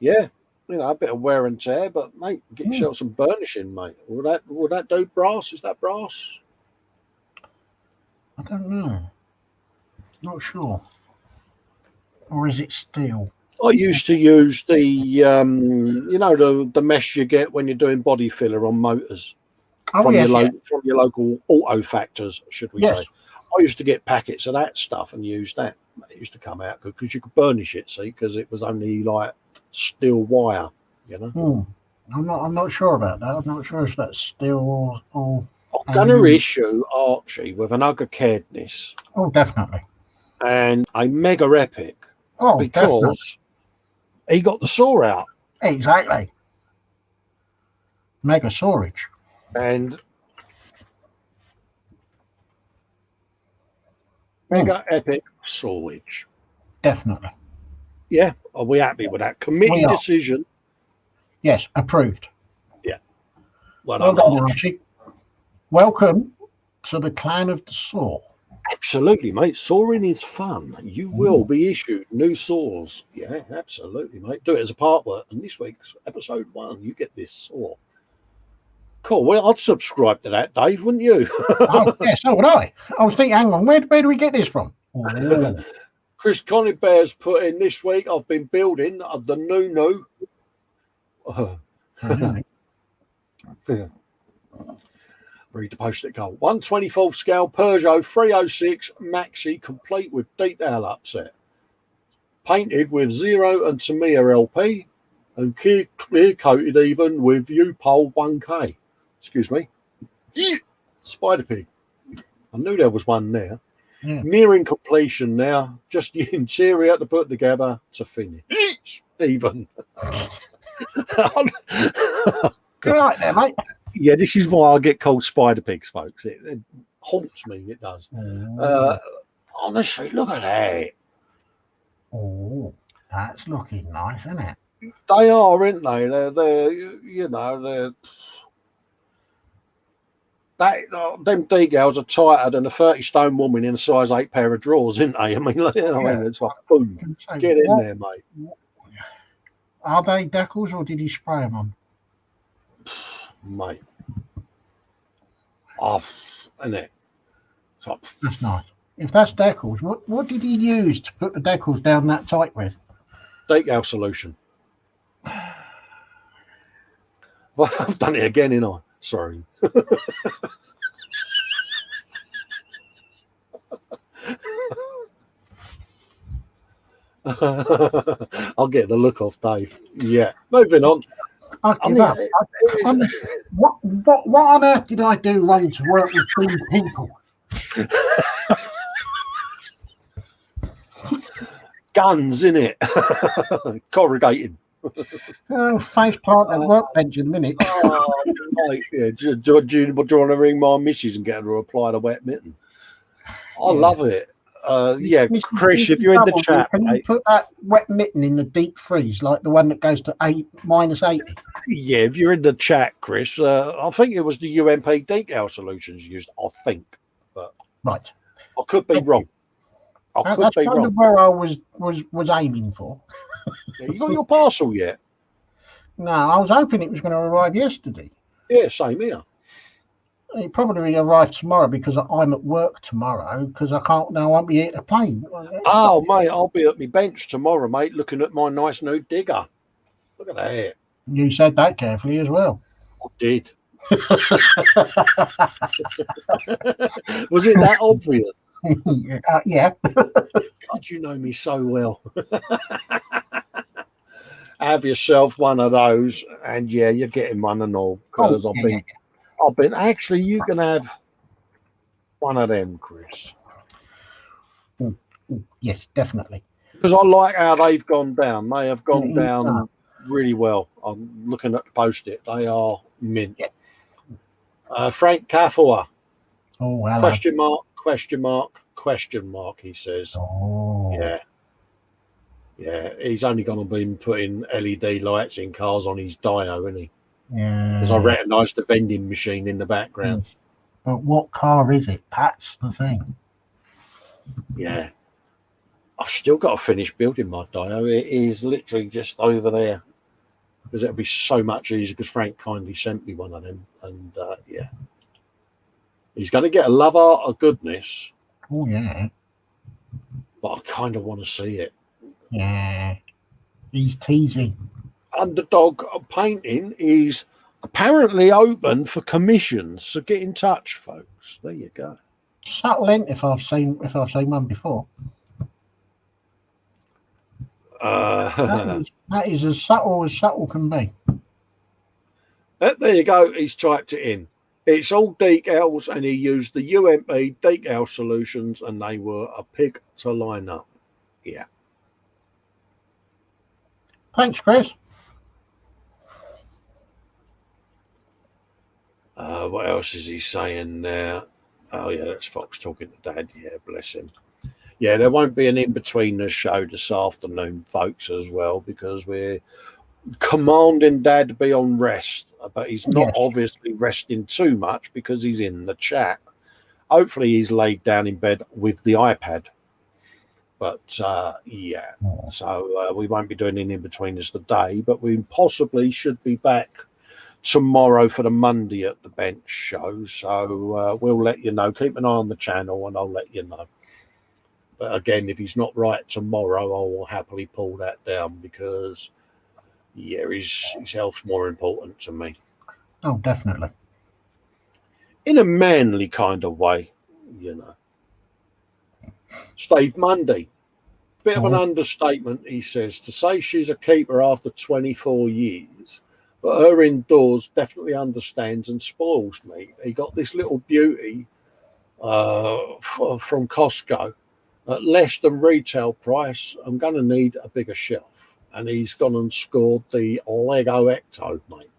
Yeah. You know, a bit of wear and tear, but mate, get yourself some burnishing, mate. Would that do brass? Is that brass? I don't know. Not sure. Or is it steel? I used to use the the mesh you get when you're doing body filler on motors from your local auto factors, should we say? I used to get packets of that stuff and use that. It used to come out good because you could burnish it, see, because it was only like steel wire, you know. I'm not sure about that. I'm not sure if that's steel or I'm going to issue Archie with an Ugga Caredness. Oh, definitely. And a mega epic. Oh, because definitely. He got the saw out. Exactly. Mega sawage. And mega epic sawage. Definitely. Yeah. Are we happy with that? Committee decision. Yes, approved. Yeah. Well done, Archie. Welcome to the clan of the saw. Absolutely, mate. Sawing is fun. You will be issued new saws. Yeah, absolutely, mate. Do it as a part work. And this week's episode 1, you get this saw. Cool. Well, I'd subscribe to that, Dave, wouldn't you? Oh, yeah, so would I. I was thinking, hang on, where do we get this from? Oh. Chris Connie Bear's put in this week, I've been building the new. Read the post-it goal. 1/24 scale Peugeot 306 Maxi, complete with detail upset. Painted with 0 and Tamiya LP and clear coated even with U-Pole 1K. Excuse me. Spider Pig. I knew there was one there. Yeah. Nearing completion now. Just the interior to put together to finish. Even. Good night there, mate. Yeah, this is why I get called Spider Pigs, folks. It haunts me, it does. Honestly, look at that. Oh, that's looking nice, isn't it? They are, aren't they? Them decals are tighter than a 30-stone woman in a size 8 pair of drawers, isn't they? I mean, it's like, boom, get in there, mate. Are they decals or did he spray them on? Mate. Isn't it? That's nice. If that's decals, what did he use to put the decals down that tight with? Decal solution. Well, I've done it again, ain't I? Sorry. I'll get the look off, Dave. Yeah. Moving on. What on earth did I do wrong to work with these people? Guns, innit? Corrugated. Oh, face plant and workbench in a minute. Oh, mate, yeah. Do you want to ring my missus and get her to apply the wet mitten? I love it. Yeah, Chris, if you're in the chat, can you put that wet mitten in the deep freeze, like the one that goes to -80? Yeah, if you're in the chat, Chris, I think it was the UMP decal solutions used. I think, but right, I could be wrong. That's kind of where I was aiming for. Yeah, you got your parcel yet? No, I was hoping it was going to arrive yesterday. Yeah, same here. It probably arrive tomorrow because I'm at work tomorrow because I won't be here to play. Oh, mate, I'll be at my bench tomorrow, mate, looking at my nice new digger. Look at that. You said that carefully as well. Did. Was it that obvious? Yeah. God, you know me so well. Have yourself one of those, and yeah, you're getting one and all. Because I've been. Actually, you can have one of them, Chris. Ooh, yes, definitely. Because I like how they've gone down. They have gone down really well. I'm looking at the post-it. They are mint. Yeah. Frank Caffua. Oh, hello. Question mark, question mark, question mark, he says. Oh. Yeah. Yeah, he's only going to be putting LED lights in cars on his Dio, isn't he? Yeah. Because I recognised the vending machine in the background. But what car is it? That's the thing. Yeah. I've still got to finish building my Dio. It is literally just over there. Because it'll be so much easier because Frank kindly sent me one of them. And yeah. He's going to get a love art of goodness. Oh, yeah. But I kind of want to see it. Yeah. He's teasing. Underdog Painting is apparently open for commissions. So get in touch, folks. There you go. Subtle hint if I've seen one before. That is as subtle can be. There you go. He's typed it in. It's all decals, and he used the UMP decal solutions, and they were a pig to line up. Yeah. Thanks, Chris. What else is he saying now? Oh, yeah, that's Fox talking to Dad. Yeah, bless him. Yeah, there won't be an in-betweener show this afternoon, folks, as well, because we're commanding Dad to be on rest, but he's not obviously resting too much because he's in the chat. Hopefully he's laid down in bed with the iPad. But yeah, so we won't be doing an in-betweeners today, but we possibly should be back tomorrow for the Monday at the bench show. So we'll let you know. Keep an eye on the channel and I'll let you know. But again, if he's not right tomorrow, I will happily pull that down because, yeah, his health's more important to me. Oh, definitely. In a manly kind of way, you know. Steve Mundy. Bit of an understatement, he says, to say she's a keeper after 24 years, but her indoors definitely understands and spoils me. He got this little beauty from Costco at less than retail price. I'm going to need a bigger shelf. And he's gone and scored the Lego Ecto, mate.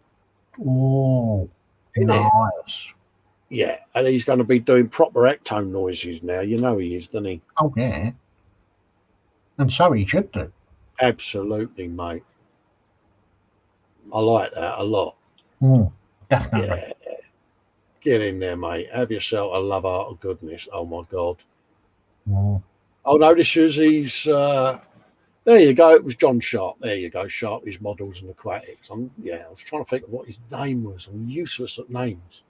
Oh, nice. Yeah, and he's going to be doing proper Ecto noises now. You know he is, doesn't he? Oh, yeah. And so he should do. Absolutely, mate. I like that a lot. Definitely. Yeah. Get in there, mate. Have yourself a love art of goodness. Oh, my God. Oh, no, this is there you go. It was John Sharp. There you go. Sharp, his models and aquatics. I was trying to think of what his name was. I'm useless at names.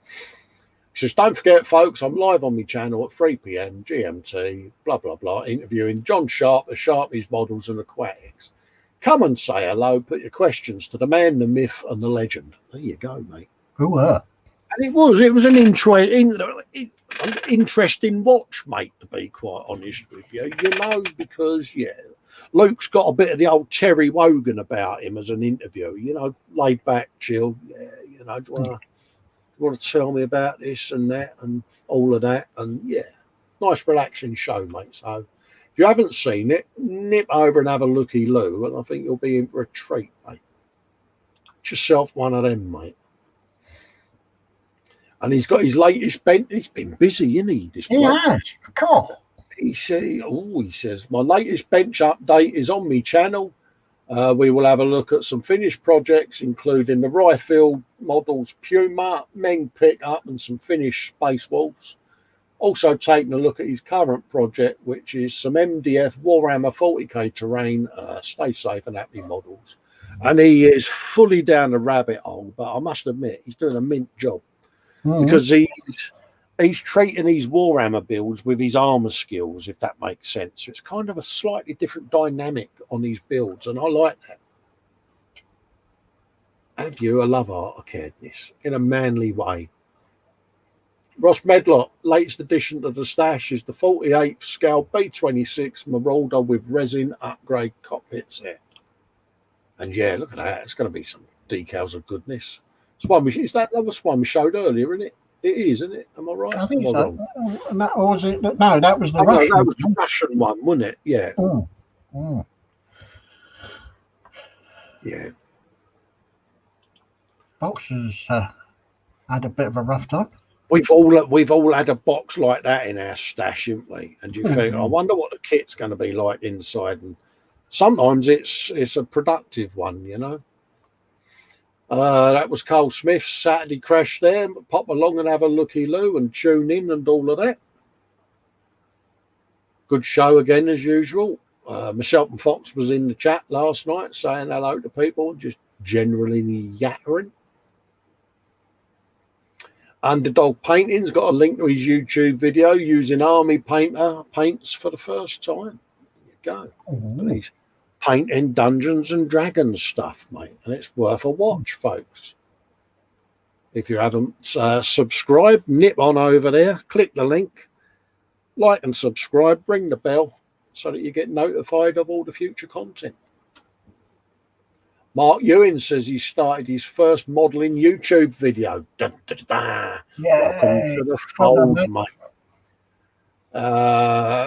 He says, don't forget, folks, I'm live on my channel at 3 p.m. GMT, blah, blah, blah, interviewing John Sharp of Sharpie's Models and Aquatics. Come and say hello. Put your questions to the man, the myth, and the legend. There you go, mate. And it was an interesting watch, mate, to be quite honest with you. You know, because, yeah, Luke's got a bit of the old Terry Wogan about him as an interview, you know, laid back, chill. Yeah, you know, do you want to tell me about this and that and all of that? And yeah, nice relaxing show, mate. So if you haven't seen it, nip over and have a looky loo, and I think you'll be in for a treat, mate. Get yourself one of them, mate. And he's got his latest bench. He's been busy, isn't he? He has. Cool. He says, my latest bench update is on my channel. We will have a look at some finished projects, including the Ryefield Models Puma, Meng pickup, and some finished Space Wolves. Also taking a look at his current project, which is some MDF Warhammer 40k terrain, stay safe and happy models. And he is fully down the rabbit hole, but I must admit, he's doing a mint job. Because he's treating his Warhammer builds with his armor skills, if that makes sense. So it's kind of a slightly different dynamic on his builds, and I like that. Have you a love art of caredness in a manly way? Ross Medlock, latest addition to the stash is the 48th scale B26 Marauder with resin upgrade cockpit set. And yeah, look at that. It's going to be some decals of goodness. It's one is that was one we showed earlier, isn't it? It is, isn't it? Am I right? I think Am I so. wrong? Or was it? No, that was the Oh, no, Russian that was the one. Russian one, wasn't it? Yeah. Mm, mm. Yeah. Boxers had a bit of a rough time. We've all had a box like that in our stash, haven't we? And you think, I Mhm. wonder what the kit's going to be like inside. And sometimes it's a productive one, you know. That was Carl Smith's Saturday crash there. Pop along and have a looky loo and tune in and all of that. Good show again as usual. Michelle and Fox was in the chat last night saying hello to people, just generally yattering. Underdog Painting's got a link to his YouTube video using Army Painter paints for the first time. There you go. And he's painting Dungeons and Dragons stuff, mate. And it's worth a watch, folks. If you haven't subscribed, nip on over there, click the link, like and subscribe, ring the bell so that you get notified of all the future content. Mark Ewan says he started his first modelling YouTube video. Dun, dun, dun. Welcome to the fold, mate.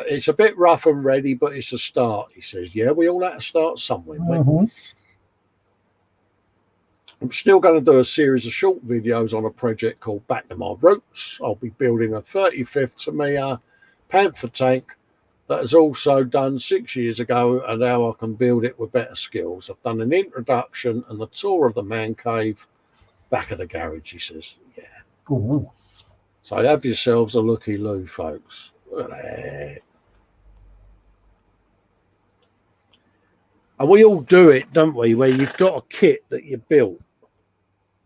It's a bit rough and ready, but it's a start, he says. Yeah, we all have to start somewhere, mate. I'm still going to do a series of short videos on a project called Back to My Roots. I'll be building a 35th Tamiya Panther tank that was also done 6 years ago, and how I can build it with better skills. I've done an introduction and the tour of the man cave, back of the garage, he says. Yeah. Ooh. So have yourselves a looky-loo, folks. Look at that. And we all do it, don't we, where you've got a kit that you built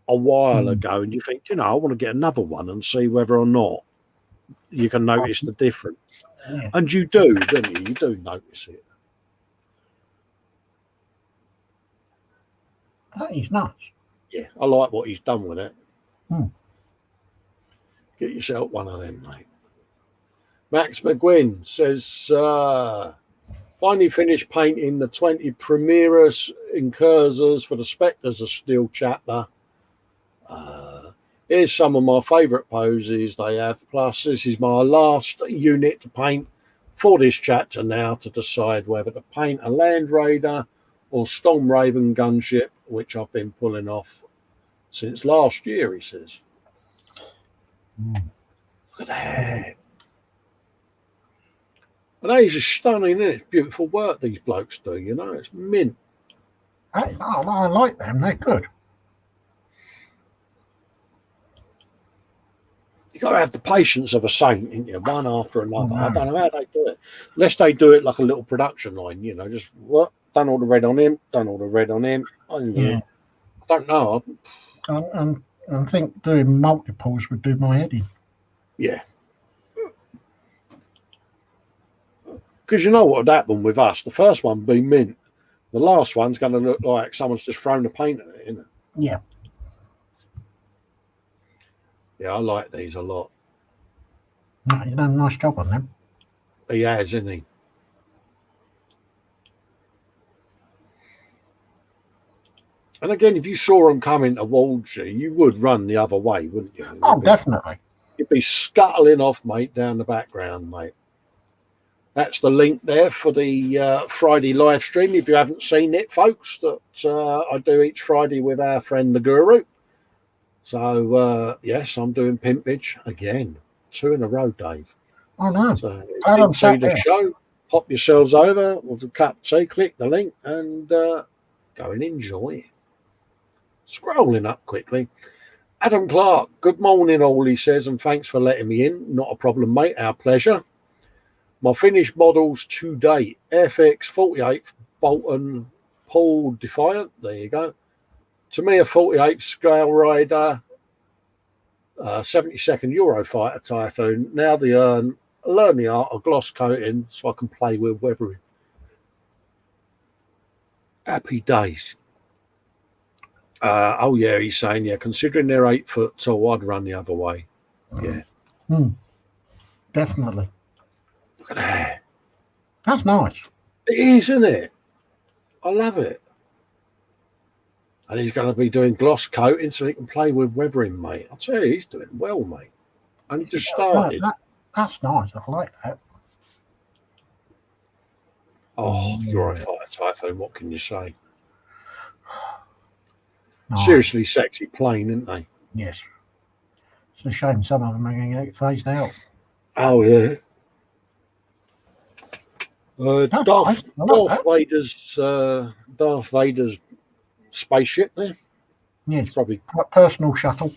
a while ago and you think, you know, I want to get another one and see whether or not you can notice the difference. Yeah. And you do, don't you? You do notice it. That is nuts. Yeah, I like what he's done with it. Get yourself one of them, mate. Max McGuinn says, finally finished painting the 20 Primeras Incursors for the Spectres of Steel chapter. Here's some of my favourite poses they have. Plus, this is my last unit to paint for this chapter now to decide whether to paint a Land Raider or Storm Raven gunship, which I've been pulling off since last year, he says. Look at that. And these are stunning, isn't it? Beautiful work these blokes do, you know. It's mint. I like them. They're good. You've got to have the patience of a saint, ain't you? One after another. I don't know how they do it. Unless they do it like a little production line, you know, just what? Done all the red on him, done all the red on him. Yeah. I don't know. I think doing multiples would do my head in. Yeah. Because you know what would happen with us? The first one be mint. The last one's going to look like someone's just thrown a paint at it, isn't it? Yeah. Yeah, I like these a lot. No, you've done a nice job on them. He has, isn't he? And again, if you saw them coming to Wolsey, you would run the other way, wouldn't you? Definitely. You'd be scuttling off, mate, down the background, mate. That's the link there for the Friday live stream. If you haven't seen it, folks, that I do each Friday with our friend the Guru. So, yes, I'm doing Pimpage again. 2 in a row, Dave. I know. So, if you didn't see the show, pop yourselves over with a cup of tea, click the link, and go and enjoy it. Scrolling up quickly. Adam Clark, good morning, all, he says, and thanks for letting me in. Not a problem, mate. Our pleasure. My finished models to date, FX 48 Bolton Paul Defiant. There you go. To me, a 48 Scale Rider, 72nd Eurofighter Typhoon. Now they learn the art of gloss coating so I can play with weathering. Happy days. Oh yeah, he's saying, yeah, considering they're 8 foot tall, I'd run the other way. Yeah. Definitely. Look at that. That's nice. It is, isn't it? I love it. And he's going to be doing gloss coating so he can play with weathering, mate. I'll tell you, he's doing well, mate. Only just started. That's nice. I like that. Oh, you're a fighter, Typhoon. What can you say? Nice. Seriously sexy plane, isn't they? Yes. It's a shame some of them are going to get phased out. Oh, yeah. Darth Vader's spaceship there. Yes, it's probably personal shuttle.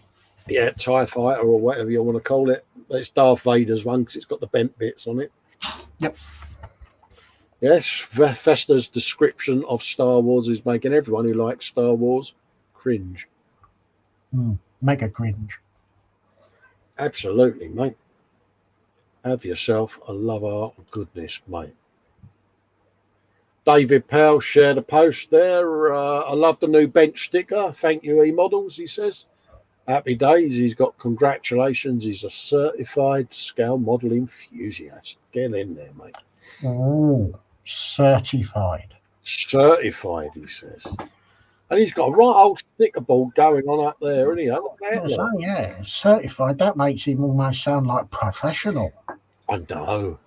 Yeah, TIE fighter or whatever you want to call it. It's Darth Vader's one because it's got the bent bits on it. Yep. Yes, Festa's description of Star Wars is making everyone who likes Star Wars cringe. Mega cringe. Absolutely, mate. Have yourself a love art of goodness, mate. David Powell shared a post there. I love the new bench sticker. Thank you, E-Models, he says. Happy days. He's got congratulations. He's a certified scale model enthusiast. Get in there, mate. Oh, certified. Certified, he says. And he's got a right old sticker board going on up there, isn't he? Yeah, certified. That makes him almost sound like professional. I know.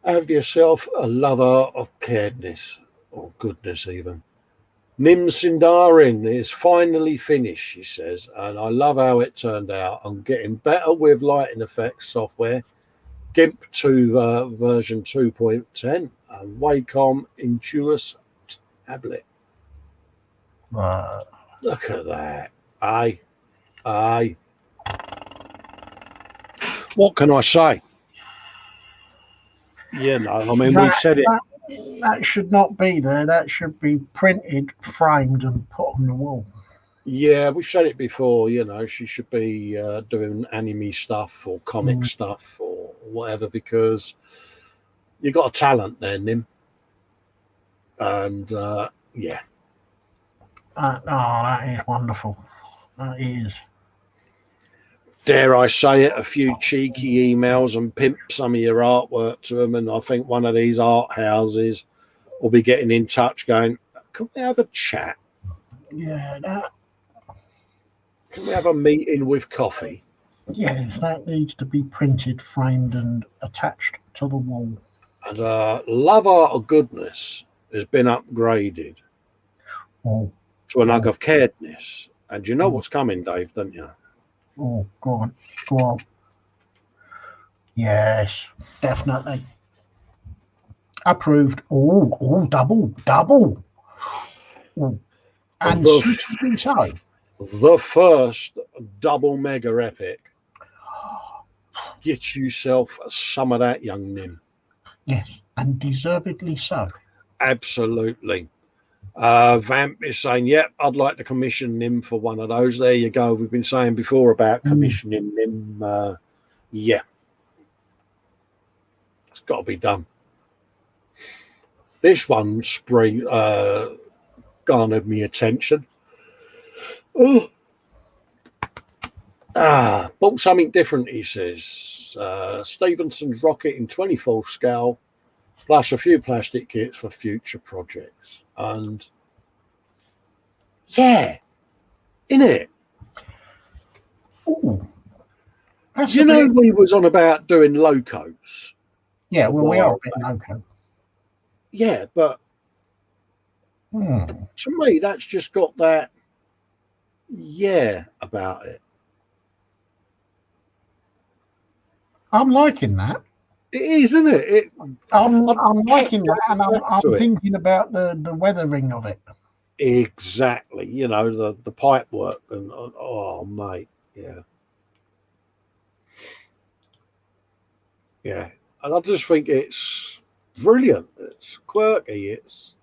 Have yourself a lover of caredness, or goodness even. Nim Sindarin is finally finished, she says, and I love how it turned out. I'm getting better with lighting effects software, GIMP 2 version 2.10, and Wacom Intuos tablet. Look at that. Aye. What can I say? You know, I mean, we've said it. That should not be there. That should be printed, framed, and put on the wall. Yeah, we've said it before. You know, she should be doing anime stuff or comic stuff or whatever, because you got a talent there, Nim. And yeah. That is wonderful. That is. Dare I say it, a few cheeky emails and pimp some of your artwork to them. And I think one of these art houses will be getting in touch going, can we have a chat? Yeah, can we have a meeting with coffee? Yes, that needs to be printed, framed, and attached to the wall. And Love Art of Goodness has been upgraded to a nug of caredness. And you know what's coming, Dave, don't you? Oh, go on. Yes, definitely. Approved. Oh, double. Oh. And so. The first double mega epic. Get yourself some of that, young Nim. Yes, and deservedly so. Absolutely. Vamp is saying, yep, I'd like to commission Nim for one of those. There you go. We've been saying before about commissioning Nim. Yeah. It's got to be done. This one garnered me attention. Bought something different, he says. Stevenson's rocket in 24th scale, plus a few plastic kits for future projects. And yeah, innit? Ooh. You know, we was on about doing locos. Yeah, well, we are a bit loco. Yeah, but to me, that's just got that about it. I'm liking that. It is, isn't it? I'm liking that, and I'm thinking about the weathering of it. Exactly. You know, the pipe work and oh, mate, yeah. Yeah. And I just think it's brilliant. It's quirky. It's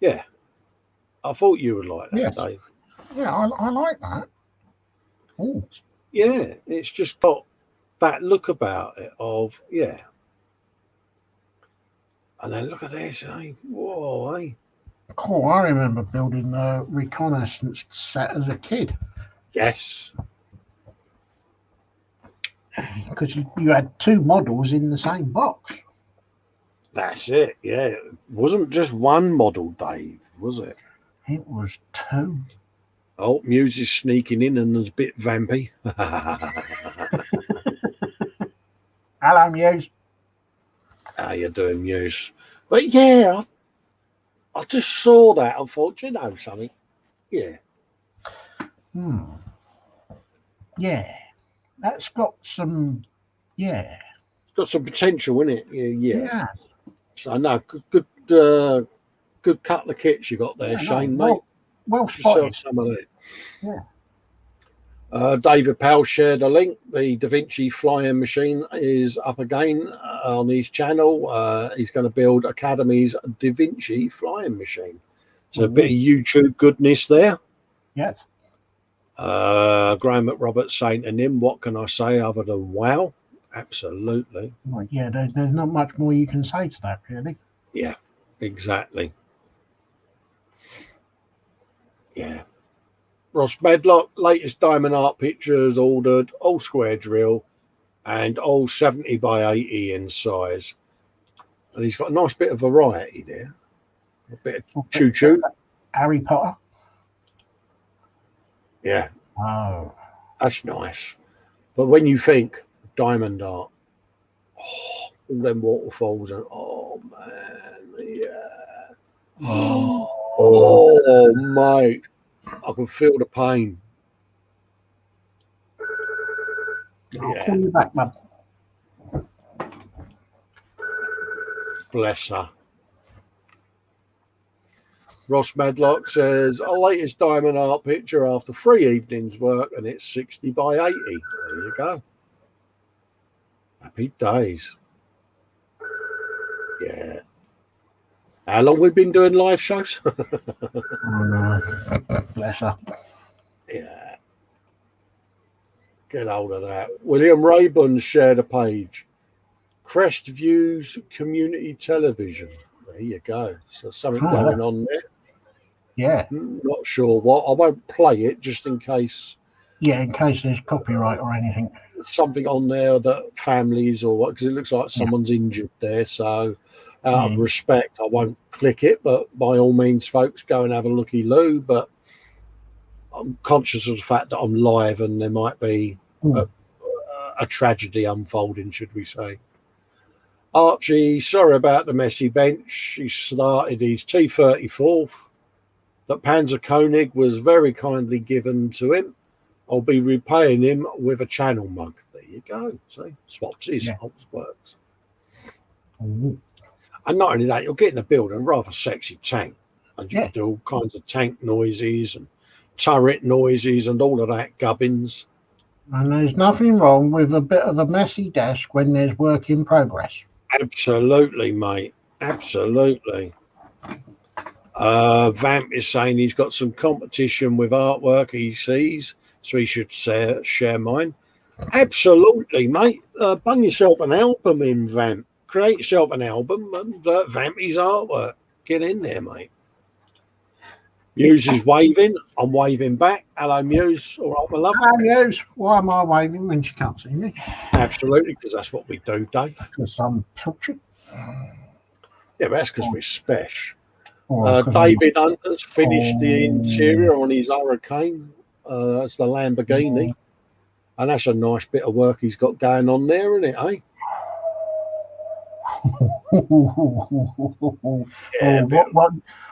yeah. I thought you would like that, Dave. Yeah, I like that. Oh. Yeah, it's just got that look about it of, yeah. And then look at this, eh? Whoa, eh? Cool. I remember building the reconnaissance set as a kid Yes, because you had two models in the same box. that's it. Yeah, it wasn't just one model, Dave, was it? It was two. Oh, Muse is sneaking in and is a bit vampy. Hello, Muse. How you doing, Muse? But yeah, I just saw that. I thought, you know something? Yeah. Yeah, that's got some. Yeah. It's got some potential in it. Yeah. Yeah. So, no, good couple of kits you got there, Yeah, Shane, no, mate. well Yourself spotted. some of that. Yeah. David Powell shared a link. The Da Vinci flying machine is up again on his channel. He's going to build Academy's Da Vinci flying machine. So a bit of YouTube goodness there. Yes. Graham McRoberts saying to him, what can I say other than wow? Absolutely. Well, yeah, there's not much more you can say to that, really. Yeah, exactly. Yeah. Ross Medlock, latest diamond art pictures ordered, all square drill and all 70 by 80 in size. And he's got a nice bit of variety there. A bit of choo-choo. Harry Potter. Yeah. Oh. That's nice. But when you think diamond art, all them waterfalls and oh man, yeah. Oh mate, I can feel the pain. I'll call you back, Mum. Bless her. Ross Medlock says, our latest diamond art picture after 3 evenings work, and it's 60 by 80. There you go. Happy days. Yeah. How long we been doing live shows? Bless her. Yeah. Get hold of that. William Rayburn shared a page. Crest Views Community Television. There you go. So something going on there. Yeah. Not sure what. I won't play it just in case. Yeah, in case there's copyright or anything. Something on there that families or what, because it looks like someone's injured there. So out of respect, I won't click it. But by all means, folks, go and have a looky-loo. But I'm conscious of the fact that I'm live and there might be a tragedy unfolding, should we say. Archie, sorry about the messy bench. He started his T34th. That Panzer Koenig was very kindly given to him. I'll be repaying him with a channel mug. There you go. See, swaps his works. And not only that, you're getting to build a rather sexy tank. And you can do all kinds of tank noises and turret noises and all of that gubbins. And there's nothing wrong with a bit of a messy desk when there's work in progress. Absolutely, mate. Absolutely. Vamp is saying he's got some competition with artwork he sees, so he should share mine. Absolutely, mate. Bung yourself an album in, Vamp. Create yourself an album and vamp his artwork. Get in there, mate. Muse is waving. I'm waving back. Hello, Muse. All right, my love. Hello, Muse. Why am I waving when she can't see me? Absolutely, because that's what we do, Dave. Because I'm pilchard. Yeah, but that's because we're special. David Hunter's finished the interior on his Hurricane. That's the Lamborghini. And that's a nice bit of work he's got going on there, isn't it, eh?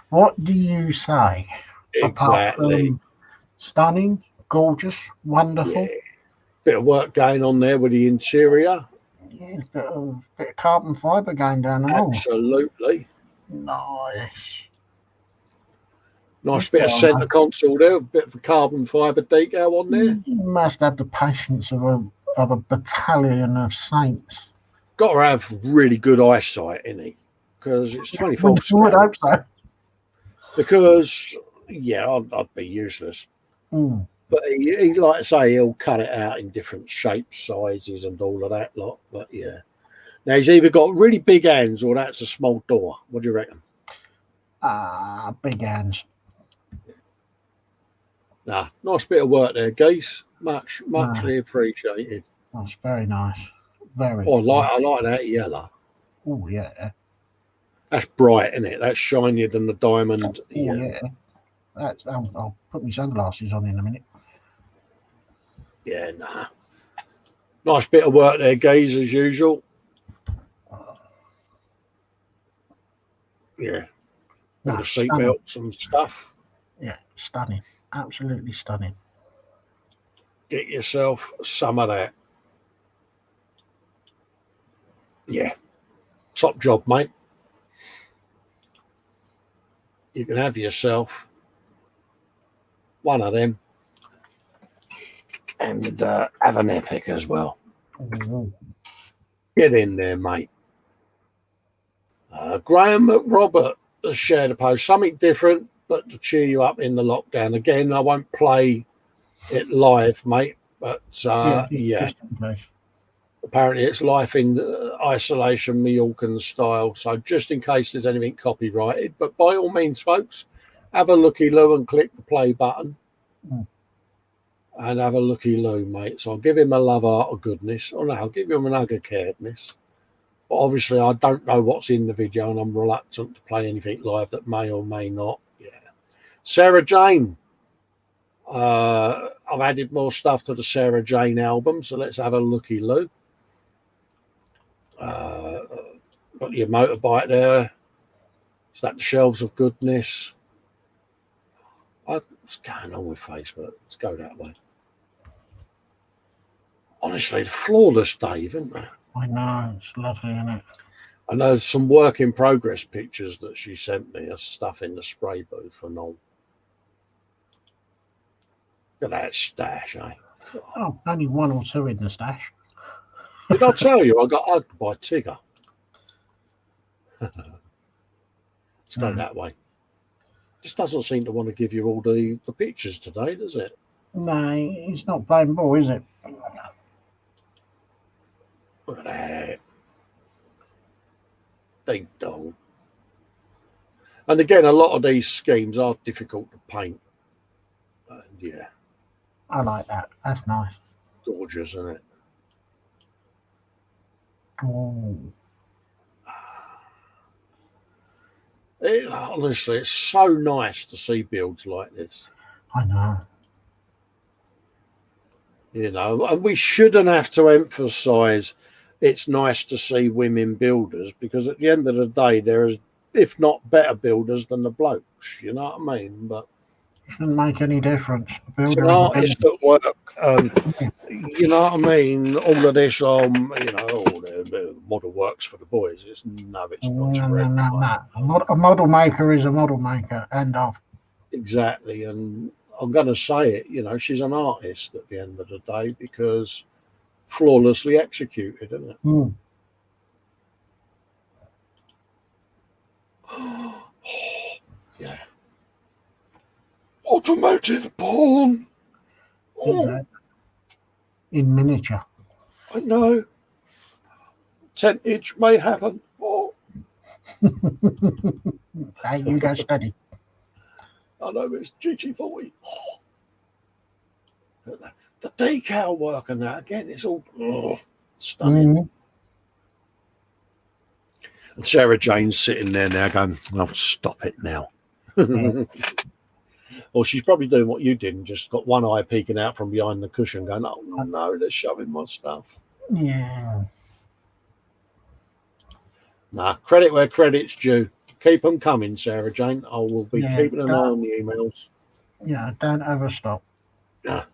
What do you say? Exactly. Stunning, gorgeous, wonderful. Yeah. Bit of work going on there with the interior. Yeah, bit of carbon fibre going down the wall. Absolutely. Nice. Nice bit of centre console there, a bit of a carbon fibre decal on there. You must have the patience of a battalion of saints. Got to have really good eyesight, innit? Because it's 24 I hope so. Because, I'd be useless. But he, like I say, he'll cut it out in different shapes, sizes, and all of that lot. But yeah, Now he's either got really big hands or that's a small door. What do you reckon? Big hands. Nah, nice bit of work there, geese. Muchly appreciated. That's very nice. Very. Oh, I like that yellow. Oh yeah. That's bright, isn't it? That's shinier than the diamond. Oh yeah. That's. I'll put my sunglasses on in a minute. Yeah, nah. Nice bit of work there, geese, as usual. Yeah. All the seatbelts and stuff. Yeah, stunning. Absolutely stunning. Get yourself some of that. Yeah. Top job, mate. You can have yourself one of them and have an epic as well. Ooh. Get in there, mate. Graham McRobert has shared a post, something different, but to cheer you up in the lockdown. Again, I won't play it live, mate, but yeah. Apparently it's life in isolation, Mallorcan style. So just in case there's anything copyrighted, but by all means, folks, have a looky-loo and click the play button. And have a looky-loo, mate. So I'll give him a love art of goodness. Oh no, I'll give him an hug of caredness. But obviously I don't know what's in the video and I'm reluctant to play anything live that may or may not. Yeah. Sarah Jane. I've added more stuff to the Sarah Jane album, so let's have a looky-loo. Got your motorbike there. Is that the Shelves of Goodness? What's going on with Facebook? Let's go that way. Honestly, flawless, Dave, isn't it? I know, it's lovely, isn't it? I know some work in progress pictures that she sent me of stuff in the spray booth and all. Look at that stash, eh? Oh, only one or two in the stash. Did I tell you I got hugged by Tigger? Let's go that way. Just doesn't seem to want to give you all the pictures today, does it? No, he's not playing ball, is it? Look at that. Ding dong. And again, a lot of these schemes are difficult to paint. And yeah. I like that. That's nice. Gorgeous, isn't it? Oh. Honestly, it's so nice to see builds like this. I know. You know, and we shouldn't have to emphasise it's nice to see women builders because at the end of the day, there is, if not better builders than the blokes. You know what I mean? But shouldn't make any difference. It's an artist at work. You know what I mean? All of this, you know, the model works for the boys. It's not for everyone. A model maker is a model maker. End of. Exactly, and I'm going to say it. You know, she's an artist at the end of the day because flawlessly executed, isn't it? Mm. Yeah. Automotive porn. Oh. In miniature. I know. 10-inch may happen. Oh. Hey, you go steady. I know it's GG40. Oh. The decal work and that again, it's all stunning. Mm. And Sarah Jane's sitting there now going, "Oh, stop it now." Or she's probably doing what you did and just got one eye peeking out from behind the cushion going, "Oh no, they're shoving my stuff." Yeah. Nah, credit where credit's due. Keep them coming, Sarah Jane. I will be keeping an eye on the emails. Yeah, don't ever stop. Yeah.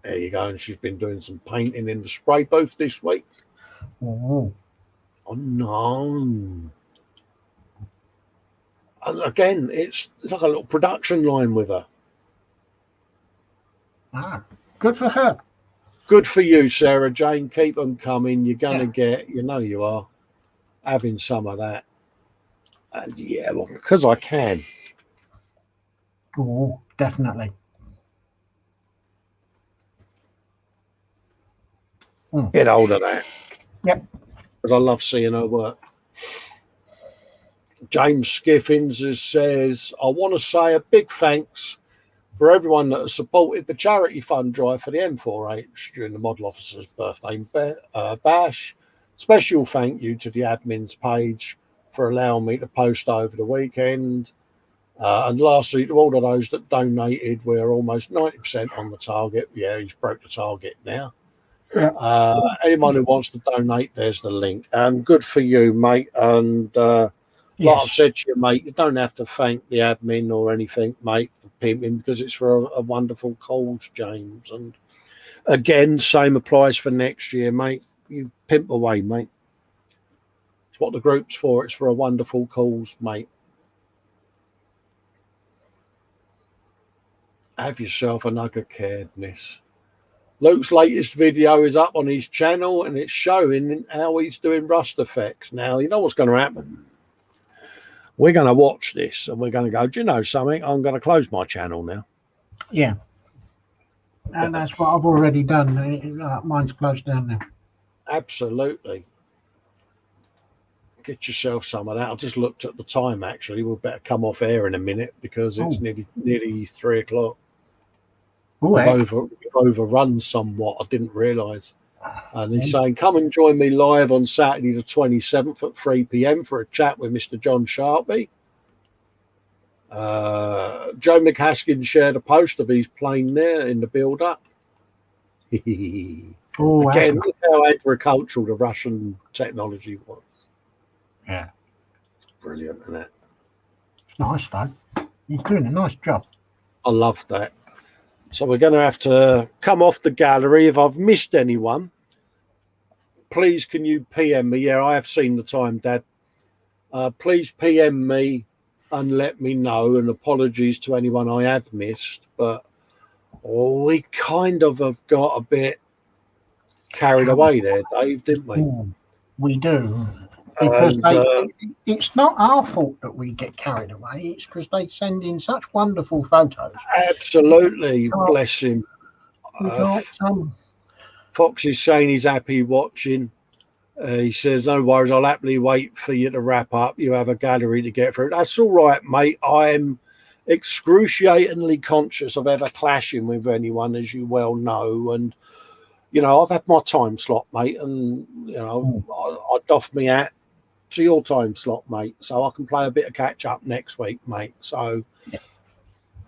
There you go. And she's been doing some painting in the spray booth this week. Oh, no. And again, it's like a little production line with her. Good for her. Good for you, Sarah Jane. Keep them coming. You're going to get, you know you are, having some of that. And yeah, well, because I can. Oh, definitely. Get hold of that. Yep. because I love seeing her work. James Skiffins says, I want to say a big thanks for everyone that has supported the charity fund drive for the M4H during the model officer's birthday bash. Special thank you to the admin's page for allowing me to post over the weekend. And lastly, to all of those that donated, we're almost 90% on the target. Yeah, he's broke the target now. Yeah. Anyone who wants to donate, there's the link. And good for you, mate. And like I've said to you, mate, you don't have to thank the admin or anything, mate, for pimping, because it's for a wonderful cause, James. And again, same applies for next year, mate. You pimp away, mate. It's what the group's for. It's for a wonderful cause, mate. Have yourself a nug of caredness. Luke's latest video is up on his channel, and it's showing how he's doing rust effects. Now, you know what's going to happen? We're going to watch this, and we're going to go, do you know something? I'm going to close my channel now. Yeah. And that's what I've already done. Mine's closed down now. Absolutely. Get yourself some of that. I just looked at the time, actually. We'll better come off air in a minute because it's nearly 3 o'clock. We've overrun somewhat. I didn't realise. And he's saying, come and join me live on Saturday the 27th at 3 p.m. for a chat with Mr. John Sharpie. Joe McHaskin shared a post of his plane there in the build-up. Again, look how agricultural the Russian technology was. Yeah. It's brilliant, isn't it? It's nice, though. He's doing a nice job. I love that. So we're going to have to come off the gallery. If I've missed anyone, please can you PM me? Yeah, I have seen the time, Dad. Please PM me and let me know. And apologies to anyone I have missed. But we kind of have got a bit carried away there, Dave, didn't we? We do. Because it's not our fault that we get carried away. It's because they send in such wonderful photos. Absolutely. Bless him. Fox is saying he's happy watching. He says, no worries, I'll happily wait for you to wrap up. You have a gallery to get through. That's all right, mate. I'm excruciatingly conscious of ever clashing with anyone, as you well know. And, you know, I've had my time slot, mate. And, you know, I doff me hat to your time slot, mate, so I can play a bit of catch up next week, mate. So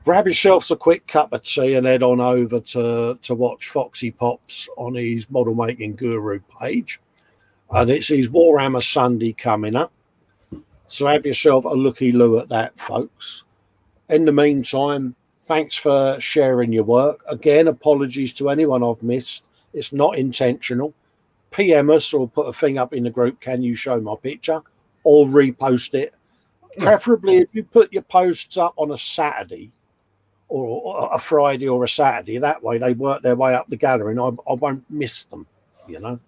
grab yourselves a quick cup of tea and head on over to watch Foxy Pops on his Model Making Guru page. And it's his Warhammer Sunday coming up. So have yourself a looky-loo at that, folks. In the meantime, thanks for sharing your work. Again, apologies to anyone I've missed. It's not intentional. PM us or put a thing up in the group, can you show my picture, or repost it. Preferably if you put your posts up on a Saturday or a Friday or a Saturday, that way they work their way up the gallery and I won't miss them, you know.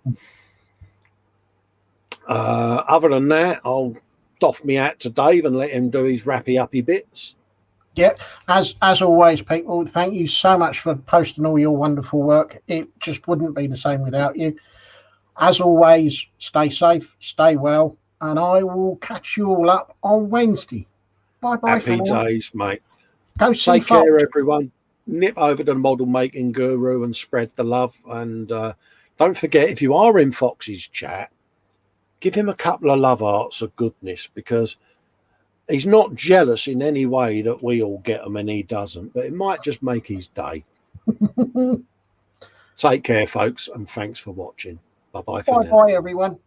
Other than that, I'll doff me hat to Dave and let him do his rappy-uppy bits. Yeah, as always, people, thank you so much for posting all your wonderful work. It just wouldn't be the same without you. As always, stay safe, stay well, and I will catch you all up on Wednesday. Bye-bye. Happy days, mate. Go see Take care, everyone. Nip over to the Model Making Guru and spread the love. And don't forget, if you are in Fox's chat, give him a couple of love hearts of goodness, because he's not jealous in any way that we all get them and he doesn't, but it might just make his day. Take care, folks, and thanks for watching. Bye-bye for now. Bye-bye, everyone.